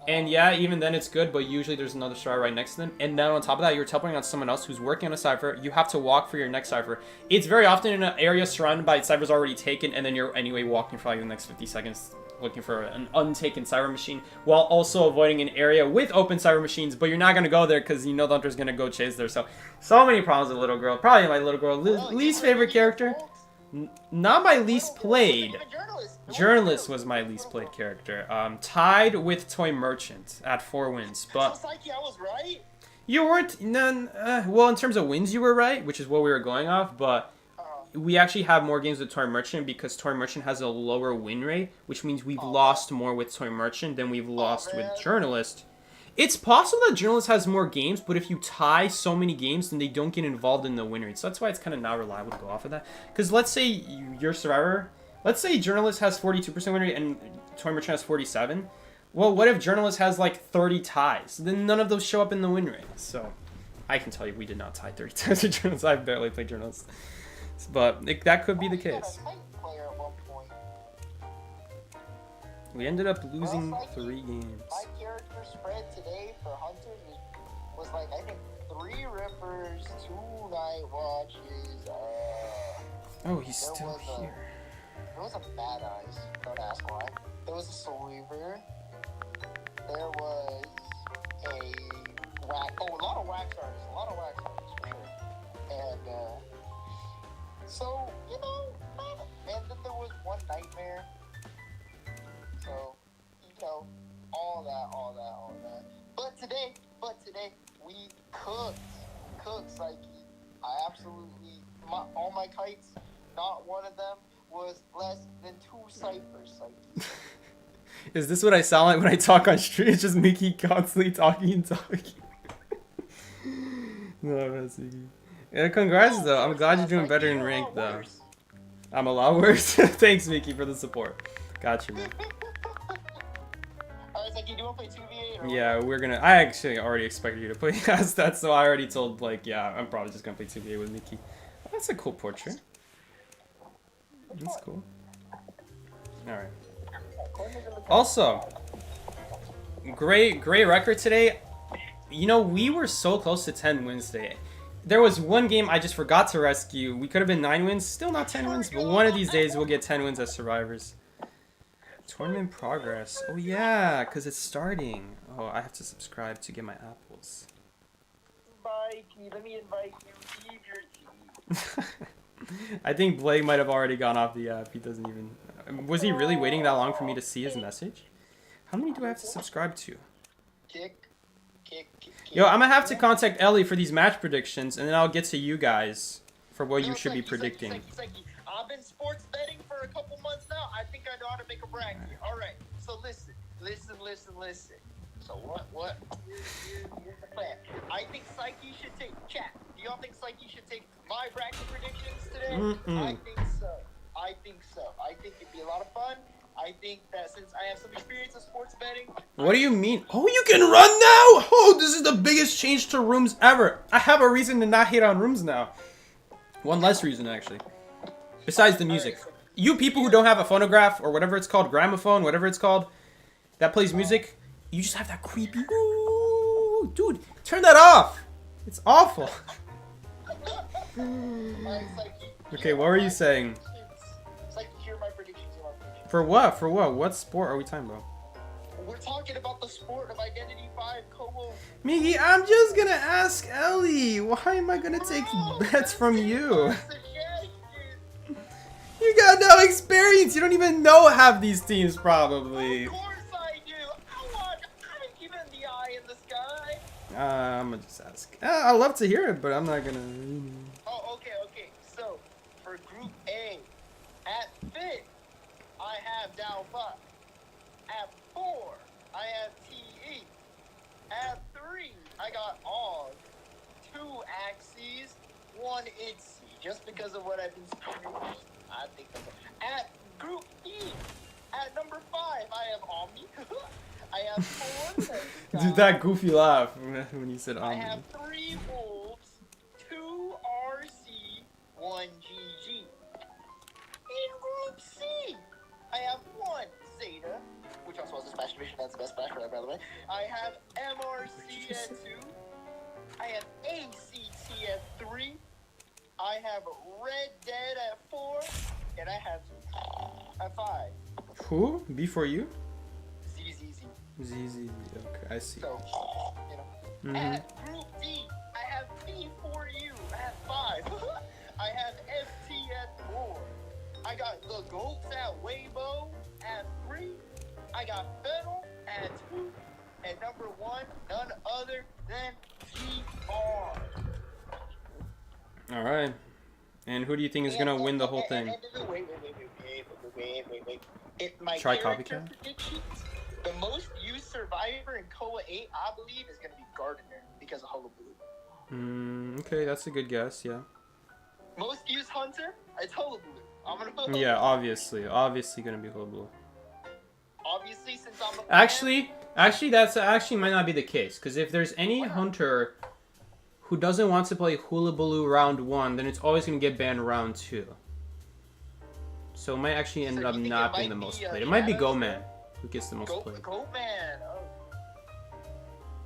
And yeah, even then it's good, but usually there's another Survivor right next to them. And then on top of that, you're teleporting on someone else who's working on a Cypher. You have to walk for your next Cypher. It's very often in an area surrounded by Cyphers already taken, and then you're anyway walking for like the next 50 seconds looking for an untaken Cypher machine, while also avoiding an area with open Cypher machines, but you're not going to go there because you know the hunter's going to go chase there. So many problems with Little Girl. Probably my Little Girl least favorite character. Not my least played. Journalist was my least played character. Tied with Toy Merchant at 4 wins. But Psyche, I was right. you weren't none. Well, in terms of wins, you were right, which is what we were going off. But we actually have more games with Toy Merchant because Toy Merchant has a lower win rate, which means we've lost more with Toy Merchant than we've lost with Journalist. It's possible that Journalist has more games, but if you tie so many games, then they don't get involved in the win rate. So that's why it's kind of not reliable to go off of that. Because let's say you're Survivor. Let's say Journalist has 42% win rate and Toy Merchant has 47. Well, what if Journalist has like 30 ties? Then none of those show up in the win rate. So I can tell you we did not tie 30 times with Journalist. I barely played Journalist. But that could be the case. We ended up losing 3 games. My character spread today for Hunters was like, I think 3 Rippers, 2 Night Watches. Oh, he's still here. There was a Bad Eyes. Don't ask why. There was a Soul Weaver. There was a a lot of wax artists. A lot of wax artists for sure. And so, you know, and then there was one Nightmare. So, you know, all that. But today, we cooked Psyche. I absolutely, all my kites, not one of them was less than 2 ciphers, Psyche. Is this what I sound like when I talk on stream? It's just Mickey constantly talking and talking. No, that's Mickey. Yeah, congrats though. I'm glad you're doing better in rank though. I'm a lot worse. Thanks, Mickey, for the support. Gotcha, man. Like, you want to play 2v8 or yeah, we're gonna. I actually already expected you to play as that, so I already told, like, yeah, I'm probably just gonna play 2v8 with Mickey. Oh, that's a cool portrait. That's cool. Alright. Also, great record today. You know, we were so close to 10 wins today. There was one game I just forgot to rescue. We could have been 9 wins, still not 10 wins, but one of these days we'll get 10 wins as survivors. Tournament progress. Oh yeah, because it's starting. Oh, I have to subscribe to get my apples. Mikey, let me invite you. Leave your team. I think Blake might have already gone off the app. He doesn't even... Was he really waiting that long for me to see his message? How many do I have to subscribe to? Kick. Yo, I'm gonna have to contact Ellie for these match predictions, and then I'll get to you guys for what you should be predicting. I've been sports betting for a couple months now. I think I know how to make a bracket. All right. So listen. So what? Here's the plan. I think Psyche should take chat. Do y'all think Psyche should take my bracket predictions today? I think so. I think it'd be a lot of fun. I think that since I have some experience in sports betting... What do you mean? Oh, you can run now? Oh, this is the biggest change to rooms ever. I have a reason to not hate on rooms now. One less reason, actually. Besides the music. You people who don't have a phonograph or whatever it's called, gramophone, whatever it's called, that plays music, you just have that creepy... Ooh, dude, turn that off. It's awful. Okay, what were you saying? For what? What sport are we talking about? We're talking about the sport of Identity 5 co-op. Miggy, I'm just gonna ask Ellie. Why am I gonna take bets from you? You got no experience. You don't even know half these teams, probably. Of course I do. I'm giving the eye in the sky. I'm gonna just ask. I'd love to hear it, but I'm not gonna. Oh, okay. So, 5, I have down 5. At 4, I have TE. At 3, I got Og. 2 Axes, 1 Itzy. Just because of what I've been saying, I think that's it. At Group E, at number 5, I have Omni. I have 4. Dude, that goofy laugh when you said I Omni. have 3 Wolves, 2 RC, 1 GG. In Group C, I have 1 Zeta, which also has a Smash Division. That's the best Smash for that, by the way. I have MRC at 2. I have ACT at 3. I have Red Dead at 4. And I have at 5. Who? Before you? ZZZ. ZZ. Okay, I see. So, you know. At Group D, I have B4U at 5. I have FT at 4. I got the Goats at Weibo at 3. I got Fennel at 2. And number 1, none other than GR. Alright. And who do you think is gonna win the whole thing? Wait. My Try character copycat? predictions, the most used survivor in Koa 8, I believe, is gonna be Gardener because of Hullabaloo. Okay, that's a good guess, yeah. Most used hunter, it's Hullabaloo. I'm gonna put Yeah, Hullabaloo. obviously gonna be Hullabaloo. Obviously, since I'm a fan, Actually, that's actually might not be the case. Because if there's any hunter who doesn't want to play Hullabaloo round 1, then it's always gonna get banned round 2. So it might actually end So up you think not it being might the most be, played. It might be Shadows? Goman who gets the most played. Go man. Oh.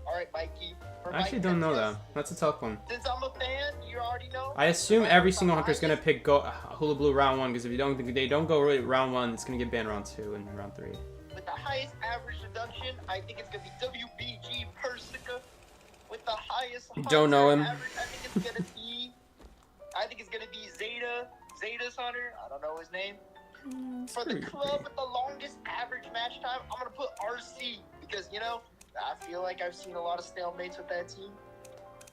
Alright, Mikey. For I actually my don't know guess, that. That's a tough one. Since I'm a fan, you already know. I assume The every highest- single hunter is gonna pick Hullabaloo round 1, because if they don't go really round 1, it's gonna get banned round 2 and round 3. With the highest average deduction, I think it's gonna be WBG Persica. With the highest Don't know him. average, I think it's gonna be. I think it's gonna be Zeta's hunter. I don't know his name. For the club with the longest average match time, I'm gonna put RC because I feel like I've seen a lot of stalemates with that team.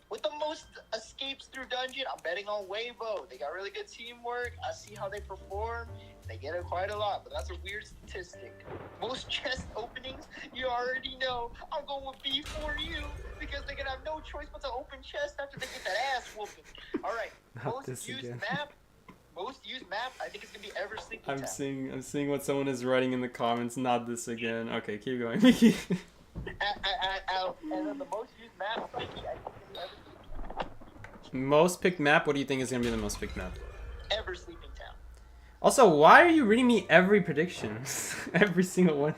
With the most escapes through dungeon, I'm betting on Weibo. They got really good teamwork. I see how they perform. They get it quite a lot, but that's a weird statistic. Most chest openings, you already know. I'm going with B4U because they're gonna have no choice but to open chest after they get that ass whooping. All right, Not this most used again. map. Most used map, I think it's gonna be Ever Sleeping I'm Town. seeing what someone is writing in the comments. Not this again. Okay, keep going, Mickey. And then the most used map, Mikey, I think it's Ever Sleeping Town. Most picked map? What do you think is going to be the most picked map? Ever Sleeping Town. Also, why are you reading me every prediction? Every single one.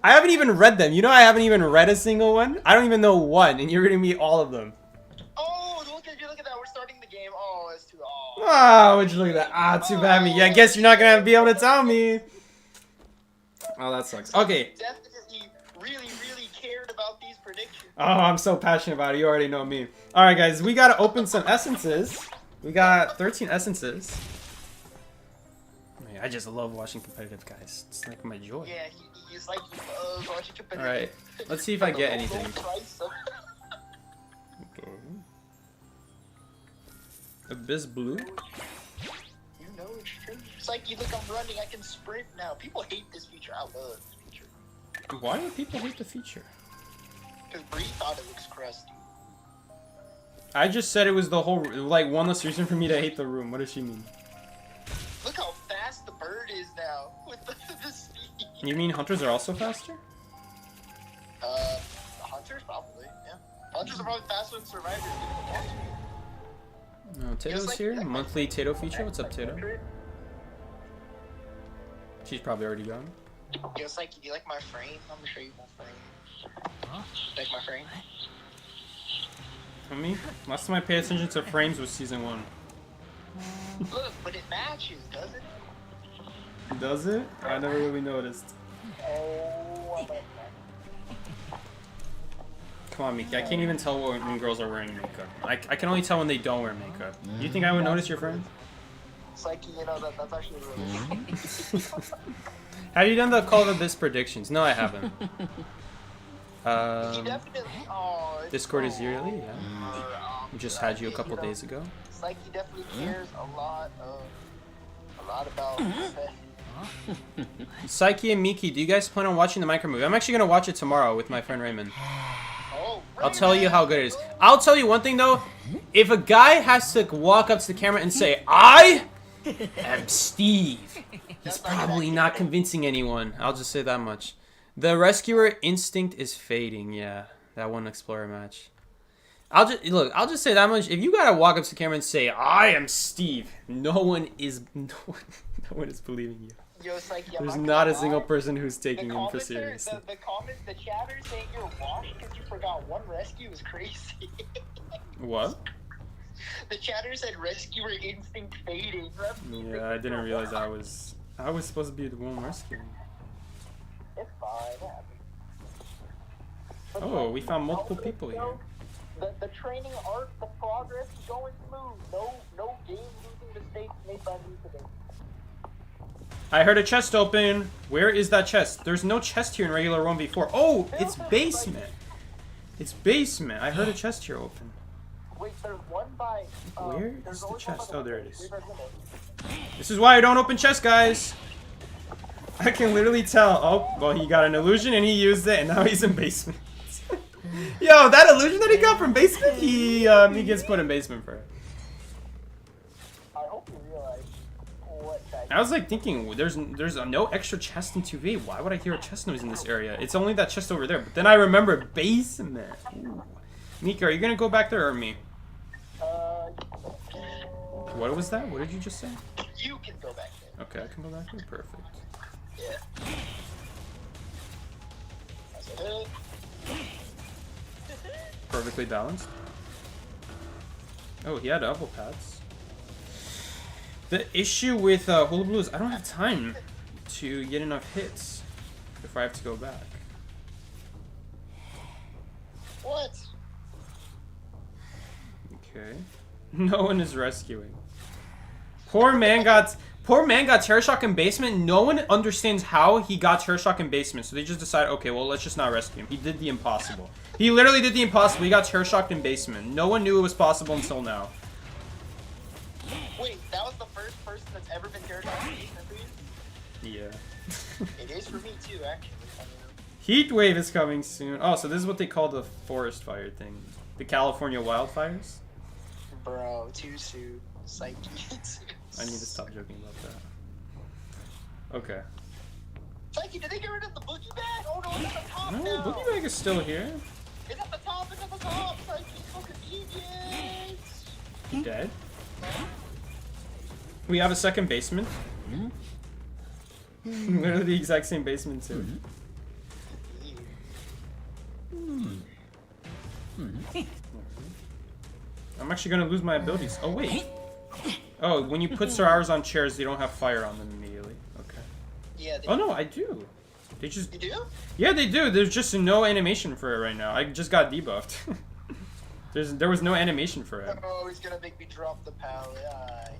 I haven't even read them. You know I haven't even read a single one? I don't even know one, and you're reading me all of them. Oh, look at that. We're starting the game. Oh, it's too. Oh. Ah, would you look at that? Ah, too bad me. Yeah, I guess you're not going to be able to tell me. Oh, that sucks. Okay. Definitely really cared about these predictions. Oh, I'm so passionate about it. You already know me. Alright, guys. We got to open some essences. We got 13 essences. Man, I just love watching competitive, guys. It's like my joy. Yeah, he's like watching competitive. Alright. Let's see if I get anything. Price, so. Okay. Abyss Blue? You know it's true. It's like you think I'm running, I can sprint now. People hate this feature. I love this feature. Why do people hate the feature? Because Bree thought it looks crusty. I just said it was the whole, like, one less reason for me to hate the room. What does she mean? Look how fast the bird is now with the speed. You mean hunters are also faster? Hunters probably, yeah. Hunters are probably faster than survivors. No, Tato's like- here. like- Monthly Tato feature. What's up, Tato? She's probably already gone. Just like, do you like my frame? I'm gonna show you my frame. Like my frame? Tell me. Last time I paid attention to frames was season 1. Look, but it matches, does it? Does it? I never really noticed. Oh, I like that. Come on, Miki. I can't even tell when girls are wearing makeup. I can only tell when they don't wear makeup. You think I would notice your friend? It's like, that's actually really Have you done the Call of Abyss predictions? No, I haven't. You definitely, Discord is yearly, yeah. We just had you a couple days ago. Psyche definitely cares a lot a lot about Psyche and Miki, do you guys plan on watching the Minecraft movie? I'm actually gonna watch it tomorrow with my friend Raymond. Oh, I'll tell you how good it is. I'll tell you one thing though. If a guy has to walk up to the camera and say, I am Steve, he's probably not convincing anyone. I'll just say that much. The rescuer instinct is fading. Yeah, that one explorer match. I'll just say that much. If you gotta walk up to the camera and say, I am Steve, no one is believing you. Yo, Psyche, There's not a single person who's taking him for commenters, serious. the comments, the chatter saying you're washed because you forgot one rescue is crazy. What? The chatter said rescuer instinct fading. Yeah, I didn't realize I was supposed to be the one rescuing. It's fine. It happens. But Oh, we found multiple people here. The training arc, the progress is going smooth. No game losing mistakes made by me today. I heard a chest open. Where is that chest? There's no chest here in regular 1v4. Oh, it's basement. It's basement. I heard a chest here open. Wait, there's one by. Where there's is the always one chest? by Oh, there it is. Leave our window. This is why I don't open chests, guys. I can literally tell. Oh, well, he got an illusion and he used it, and now he's in basement. Yo, that illusion that he got from basement, he gets put in basement for it. I hope you realize what that. I was like thinking, there's no extra chest in 2v. Why would I hear a chest noise in this area? It's only that chest over there. But then I remember basement. Ooh. Mika, are you gonna go back there or me? What was that? What did you just say? You can go back there. Okay, I can go back there. Perfect. Yeah. That's it. Perfectly balanced. Oh, he had elbow pads. The issue with Hula Blue is I don't have time to get enough hits before I have to go back. What? Okay. No one is rescuing. Poor man got terror shock in basement. No one understands how he got terror shock in basement. So they just decided, okay, well, let's just not rescue him. He did the impossible. He literally did the impossible. He got terror shocked in basement. No one knew it was possible until now. Wait, that was the first person that's ever been terror shocked in basement for you? Yeah. It is for me too, actually. Heat wave is coming soon. Oh, so this is what they call the forest fire thing. The California wildfires? Bro, too soon. Psyche. I need to stop joking about that. Okay. Psyche, did they get rid of the boogie bag? Oh no, it's at the top No, now. Boogie Bag is still here. It's at the top, it's at the top. Psyche, so convenient. He dead? We have a second basement. Literally the exact same basement too. I'm actually gonna lose my abilities. Oh wait. Oh, when you put Sir Hours on chairs, they don't have fire on them immediately. Okay. Yeah, they Oh no, I do. They just. You do? Yeah, they do. There's just no animation for it right now. I just got debuffed. There was no animation for it. Oh, he's gonna make me drop the pallet. Aye.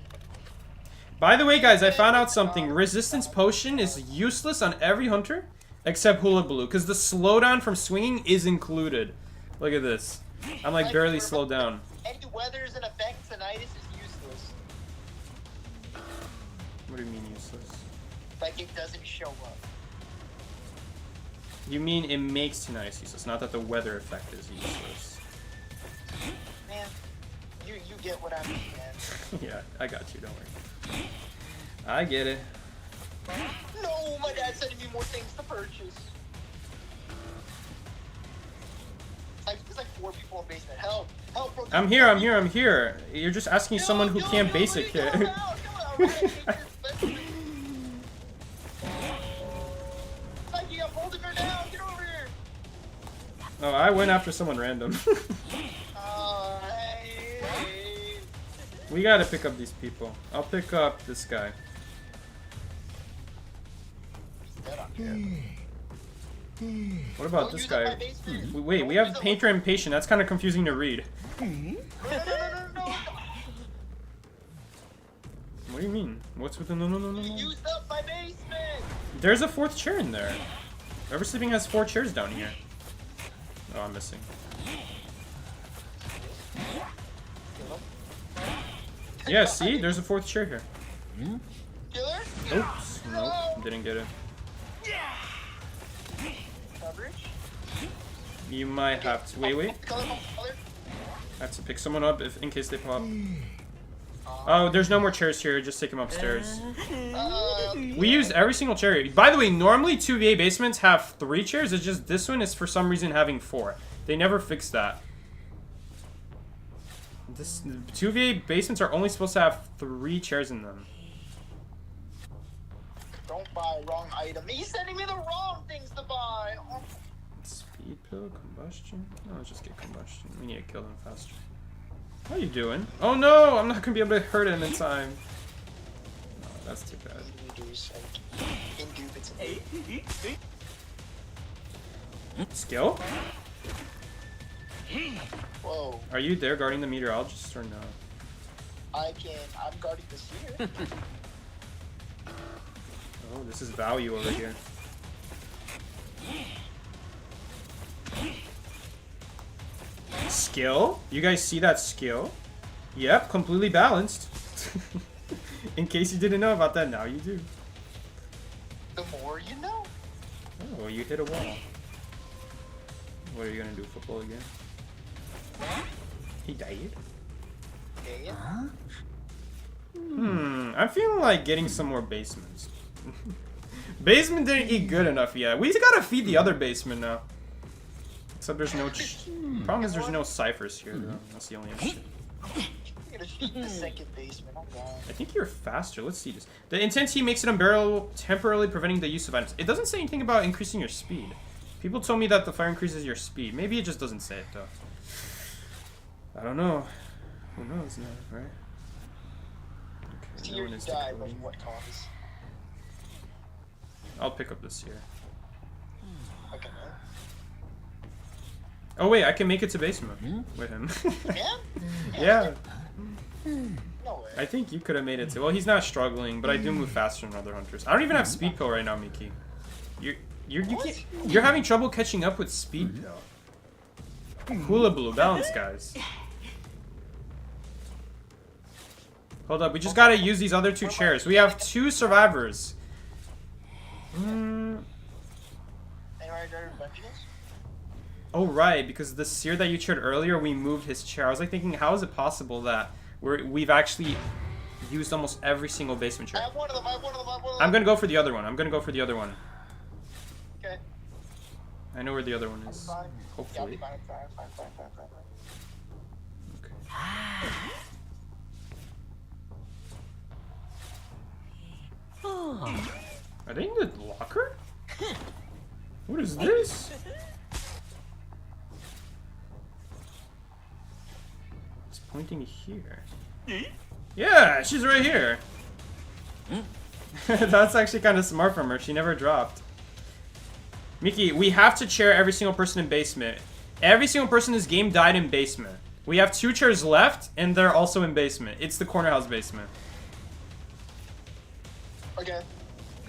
By the way, guys, I found out something. Resistance potion is useless on every hunter except Hula Blue, because the slowdown from swinging is included. Look at this. I'm like barely slowed down. Any weather's in effect, tinnitus is useless. What do you mean useless? Like it doesn't show up. You mean it makes tinnitus useless, not that the weather effect is useless. Man, you get what I mean, man. Yeah, I got you, don't worry. I get it. No, my dad's sending me more things to purchase. There's like 4 people in basement. Help! Help, bro! I'm here. You're just asking someone who can't basic it. it. Psyche, I'm holding her down. Get over here. Oh, I went after someone random. Hey. We gotta pick up these people. I'll pick up this guy. What about this guy? Wait, we have Painter Impatient. That's kind of confusing to read. No. What do you mean? What's with the no? You used up my basement. There's a 4th chair in there. Ever Sleeping has 4 chairs down here. Oh, I'm missing. Yeah, see? There's a 4th chair here. Yo, Oops. Nope. Didn't get it. Coverage. You might have to. Wait. Color. I have to pick someone up in case they pop. Oh, there's no more chairs here. Just take them upstairs. We used every single chair. By the way, normally 2VA basements have 3 chairs. It's just this one is for some reason having 4. They never fixed that. This 2VA basements are only supposed to have 3 chairs in them. Don't buy wrong item. He's sending me the wrong things to buy. Oh. Speed pill, combustion. No, let's just get combustion. We need to kill them faster. How are you doing? Oh no, I'm not gonna be able to hurt him in time. No, that's too bad. Skill? Whoa. Are you there guarding the meteorologist or no? I'm guarding the sphere. Oh, this is value over here. Skill? You guys see that skill? Yep, completely balanced. In case you didn't know about that, now you do. The more you know. Oh, you hit a wall. What are you gonna do, football again? He died? Yeah. I'm feeling like getting some more basements. Basement didn't eat good enough yet. We gotta feed the other basement now. Except there's no... Problem is there's no ciphers here, though. That's the only issue. I'm gonna feed the second basement. I'm gone. I think you're faster. Let's see this. The intensity makes it unbearable, temporarily preventing the use of items. It doesn't say anything about increasing your speed. People told me that the fire increases your speed. Maybe it just doesn't say it, though. I don't know. Who knows now, right? Okay, no one is died decoding. of what cause? I'll pick up this here. Okay. Oh wait, I can make it to basement with him. Yeah? Yeah. No way. I think you could have made it too. Well, he's not struggling, but I do move faster than other hunters. I don't even have speed pill right now, Miki. You're having trouble catching up with speed pill. Hula blue balance, guys. Hold up, we just gotta use these other 2 chairs. We have 2 survivors. Oh right, because the seer that you cheered earlier, we moved his chair. I was like thinking, how is it possible that we've actually used almost every single basement chair? I have one of them. I'm gonna go for the other one. Okay. I know where the other one is. Fine. Yeah, I'll Hopefully. be fine. Okay. Are they in the locker? What is this? It's pointing here. Yeah, she's right here. That's actually kind of smart from her. She never dropped. Miki, we have to chair every single person in basement. Every single person in this game died in basement. We have 2 chairs left, and they're also in basement. It's the corner house basement. Okay.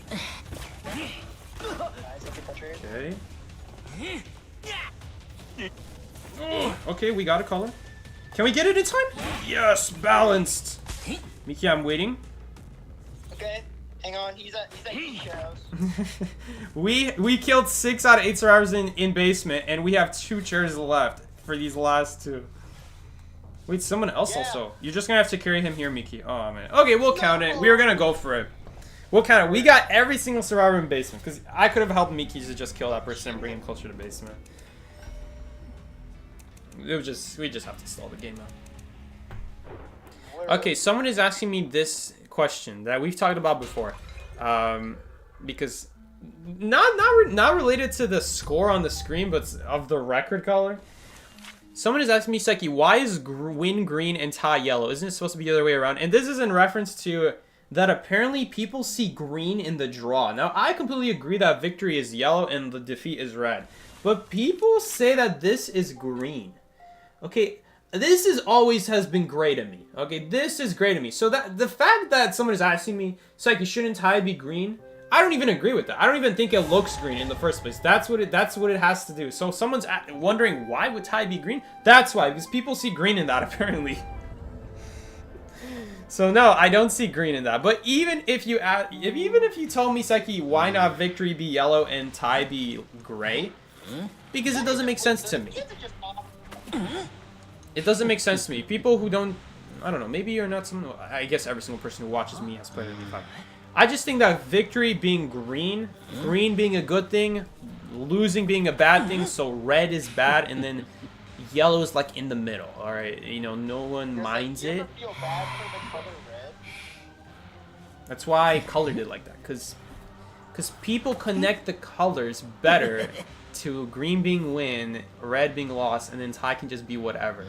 Nice, I get that trade. Okay. Okay, we got a color. Can we get it in time? Yes, balanced. Miki, I'm waiting. Okay. Hang on, he's at shadows. we killed 6 out of 8 survivors in basement, and we have 2 chairs left for these last 2. Wait, someone else also. You're just gonna have to carry him here, Miki. Oh man. Okay, we'll count it. We were gonna go for it. We'll count it. We got every single survivor in basement, because I could have helped Miki to just kill that person and bring him closer to basement. We just have to stall the game now. Okay, someone is asking me this question that we've talked about before, because not related to the score on the screen, but of the record color. Someone is asking me, Psyche, why is Win green and Ty yellow? Isn't it supposed to be the other way around? And this is in reference to that apparently people see green in the draw. Now, I completely agree that victory is yellow and the defeat is red. But people say that this is green. Okay, this is always has been great to me. Okay, this is great to me. So that the fact that someone is asking me, Psyche, shouldn't Ty be green? I don't even agree with that. I don't even think it looks green in the first place. That's what it has to do. So someone's wondering why would Ty be green? That's why, because people see green in that apparently. So no, I don't see green in that. But even if you add, even if you told me, Psyche, why not Victory be yellow and Ty be gray? Because it doesn't make sense to me. It doesn't make sense to me. People who don't, I don't know, maybe you're not someone, I guess every single person who watches me has played it. I just think that Victory being green, green being a good thing, losing being a bad thing, so red is bad, and then yellow is like in the middle, alright? You know, no one minds it. Feel bad for the color red? That's why I colored it like that, because people connect the colors better to green being win, red being lost, and then Ty can just be whatever.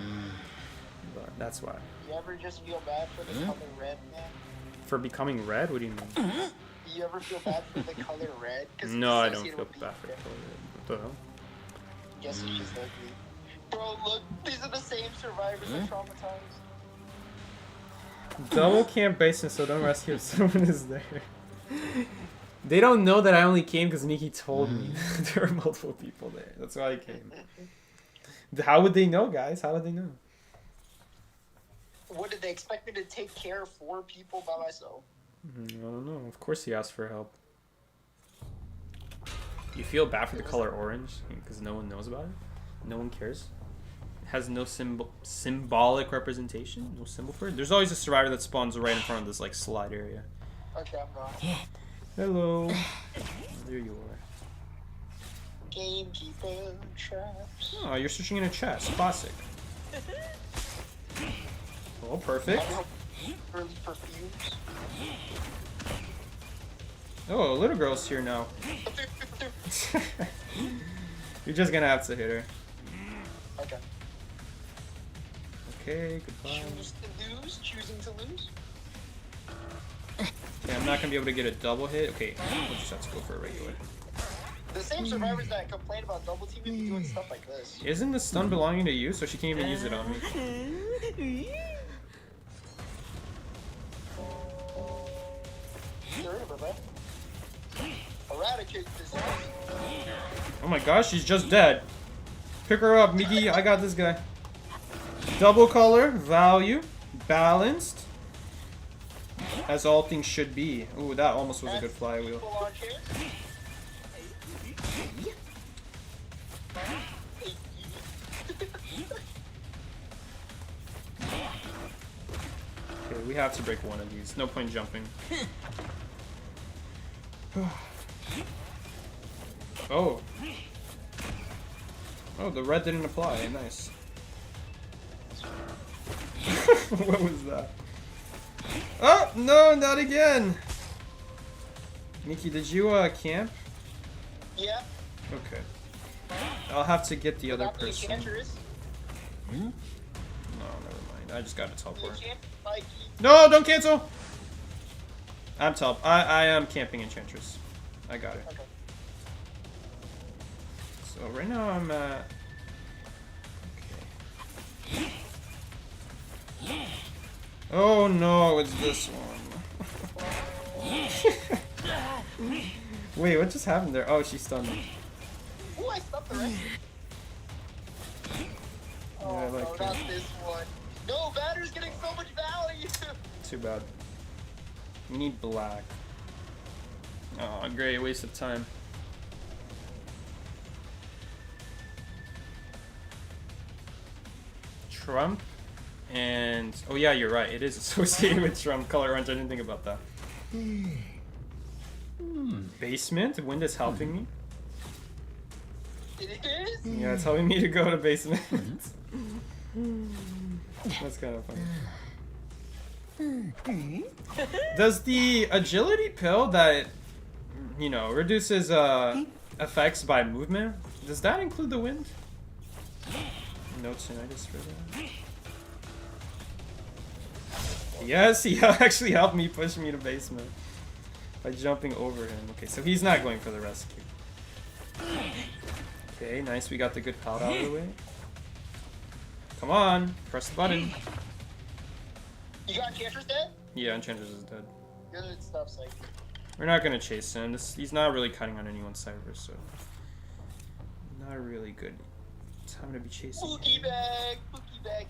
But that's why. You ever just feel bad for the color red, man? For becoming red? What do you mean? Do you ever feel bad for the color red? No, I don't feel bad for the color red. What the hell? Guess it's just ugly. Bro, look, these are the same survivors that traumatized. Double camp basement, so don't rescue if someone is there. They don't know that I only came because Miki told me there were multiple people there. That's why I came. How would they know, guys? How would they know? What, did they expect me to take care of 4 people by myself? I don't know. Of course he asked for help. You feel bad for the color orange because no one knows about it? No one cares? It has no symbolic representation? No symbol for it? There's always a survivor that spawns right in front of this like slide area. Okay, I'm gone. Hello. There you are. Gamekeeper traps. Oh, you're searching in a chest. Classic. Oh, perfect. Early perfumes. Oh, little girl's here now. You're just gonna have to hit her. Okay. Okay, goodbye. Choose to lose. Choosing to lose. Okay, I'm not gonna be able to get a double hit. Okay, we'll just have to go for a regular. The same survivors that complain about double teaming be doing stuff like this. Isn't the stun belonging to you, so she can't even use it on me? Get rid of her, man. Eradicate this. Oh my gosh, she's just dead. Pick her up, Miggy. I got this guy. Double color, value, balanced. As all things should be. Ooh, that almost was a good flywheel. Okay, we have to break one of these. No point jumping. Oh. Oh, the red didn't apply. Nice. What was that? Oh, no, not again! Nikki, did you, camp? Yeah. Okay. I'll have to get the other person. No, never mind. I just got to teleport. No, don't cancel! I am camping Enchantress. I got it. Okay. So right now I'm at... Okay. Oh no, it's this one. Wait, what just happened there? Oh, she stunned me. Ooh, I stopped the rest. Oh, Yeah, I like no, that. not this one. No, Batter's getting so much value. Too bad. We need black. Oh, great waste of time. Trump and oh yeah, you're right. It is associated with Trump color orange. I didn't think about that. Basement. Wind is helping me. It is? Yeah, it's helping me to go to basement. That's kind of funny. Does the agility pill that, you know, reduces effects by movement, does that include the wind? No tinnitus for that. Yes, he actually helped me push me to basement by jumping over him. Okay, so he's not going for the rescue. Okay, nice. We got the good pal out of the way. Come on, press the button. You got Enchantress dead? Yeah, Enchantress is dead. Good stuff, Psyche. We're not gonna chase him. He's not really cutting on anyone's server, so not really good time to be chasing. Pookie him. bag, Pookie bag.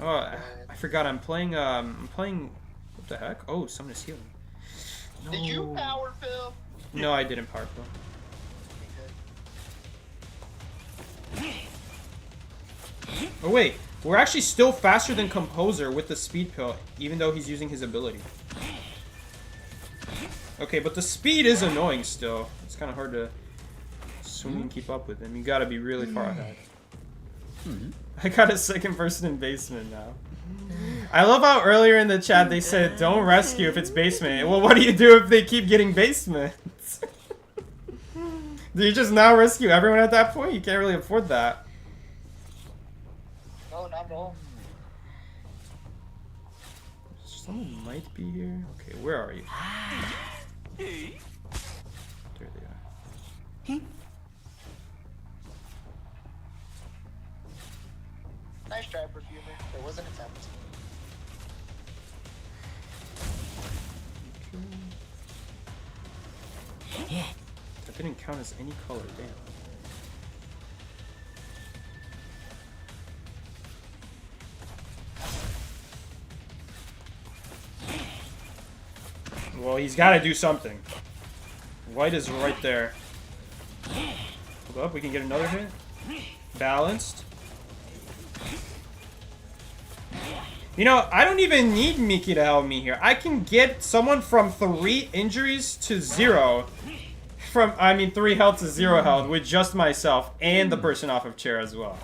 Oh, I forgot. I'm playing What the heck? Oh, someone is healing. No. Did you power fill? No, I didn't power fill. Oh wait, we're actually still faster than Composer with the speed pill, even though he's using his ability. Okay, but the speed is annoying still. It's kind of hard to swing and keep up with him. You gotta be really far ahead. I got a second person in basement now. I love how earlier in the chat they said, don't rescue if it's basement. Well, what do you do if they keep getting basement? Do you just now rescue everyone at that point? You can't really afford that. No, not at all. Someone might be here. Okay, where are you? There they are. Nice try, Perfumer. There was an attempt. Okay. That didn't count as any color, damn. Well, he's got to do something. White is right there. Hold up, we can get another hit. Balanced. You know, I don't even need Miki to help me here. I can get someone from 3 injuries to 0. I mean 3 health to 0 health with just myself and the person off of chair as well.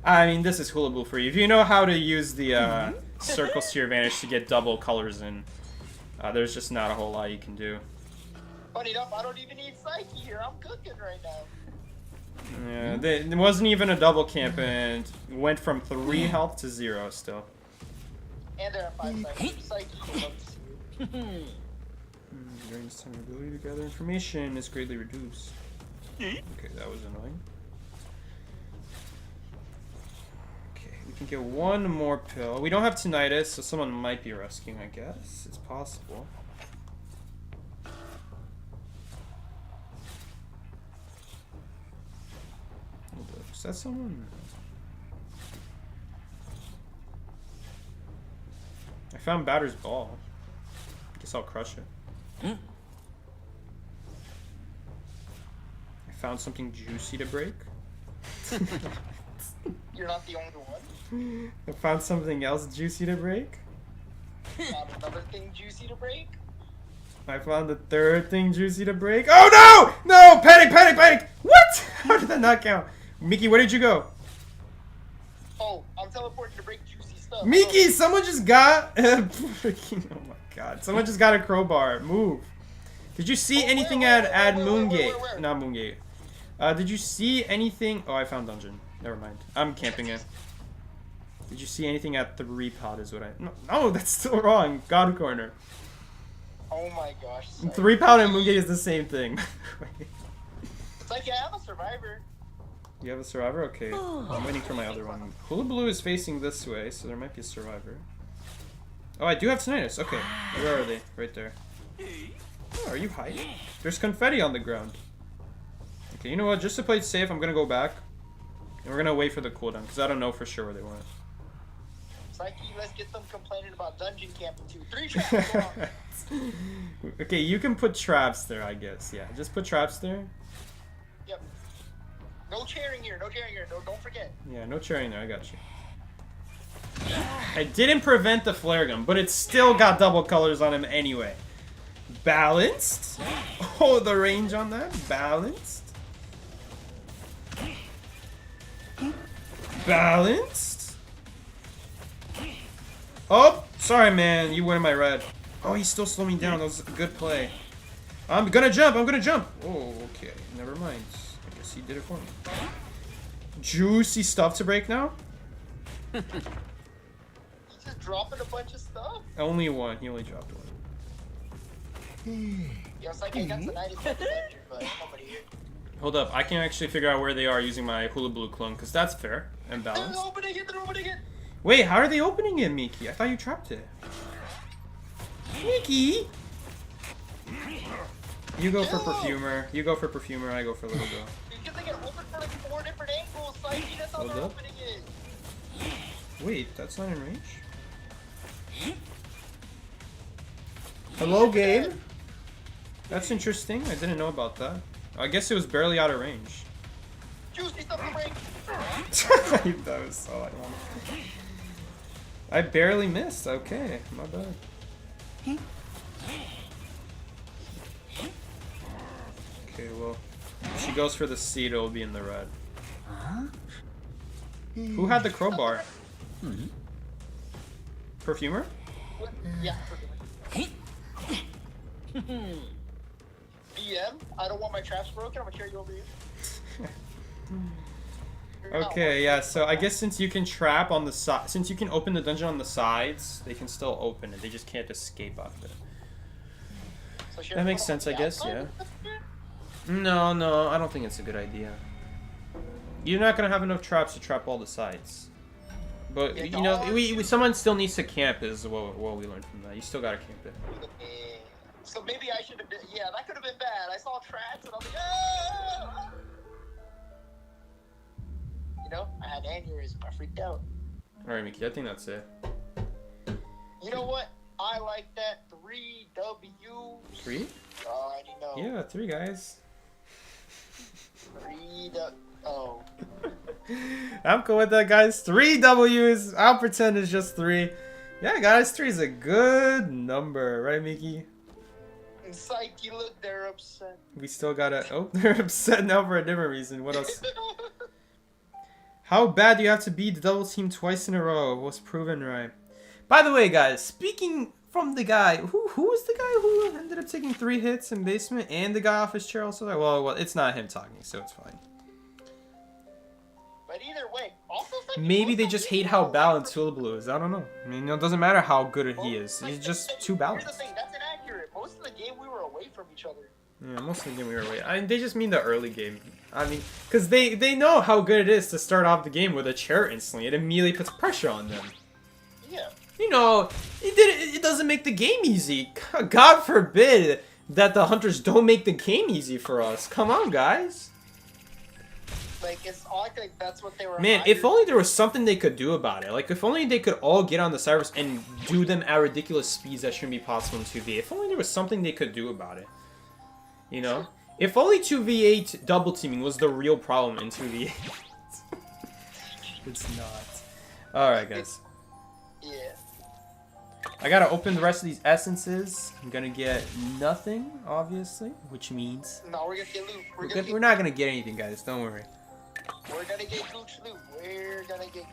I mean, this is hula boo for you. If you know how to use the circles to your advantage to get double colors in, there's just not a whole lot you can do. Funny enough, I don't even need Psyche here. I'm cooking right now. Yeah, there wasn't even a double camp and went from 3 health to 0 still. And there are 5 seconds. Psyche comes. During this time, ability to gather information is greatly reduced. Okay, that was annoying. Okay, we can get one more pill. We don't have tinnitus, so someone might be rescuing, I guess. It's possible. Hold up, is that someone? I found Batter's ball. Guess I'll crush it. I found something juicy to break. You're not the only one. I found something else juicy to break. Found another thing juicy to break. I found the 3rd thing juicy to break. Oh no! No! Panic! Panic! Panic! What? How did that not count? Mickey, where did you go? Oh, I'm teleporting to break juicy stuff. Mickey, someone just got freaking, oh my god. Someone just got a crowbar. Move. Did you see anything at Moongate? Where? Not Moongate. Did you see anything? Oh, I found dungeon. Never mind. I'm camping it. Did you see anything at 3 pod is what I... No, that's still wrong. God Corner. Oh my gosh. 3 pod and Moongate is the same thing. It's like I have a survivor. You have a survivor? Okay. I'm waiting for my other one. Hula Blue is facing this way, so there might be a survivor. Oh, I do have tinnitus. Okay. Where are they? Right there. Oh, are you hiding? There's confetti on the ground. Okay, you know what? Just to play it safe, I'm gonna go back. And we're gonna wait for the cooldown, because I don't know for sure where they went. Psyche, let's get them complaining about dungeon camping too. 3 traps, go on. Okay, you can put traps there, I guess. Yeah, just put traps there. Yep. No chairing here, no chairing here. Don't forget. Yeah, no chairing there, I got you. I didn't prevent the flare gun, but it still got double colors on him anyway. Balanced. Oh, the range on that. Balanced. Balanced. Oh, sorry, man. You went in my red. Oh, he still slowed me down. That was a good play. I'm gonna jump. I'm gonna jump. Oh, okay. Never mind. I guess he did it for me. Juicy stuff to break now? He's just dropping a bunch of stuff. Only one. He only dropped one. Yo, Psyche, I got tonight in the dungeon, but nobody here. Hold up. I can actually figure out where they are using my Hula Blue clone, because that's fair and They're balanced. opening it, they're opening it. Wait, how are they opening it, Miki? I thought you trapped it. Miki! You go for Perfumer. You go for Perfumer, I go for Little Girl. Because they get open for like 4 different angles, Psyche, that's how Hold they're up. opening it. Wait, that's not in range? Hello, game. That's interesting. I didn't know about that. I guess it was barely out of range. Juicy stuff in the range. That was so ironic. I barely missed. Okay, my bad. Okay, well, if she goes for the seed, it'll be in the red. Who had the crowbar? Perfumer? Yeah. BM, I don't want my traps broken. I'm gonna carry you over here. Okay, yeah, so I guess since you can trap on the side, since you can open the dungeon on the sides, they can still open it. They just can't escape off it. So That makes sense, I guess, yeah. No, I don't think it's a good idea. You're not gonna have enough traps to trap all the sides. But, you know, someone still needs to camp is what we learned from that. You still gotta camp it. So maybe I should have been, yeah, that could have been bad. I saw traps and I was like, ah! You know, I had aneurysm. I freaked out. Alright, Mickey, I think that's it. You know what? I like that 3W. 3? I already know. Yeah, 3 guys. 3W. Oh. I'm cool with that, guys. 3 W's. I'll pretend it's just 3. Yeah, guys, 3 is a good number, right, Mickey? And Psyche, look, they're upset. We still gotta. Oh, they're upset now for a different reason. What else? How bad do you have to beat the double team twice in a row? Was proven right. By the way, guys, speaking from the guy, who was the guy who ended up taking 3 hits in basement, and the guy off his chair also? Well, it's not him talking, so it's fine. But either way, also Maybe they just hate how balanced Blue is. I don't know. I mean, it doesn't matter how good he is. He's just too balanced. Here's the thing, that's inaccurate. Most of the game we were away from each other. Yeah, most of the game we were away. I mean, they just mean the early game. I mean, because they know how good it is to start off the game with a chair instantly. It immediately puts pressure on them. Yeah. You know, it doesn't make the game easy. God forbid that the hunters don't make the game easy for us. Come on, guys. Like, it's all I think that's what they were. Man, if only there was something they could do about it. Like, if only they could all get on the servers and do them at ridiculous speeds that shouldn't be possible in 2v8. If only there was something they could do about it. You know? If only 2v8 double teaming was the real problem in 2v8. It's not. Alright, guys. Yeah. I gotta open the rest of these essences. I'm gonna get nothing, obviously, which means... No, we're gonna get loot. We're not gonna get anything, guys. Don't worry. We're gonna get loot. We're gonna get...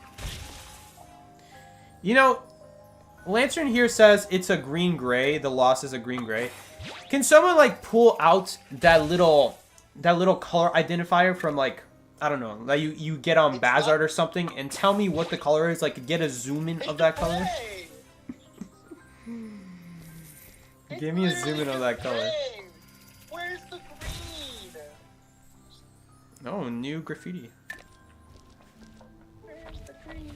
You know, Lantern here says it's a green-gray. The loss is a green-gray. Can someone, like, pull out that little color identifier from, like, I don't know, like you get on Bazard or something, and tell me what the color is? Like, get a zoom in of that color. Give me a zoom in of that color. Where's the green? Oh, new graffiti. Where's the green?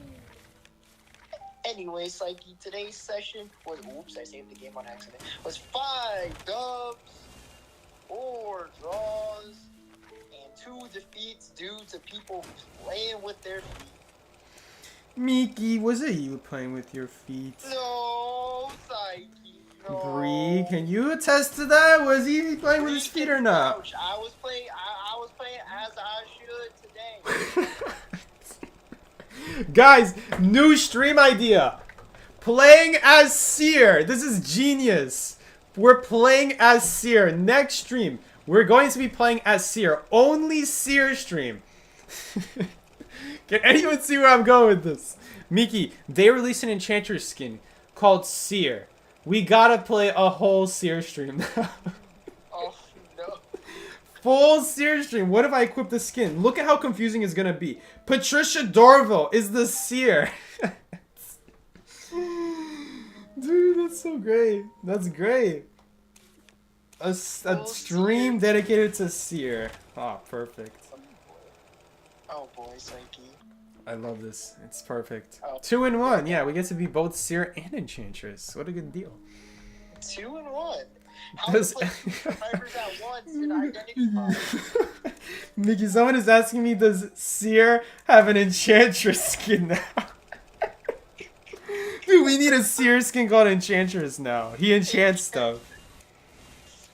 Anyway, Psyche, today's session was, oops, I saved the game on accident, was 5 dubs, 4 draws, and 2 defeats due to people playing with their feet. Mickey, was it you playing with your feet? No, Psyche, no. Bree, can you attest to that? Was he playing with his feet or not? Ouch. I was playing as I should today. Guys, new stream idea. Playing as Seer. This is genius. We're playing as Seer. Next stream, we're going to be playing as Seer. Only Seer stream. Can anyone see where I'm going with this? Miki, they released an Enchantress skin called Seer. We gotta play a whole Seer stream now. Oh, no. Full Seer stream. What if I equip the skin? Look at how confusing it's gonna be. Patricia Dorville is the Seer. Dude, that's so great. That's great. A stream dedicated to Seer. Oh, perfect. Oh boy, Psyche. I love this. It's perfect. Oh. 2 in 1. Yeah, we get to be both Seer and Enchantress. What a good deal. 2 in 1. How to play 2 survivors at once in identify. Mickey, someone is asking me, does Seer have an Enchantress skin now? Dude, Dude, we need a seer skin called Enchantress now. He enchants stuff.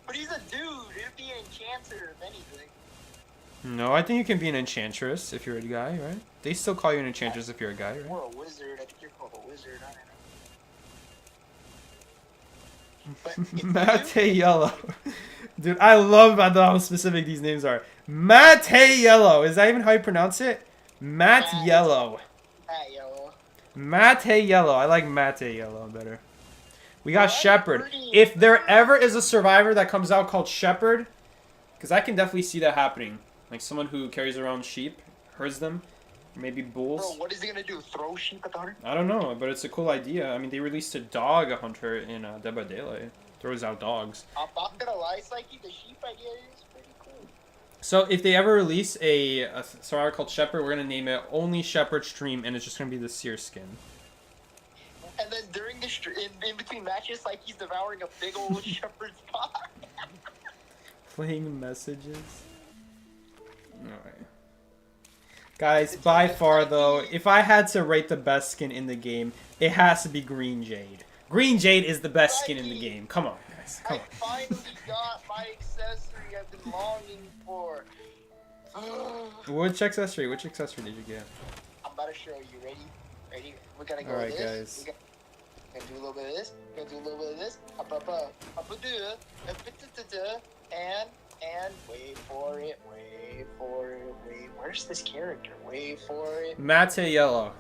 But he's a dude. It'd be an enchanter if anything. No, I think you can be an Enchantress if you're a guy, right? They still call you an Enchantress if you're a guy, right? Or a wizard. I think you're called a wizard. I don't know. But Mate Yellow. Dude, I love how specific these names are. Mate Yellow. Is that even how you pronounce it? Matte Yellow. Yellow. Mate Yellow. I like Mate Yellow better. We got Well, Shepherd. pretty- If there ever is a survivor that comes out called Shepherd, because I can definitely see that happening. Like someone who carries around sheep, herds them, maybe bulls. Bro, what is he gonna do? Throw sheep at the hunter? I don't know, but it's a cool idea. I mean, they released a dog hunter in Dead by Daylight. Throws out dogs. I'm not gonna lie, Psyche. The sheep idea is pretty cool. So if they ever release a survivor called Shepherd, we're gonna name it Only Shepherd Stream, and it's just gonna be the seer skin. And then during the in between matches, Psyche's devouring a big old shepherd's pot. Playing messages. Alright. Guys, by far though, if I had to rate the best skin in the game, it has to be Green Jade. Green Jade is the best skin in the game. Come on, guys. Come on. I finally got my accessory I've been longing for. Which accessory? Which accessory did you get? I'm about to show you. Ready? Ready? We're gonna go Alright, with this. guys. We're gonna do a little bit of this. We're gonna do a little bit of this. And wait for it. Wait for it. Wait. Where's this character? Wait for it. Mate Yellow.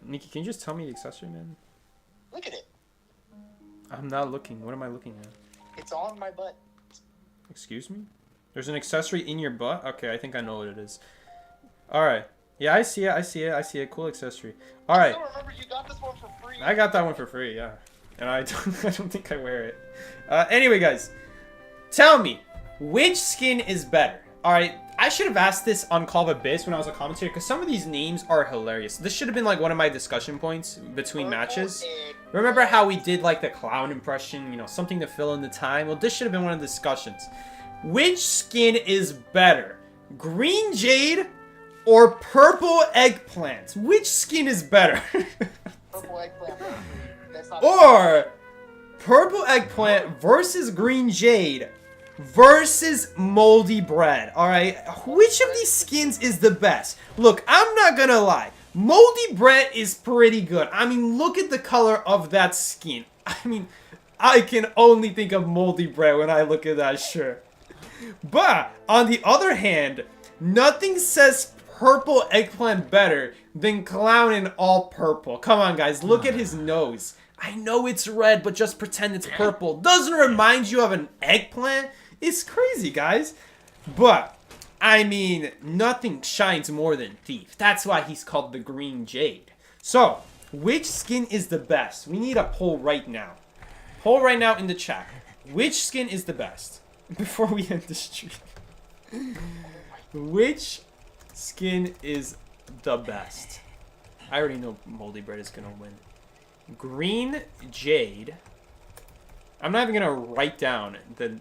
Nikki, can you just tell me the accessory, man? Look at it. I'm not looking. What am I looking at? It's on my butt. Excuse me? There's an accessory in your butt? Okay, I think I know what it is. Alright. Yeah, I see it. I see it. I see it. Cool accessory. Alright. I still remember you got this one for free. I got that one for free, yeah. And I don't think I wear it. Anyway, guys. Tell me, which skin is better? Alright, I should have asked this on Call of Abyss when I was a commentator, because some of these names are hilarious. This should have been like one of my discussion points between matches. Remember how we did like the clown impression, you know, something to fill in the time? Well, this should have been one of the discussions. Which skin is better? Green Jade or Purple Eggplant? Which skin is better? Purple eggplant. That's not Or Purple Eggplant versus Green Jade versus Moldy Bread. Alright, which of these skins is the best? Look, I'm not gonna lie. Moldy Bread is pretty good. I mean, look at the color of that skin. I mean, I can only think of Moldy Bread when I look at that shirt. But, on the other hand, nothing says Purple Eggplant better than Clown in all purple. Come on, guys, look at his nose. I know it's red, but just pretend it's purple. Doesn't remind you of an eggplant? It's crazy, guys. But, I mean, nothing shines more than Thief. That's why he's called the Green Jade. So, which skin is the best? We need a poll right now. Poll right now in the chat. Which skin is the best? Before we end the stream. Which skin is the best? I already know Moldy Bread is gonna win. Green Jade. I'm not even gonna write down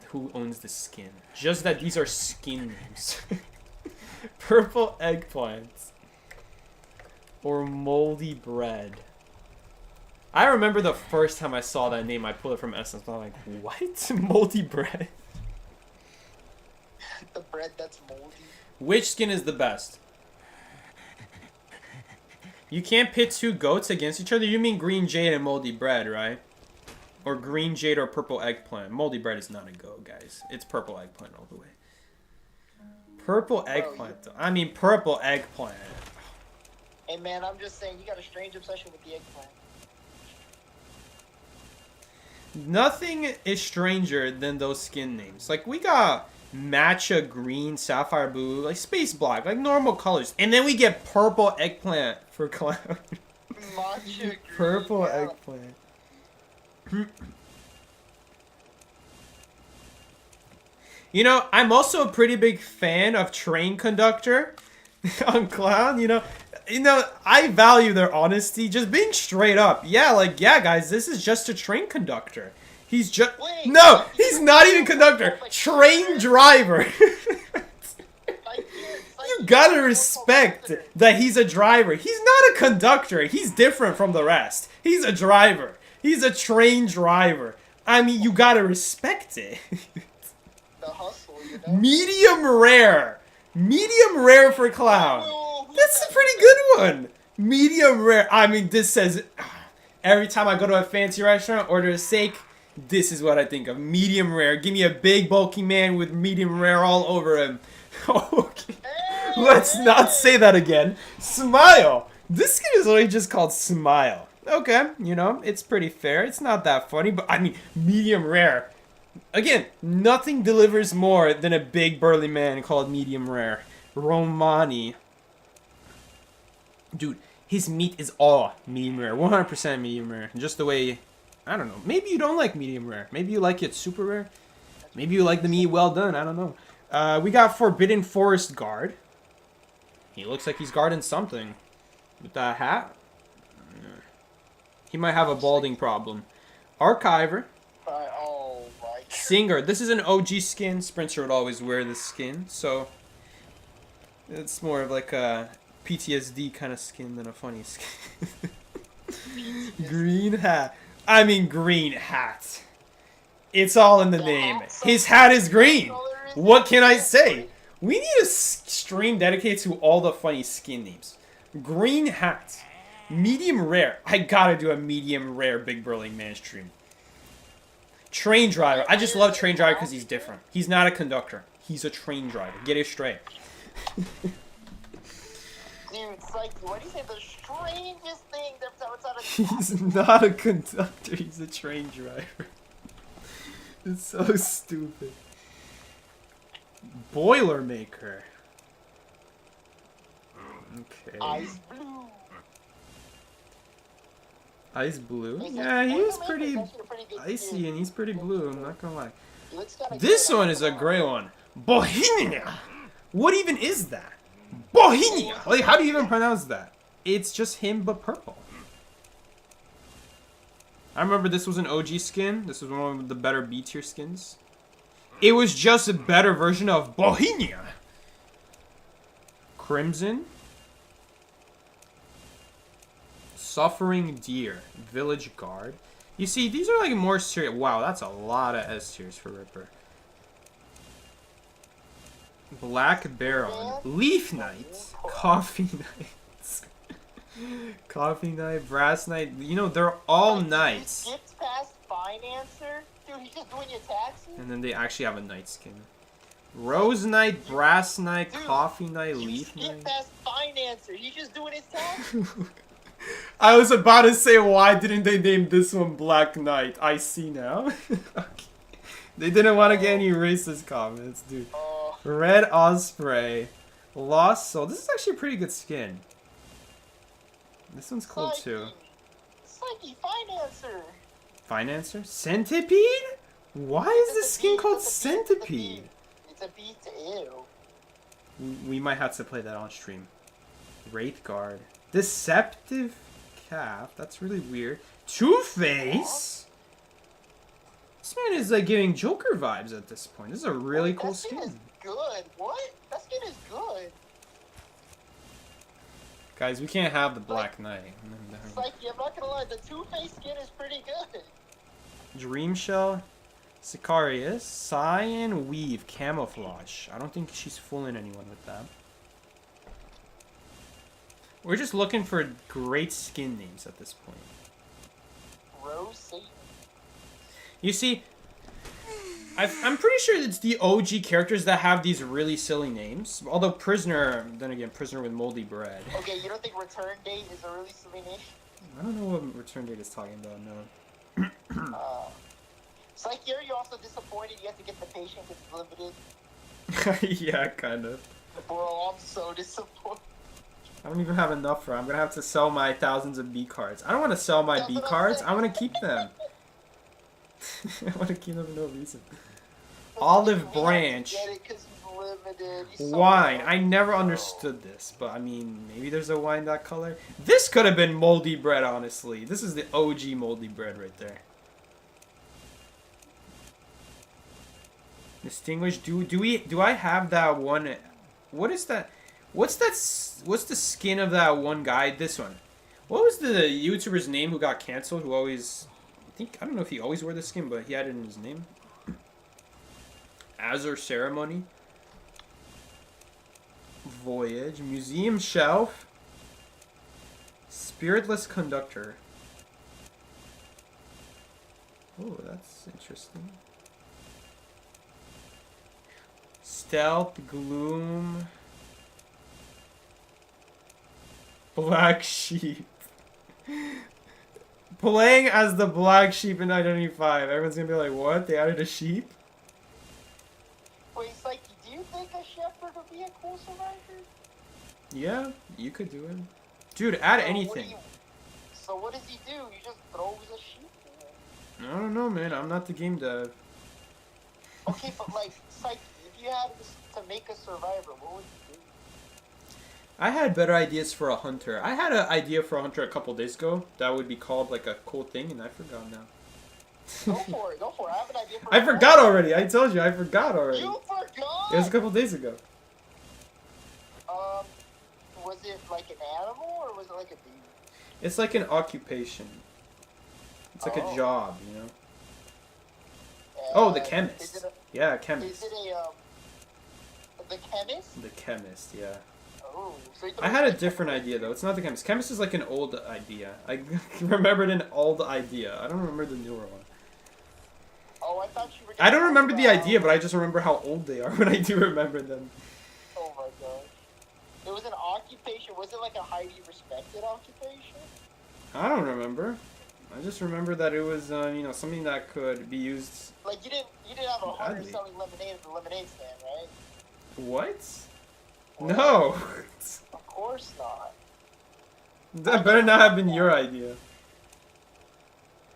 who owns the skin. Just that these are skin names. Purple Eggplant. Or Moldy Bread. I remember the first time I saw that name, I pulled it from Essence. I'm like, what? Moldy Bread? the bread that's moldy. Which skin is the best? You can't pit two goats against each other? You mean Green Jade and Moldy Bread, right? Or Green Jade or Purple Eggplant. Moldy Bread is not a goat, guys. It's Purple Eggplant all the way. Purple Eggplant, though. I mean, Purple Eggplant. Hey, man, I'm just saying, you got a strange obsession with the eggplant. Nothing is stranger than those skin names. Like, we got Matcha Green, Sapphire Blue, like Space Black, like normal colors. And then we get Purple Eggplant for Clown. Matcha green, Purple yeah. Eggplant. You know, I'm also a pretty big fan of Train Conductor on Clown. You know, I value their honesty, just being straight up. Yeah, like, yeah, guys, this is just a train conductor. He's just no, he's not even conductor. Train driver. You You gotta respect that he's a driver. He's not a conductor. He's different from the rest. He's a driver. He's a train driver. I mean, you gotta respect it. The hustle, you know? Medium rare. Medium rare for Clown. That's a pretty good one. Medium rare. I mean, this says... Every time I go to a fancy restaurant, order a steak, this is what I think of. Medium rare. Give me a big, bulky man with medium rare all over him. Okay. Let's not say that again. Smile. This skin is literally just called Smile. Okay, you know, it's pretty fair. It's not that funny, but I mean, medium rare. Again, nothing delivers more than a big, burly man called medium rare. Romani. Dude, his meat is all medium rare. 100% medium rare. Just the way... I don't know. Maybe you don't like medium rare. Maybe you like it super rare. Maybe you like the meat well done. I don't know. We got Forbidden Forest Guard. He looks like he's guarding something. With that hat. He might have a balding problem. Archiver. Oh my God. Singer. This is an OG skin. Sprinter would always wear this skin. So, it's more of like a PTSD kind of skin than a funny skin. Green hat. I mean, green hat. It's all in the name. His hat is green. What can I say? We need a stream dedicated to all the funny skin names. Green hat. Medium rare. I gotta do a medium rare big burly man stream. Train driver. I just love train driver because he's different. He's not a conductor. He's a train driver. Get it straight. Dude, it's like, what do you say? The strangest thing that's outside of... He's not a conductor. He's a train driver. It's so stupid. Boilermaker. Okay. Ice blue. Ice blue? Yeah, he was pretty icy and he's pretty blue, I'm not gonna lie. This one is a gray one. Bohemia! What even is that? Bohemia! Like, how do you even pronounce that? It's just him, but purple. I remember this was an OG skin. This was one of the better B tier skins. It was just a better version of Bohemia. Crimson. Suffering Deer. Village Guard. You see, these are like more serious. Wow, that's a lot of S tiers for Ripper. Black Baron. Leaf Knight. Coffee Knights. Coffee Knight. Brass Knight. You know, they're all knights. He skips past Financer? Dude, he's just doing your taxes? And then they actually have a knight skin. Rose Knight, Brass Knight, Coffee Knight, Leaf Knight. Skip past Financer. He's just doing his taxes? I was about to say, why didn't they name this one Black Knight? I see now. Okay. They didn't want to get any racist comments, dude. Red Osprey. Lost Soul. This is actually a pretty good skin. This one's cool too. Psyche, Financer. Financer? Centipede? Why is this skin called Centipede? It's a beat to ew. We might have to play that on stream. Wraith Guard. Deceptive Calf. That's really weird. Two-Face? This man is like giving Joker vibes at this point. This is a really cool skin. That skin is good. What? That skin is good. Guys, we can't have the Black Knight. Psyche, I'm not gonna lie. The Two-Face skin is pretty good. Dream Shell. Sicarius. Cyan Weave. Camouflage. I don't think she's fooling anyone with that. We're just looking for great skin names at this point. Rose Satan. You see, I'm pretty sure it's the OG characters that have these really silly names. Although Prisoner, then again, Prisoner with Moldy Bread. Okay, you don't think Return Date is a really silly name? I don't know what Return Date is talking about, no. Psyche, are you also disappointed you have to get the patient because it's limited? Yeah, kind of. Bro, I'm so disappointed. I don't even have enough for it. I'm gonna have to sell my thousands of B cards. I don't want to sell my B cards. I want to keep them. I want to keep them for no reason. Olive Branch. Wine. I never understood this, but I mean, maybe there's a wine that color. This could have been Moldy Bread, honestly. This is the OG Moldy Bread right there. Distinguished. Do I have that one? What is that? What's that? What's the skin of that one guy? This one. What was the YouTuber's name who got canceled? Who always, I don't know if he always wore the skin, but he had it in his name. Azure Ceremony. Voyage. Museum Shelf. Spiritless Conductor. Oh, that's interesting. Stealth, Gloom. Black Sheep. Playing as the Black Sheep in Identity 5. Everyone's gonna be like, what? They added a sheep? Wait, Psyche, do you think a shepherd would be a cool survivor? Yeah, you could do it. Dude, add anything. So what does he do? He just throws a sheep in there. I don't know, man. I'm not the game dev. Okay, but like, Psyche, if you had to make a survivor, what would you do? I had better ideas for a hunter. I had an idea for a hunter a couple days ago that would be called like a cool thing, and I forgot now. Go for it, go for it. I have an idea for I forgot already. I told you, I forgot already. You forgot? It was a couple days ago. Was it like an animal or was it like a bee? It's like an occupation. It's like a job, you know? Oh, the chemist. Yeah, chemist. Is it the chemist? The chemist, yeah. Oh, so I had a different idea though. It's not the chemist. Chemist is like an old idea. I remembered an old idea. I don't remember the newer one. Oh, I thought you were. I don't remember the idea, but I just remember how old they are when I do remember them. Oh my gosh. It was an occupation. Was it like a highly respected occupation? I don't remember. I just remember that it was, you know, something that could be used. Like you didn't have a hunter badly. selling lemonade at the lemonade stand, right? What? No. Of course not. That better not have been your idea.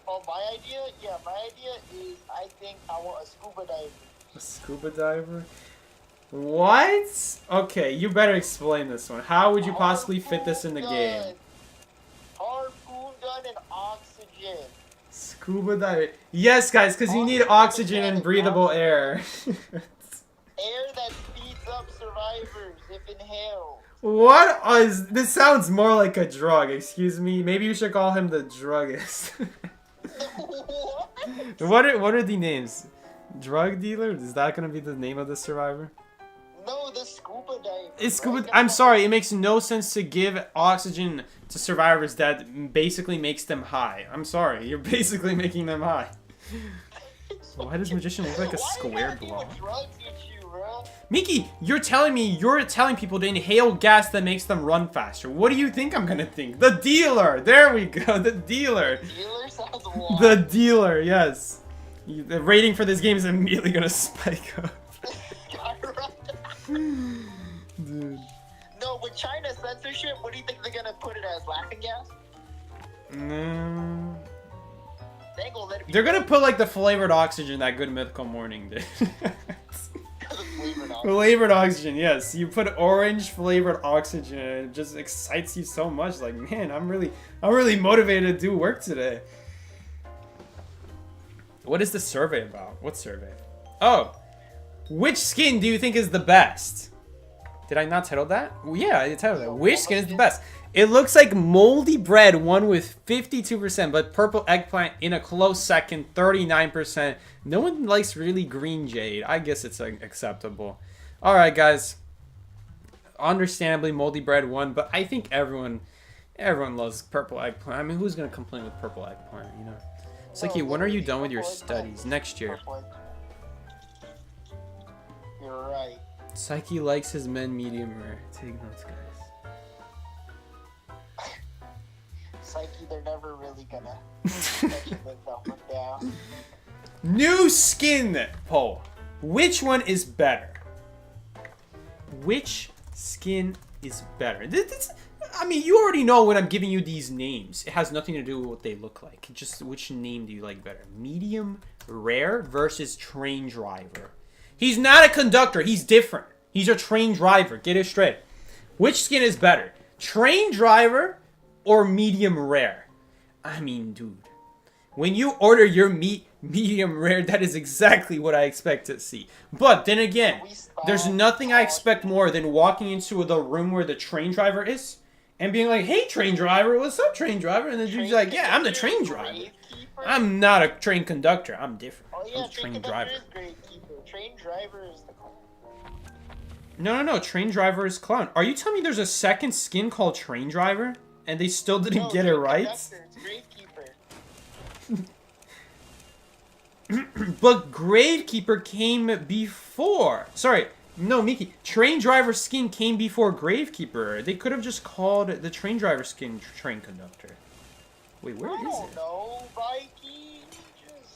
Oh, my idea? Yeah, my idea is I think I want a scuba diver. A scuba diver? What? Okay, you better explain this one. How would you possibly fit this in the game? Harpoon gun and oxygen. Scuba diver. Yes, guys, because you need oxygen and breathable air. Air that speeds up survivors if inhaled. What is... This sounds more like a drug, excuse me. Maybe you should call him the druggist. What? What are the names? Drug dealer? Is that going to be the name of the survivor? No, the scuba diver. It's scuba... I'm sorry, it makes no sense to give oxygen to survivors that basically makes them high. I'm sorry, you're basically making them high. Why does Magician look like a square block? Miki, you're telling people to inhale gas that makes them run faster. What do you think I'm gonna think? The dealer! There we go, the dealer! Dealer sounds wild. The dealer, yes. The rating for this game is immediately gonna spike up. Dude. No, with China censorship, what do you think they're gonna put it as? Laughing gas? No. They're gonna put like the flavored oxygen that Good Mythical Morning did. Flavored oxygen, yes. You put orange flavored oxygen and it just excites you so much. Like, man, I'm really motivated to do work today. What is the survey about? What survey? Oh. Which skin do you think is the best? Did I not title that? Well, yeah, I titled that. Which skin is the best? It looks like Moldy Bread won with 52%, but Purple Eggplant in a close second, 39%. No one likes really Green Jade. I guess it's acceptable. Alright, guys. Understandably, Moldy Bread won, but I think everyone loves Purple Eggplant. I mean, who's going to complain with Purple Eggplant, you know? Psyche, when are you done with your studies? Next year. You're right. Psyche likes his men medium rare. Take notes, guys. Psyche, they're never really gonna let you live that one down. New skin poll. Which one is better? Which skin is better? I mean, you already know when I'm giving you these names. It has nothing to do with what they look like. Just which name do you like better? Medium rare versus train driver. He's not a conductor. He's different. He's a train driver. Get it straight. Which skin is better? Train driver or medium rare? I mean, dude. When you order your meat medium rare, that is exactly what I expect to see. But then again, there's nothing I expect more than walking into the room where the train driver is and being like, hey, train driver, what's up, train driver? And the dude's like, yeah, I'm the train driver. I'm not a train conductor. I'm different. Oh yeah, I'm a train driver. Is gravekeeper. Train driver is the clown. No. Train driver is clown. Are you telling me there's a second skin called train driver and they still didn't get it right? But Gravekeeper came before. Sorry, no, Mickey. Train driver skin came before Gravekeeper. They could have just called the train driver skin train conductor. Wait, where is it? I don't know, Mikey.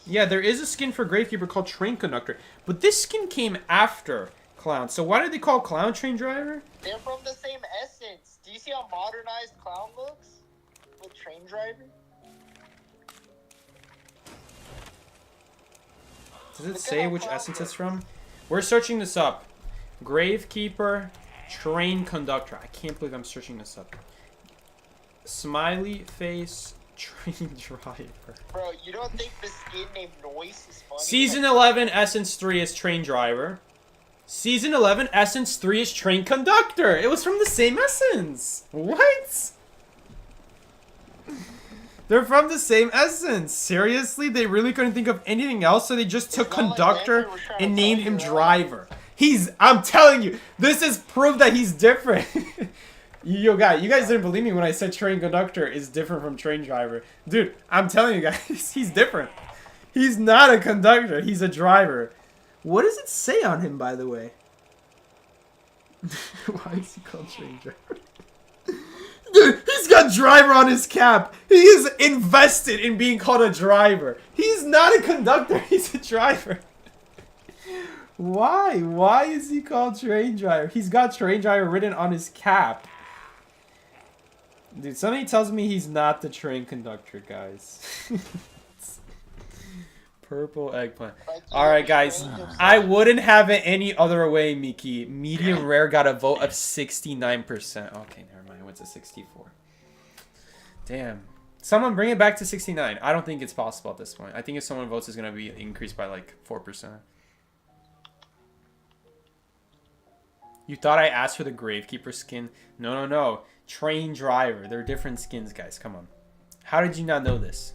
Yeah, there is a skin for Gravekeeper called train conductor, but this skin came after clown. So why did they call clown train driver? They're from the same essence. Do you see how modernized clown looks with train driver? Does it say which essence it's from? We're searching this up. Gravekeeper, train conductor. I can't believe I'm searching this up. Smiley face, train driver. Bro, you don't think the skin named Noise is funny? Season 11, Essence 3 is train driver. Season 11, Essence 3 is train conductor. It was from the same essence. What? They're from the same essence. Seriously? They really couldn't think of anything else, so they just took conductor and named him driver. I'm telling you, this is proof that he's different. You guys didn't believe me when I said train conductor is different from train driver. Dude, I'm telling you guys, he's different. He's not a conductor, he's a driver. What does it say on him, by the way? Why is he called train driver? Dude, he's got driver on his cap. He is invested in being called a driver. He's not a conductor, he's a driver. Why? Why is he called train driver? He's got train driver written on his cap. Dude, somebody tells me he's not the train conductor, guys. Purple eggplant. Alright, guys. I wouldn't have it any other way, Miki. Medium rare got a vote of 69%. Okay, never mind. It went to 64. Damn. Someone bring it back to 69. I don't think it's possible at this point. I think if someone votes, it's going to be increased by like 4%. You thought I asked for the Gravekeeper skin? No. Train driver. They're different skins, guys. Come on. How did you not know this?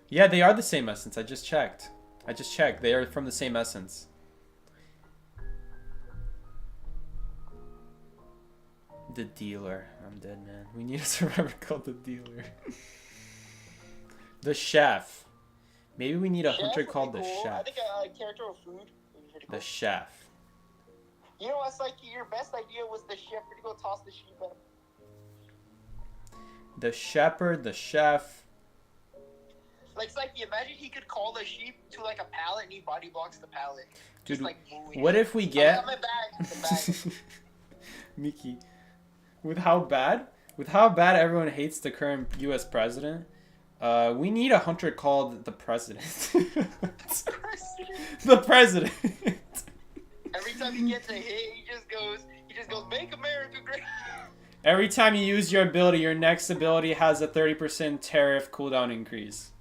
Yeah, they are the same essence. I just checked. They are from the same essence. The dealer. I'm dead, man. We need a survivor called the dealer. The chef. Maybe we need a hunter called the chef. I think a character of food would be pretty cool. The chef. You know what's like your best idea was the shepherd to go toss the sheep at him. The shepherd, the chef. Like, imagine he could call the sheep to like a pallet and he body blocks the pallet. Dude, just, like, what if we get... I'm in the bag. Mickey, with how bad everyone hates the current U.S. president, we need a hunter called the president. The president. Every time he gets a hit, he just goes, make America great. Every time you use your ability, your next ability has a 30% tariff cooldown increase.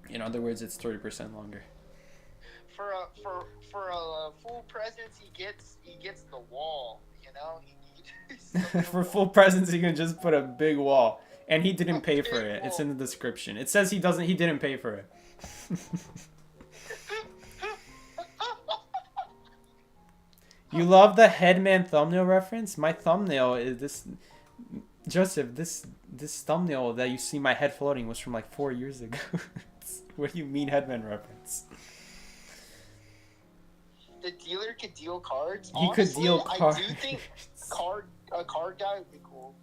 In other words, it's 30% longer. For a full presence, he gets the wall. You know. For full presence, he can just put a big wall, and he didn't pay for it. It's in the description. It says he didn't pay for it. You love the Headman thumbnail reference? My thumbnail is this. Joseph, this thumbnail that you see my head floating was from like 4 years ago. What do you mean Headman reference? The dealer could deal cards. He could deal cards. I do think a card guy would be cool.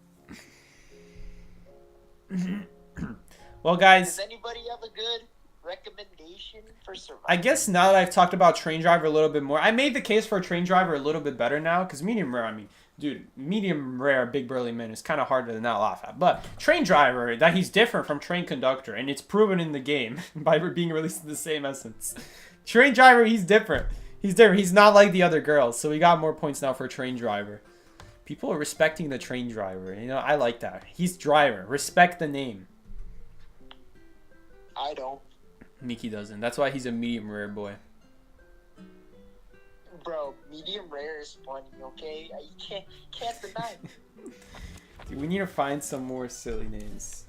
Well, guys. Does anybody have a good recommendation for Survivor? I guess now that I've talked about train driver a little bit more, I made the case for a train driver a little bit better now, because medium rare, I mean, dude, medium rare big burly man is kind of hard to not laugh at. But train driver, that he's different from train conductor, and it's proven in the game by being released in the same essence. Train driver, he's different. He's different. He's not like the other girls, so we got more points now for train driver. People are respecting the train driver. You know, I like that. He's driver. Respect the name. I don't. Mickey doesn't. That's why he's a medium rare boy. Bro, medium rare is funny, okay? You can't deny it. Dude, we need to find some more silly names.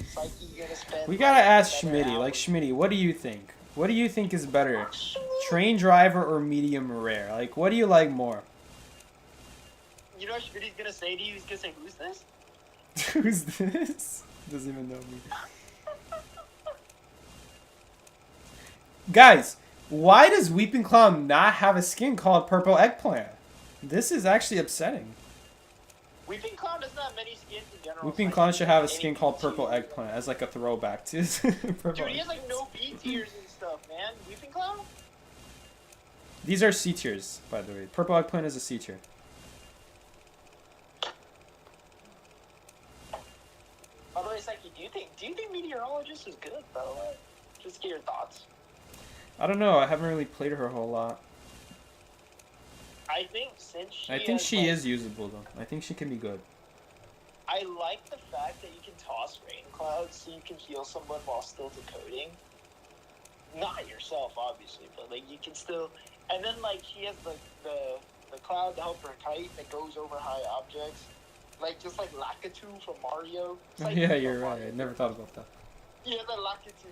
Psyche, you're gonna spend. We gotta ask another Schmitty. hour. Like, Schmitty, what do you think? What do you think is better? Train driver or medium rare? Like, what do you like more? You know what Schmitty's gonna say to you? He's gonna say, "Who's this?" Who's this? Doesn't even know me. Guys, why does Weeping Clown not have a skin called Purple Eggplant? This is actually upsetting. Weeping Clown doesn't have many skins in general. Weeping so Clown I should think have a any skin called B Purple tier- Eggplant as like a throwback to his Purple Dude, he has Eggplant. like no B tiers and stuff, man. Weeping Clown? These are C tiers, by the way. Purple Eggplant is a C tier. By the way, Psyche, do you think Meteorologist is good, by the way? Just get your thoughts. I don't know. I haven't really played her a whole lot. I think since she I think has, she like, is usable, though. I think she can be good. I like the fact that you can toss rain clouds so you can heal someone while still decoding. Not yourself, obviously, but like you can still. And then like she has the cloud to help her kite that goes over high objects, like just like Lakitu from Mario. It's like Yeah, from you're right. Mario. I never thought about that. Yeah, the Lakitu.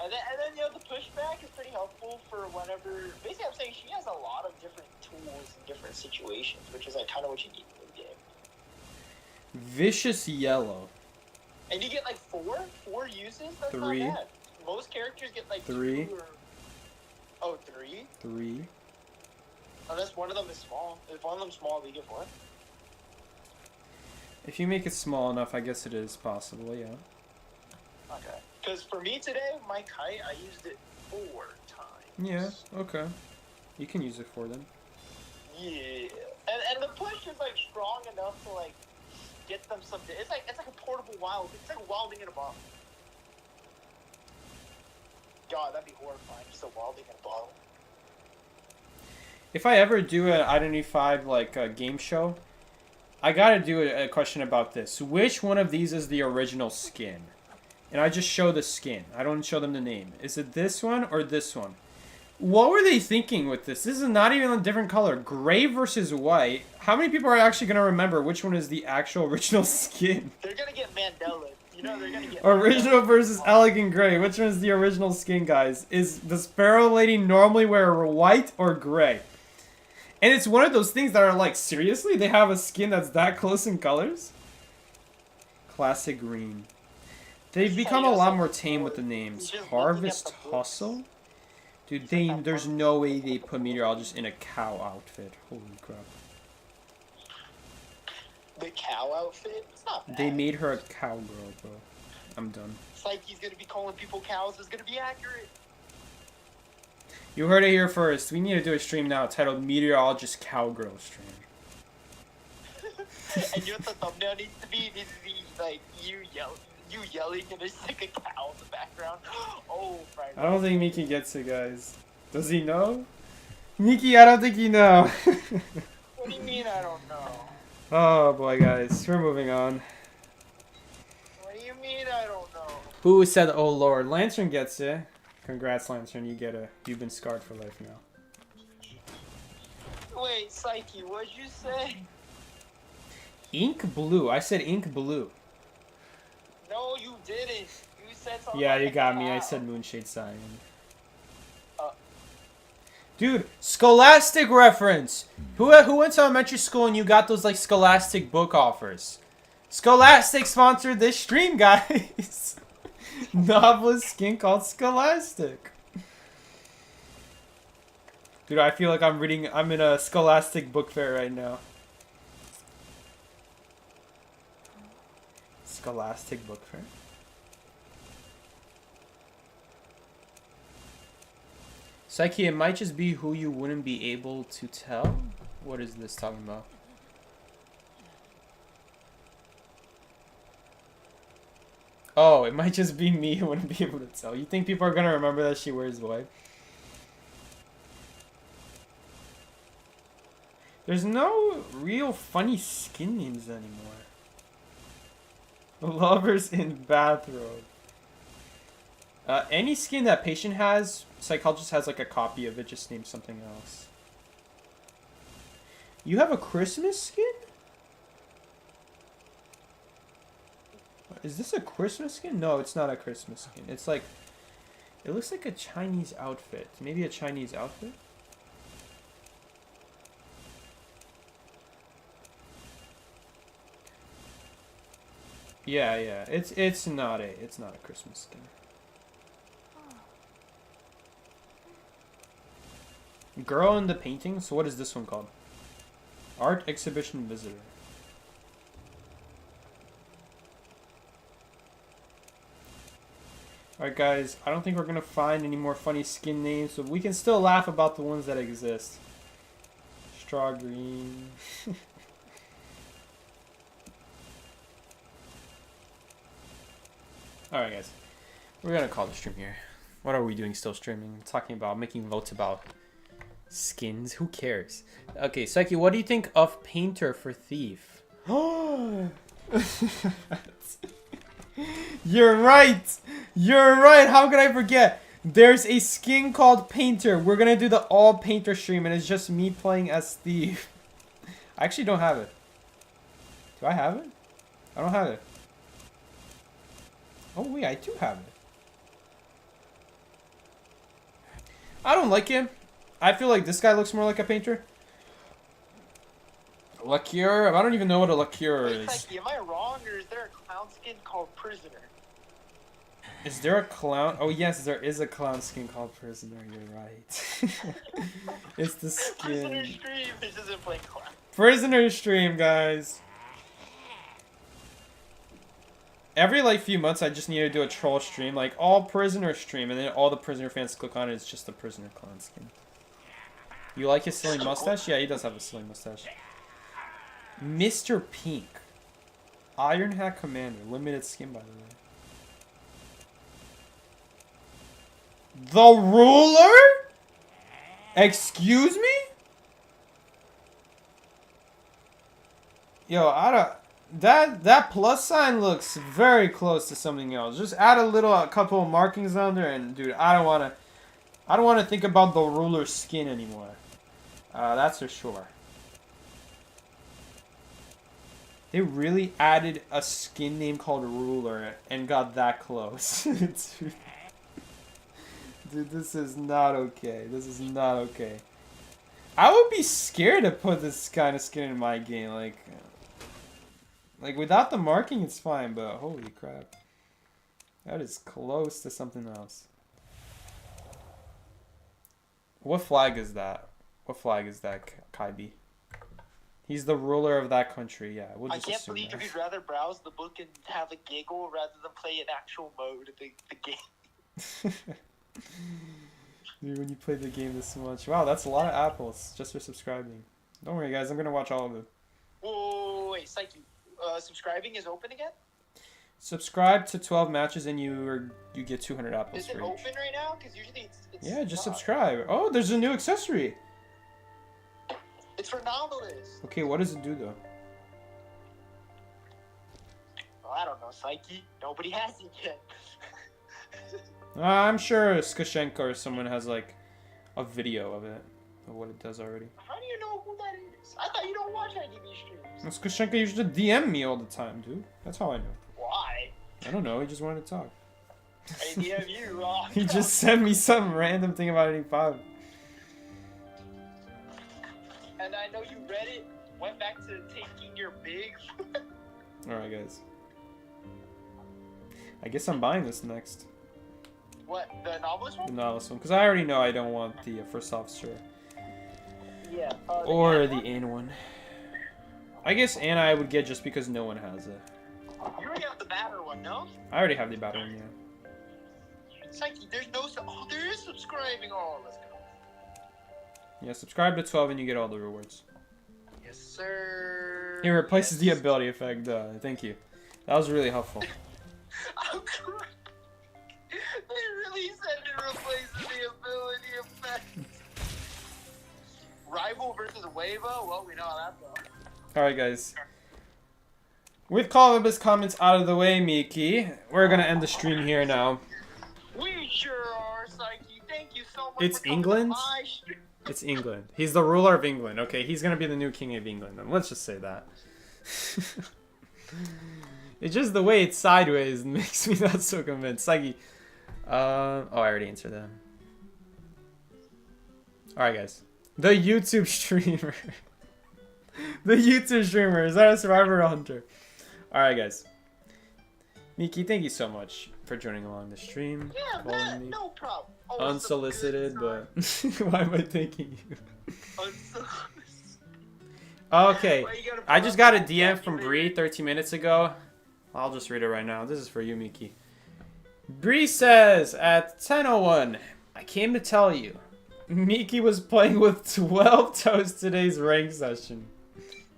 And then you know the pushback is pretty helpful for whenever. Basically, I'm saying she has a lot of different tools in different situations, which is like kind of what you need in the game. Vicious Yellow. And you get like four uses. That's 3. not bad. Most characters get like 3. 2 or... Oh, 3? 3. Unless one of them is small. If one of them's small, we get 4. If you make it small enough, I guess it is possible, yeah. Okay. Because for me today, my kite, I used it 4 times. Yeah, okay. You can use it for them. Yeah. And the push is like strong enough to like get them some. It's like a portable wild. It's like wilding in a bottle. God, that'd be horrifying. Just a wilding in a bottle. If I ever do an Identity 5 like game show, I gotta do a question about this. Which one of these is the original skin? And I just show the skin. I don't show them the name. Is it this one or this one? What were they thinking with this? This is not even a different color. Gray versus white. How many people are actually going to remember which one is the actual original skin? They're gonna get Mandela. You know, they're gonna get Original Mandela. versus elegant gray. Which one is the original skin, guys? Is the Sparrow Lady normally wear white or gray? And it's one of those things that are like, seriously? They have a skin that's that close in colors? Classic green. They've become a lot more tame with the names. Harvest Hustle? Dude, there's no way they put Meteorologist in a cow outfit. Holy crap. The cow outfit? It's not bad. They made her a cowgirl, bro. I'm done. Psyche's gonna be calling people cows. It's gonna be accurate. You heard it here first. We need to do a stream now titled Meteorologist Cowgirl Stream. And you know what the thumbnail needs to be? It needs to be like you yelling and there's like a cow in the background. Oh, Friday. I don't think Miki gets it, guys. Does he know? Miki, I don't think you know. What do you mean I don't know? Oh boy, guys. We're moving on. What do you mean I don't know? Who said, oh lord? Lantern gets it. Congrats, Lantern. You've been scarred for life now. Wait, Psyche, what'd you say? Ink blue. I said ink blue. No, you didn't. You said something Yeah, about you the got me. I cow. said Moonshade Cyan. Uh. Dude, Scholastic reference. Who went to elementary school and you got those like Scholastic book offers? Scholastic sponsored this stream, guys. Novelist skin called Scholastic. Dude, I feel like I'm in a Scholastic book fair right now. Scholastic book fair. Psyche, it might just be who you wouldn't be able to tell. What is this talking about? Oh, it might just be me who wouldn't be able to tell. You think people are gonna remember that she wears white? There's no real funny skin names anymore. Lovers in bathrobe. Any skin that patient has, psychologist has like a copy of it, just name something else. You have a Christmas skin? Is this a Christmas skin? No, it's not a Christmas skin. It's like, it looks like a Chinese outfit. Maybe a Chinese outfit? Yeah, yeah. It's not a Christmas skin. Girl in the painting? So what is this one called? Art exhibition visitor. Alright guys, I don't think we're gonna find any more funny skin names, but we can still laugh about the ones that exist. Straw green. Alright guys, we're gonna call the stream here. What are we doing still streaming? I'm talking about making votes about skins. Who cares? Okay, Psyche, what do you think of Painter for Thief? You're right! You're right! How could I forget? There's a skin called Painter. We're gonna do the all Painter stream and it's just me playing as Thief. I actually don't have it. Do I have it? I don't have it. Oh wait, I do have it. I don't like him. I feel like this guy looks more like a painter. Lacure? I don't even know what a lacure is. Like, am I wrong, or is there a clown skin called Prisoner? Is there a clown? Oh yes, there is a clown skin called Prisoner. You're right. It's the skin. Prisoner stream. This isn't playing clown. Prisoner stream, guys. Every like few months, I just need to do a troll stream, like all Prisoner stream, and then all the Prisoner fans click on it. It's just the Prisoner clown skin. You like his silly mustache? Yeah, he does have a silly mustache. Mr. Pink. Iron Hat Commander. Limited skin, by the way. The Ruler? Excuse me? Yo, I don't... That plus sign looks very close to something else. Just add a couple of markings on there, and dude, I don't want to think about the Ruler skin anymore. That's for sure. They really added a skin name called Ruler and got that close. Dude, this is not okay. This is not okay. I would be scared to put this kind of skin in my game. Like without the marking, it's fine, but holy crap. That is close to something else. What flag is that? What flag is that, Kaibi? He's the ruler of that country, yeah. We'll just I can't believe you'd rather browse the book and have a giggle rather than play an actual mode of the game. Dude, when you play the game this much. Wow, that's a lot of apples just for subscribing. Don't worry, guys. I'm going to watch all of it. Whoa, wait, Psyche. Subscribing is open again? Subscribe to 12 matches and you get 200 apples Is it for open each. right now? Because usually it's Yeah, just not. subscribe. Oh, there's a new accessory. It's for novelists. Okay, what does it do, though? Well, I don't know, Psyche. Nobody has it yet. I'm sure Skashenka or someone has, like, a video of it. Of what it does already. How do you know who that is? I thought you don't watch IDV streams. Skashenka used to DM me all the time, dude. That's how I know. Why? I don't know, he just wanted to talk. I DM you, Rob. He just sent me some random thing about 85. And I know you read it, went back to taking your big. Alright, guys. I guess I'm buying this next. What, the novelist The one? novelist one. Because I already know I don't want the first officer. Yeah. Or the Anne one. I guess Anne I would get just because no one has it. You already have the batter one, no? I already have the battle one, yeah. Psyche, there's no. Oh, there is subscribing. Oh, let's go. Yeah, subscribe to 12 and you get all the rewards. Yes, sir. It replaces the ability effect. Thank you. That was really helpful. I'm crying. They really said it replaces the ability effect. Deadpool versus Wavo. Well, we know how that goes. Alright, guys. With Columbus comments out of the way, Miki, we're gonna end the stream here now. We sure are, Psyche. Thank you so much. It's for coming England? to my stream. It's England. He's the ruler of England. Okay, he's gonna be the new king of England. Then let's just say that. It's just the way it's sideways makes me not so convinced. Psyche. Oh, I already answered that. Alright, guys. The YouTube streamer. The YouTube streamer. Is that a survivor or a hunter? Alright, guys. Miki, thank you so much for joining along the stream. Yeah, calling man, me no problem. Always unsolicited, some but why am I thanking you? Unsolicited. Okay, Why you gotta I put just up got a with DM that, from you Bree 13 minutes ago. I'll just read it right now. This is for you, Miki. Bree says, at 10:01, I came to tell you, Miki was playing with 12 toes today's rank session.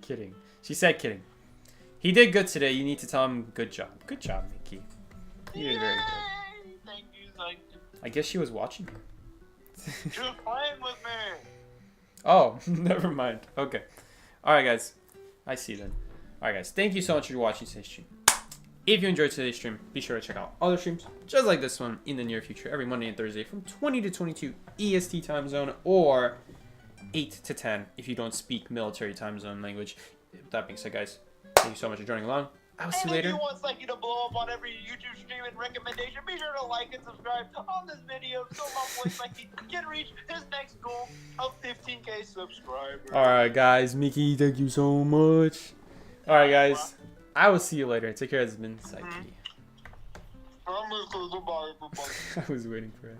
Kidding. She said kidding. He did good today. You need to tell him good job. Good job, Miki. You did very good. Yay! Thank you, Psyche. I guess she was watching you. You're playing with me. Oh, never mind. Okay. Alright, guys. I see then. Alright, guys. Thank you so much for watching today's stream. If you enjoyed today's stream, be sure to check out other streams just like this one in the near future, every Monday and Thursday from 20 to 22 EST time zone, or 8 to 10 if you don't speak military time zone language. With that being said, guys, thank you so much for joining along. I will see you later. And if you want Psyche to blow up on every YouTube stream and recommendation, be sure to like and subscribe on this video so my boy Psyche can reach his next goal of 15K subscribers. Alright, guys. Miki, thank you so much. Alright, guys. I will see you later. Take care. It's been Psyche. I'm gonna say goodbye, everybody. I was waiting for it.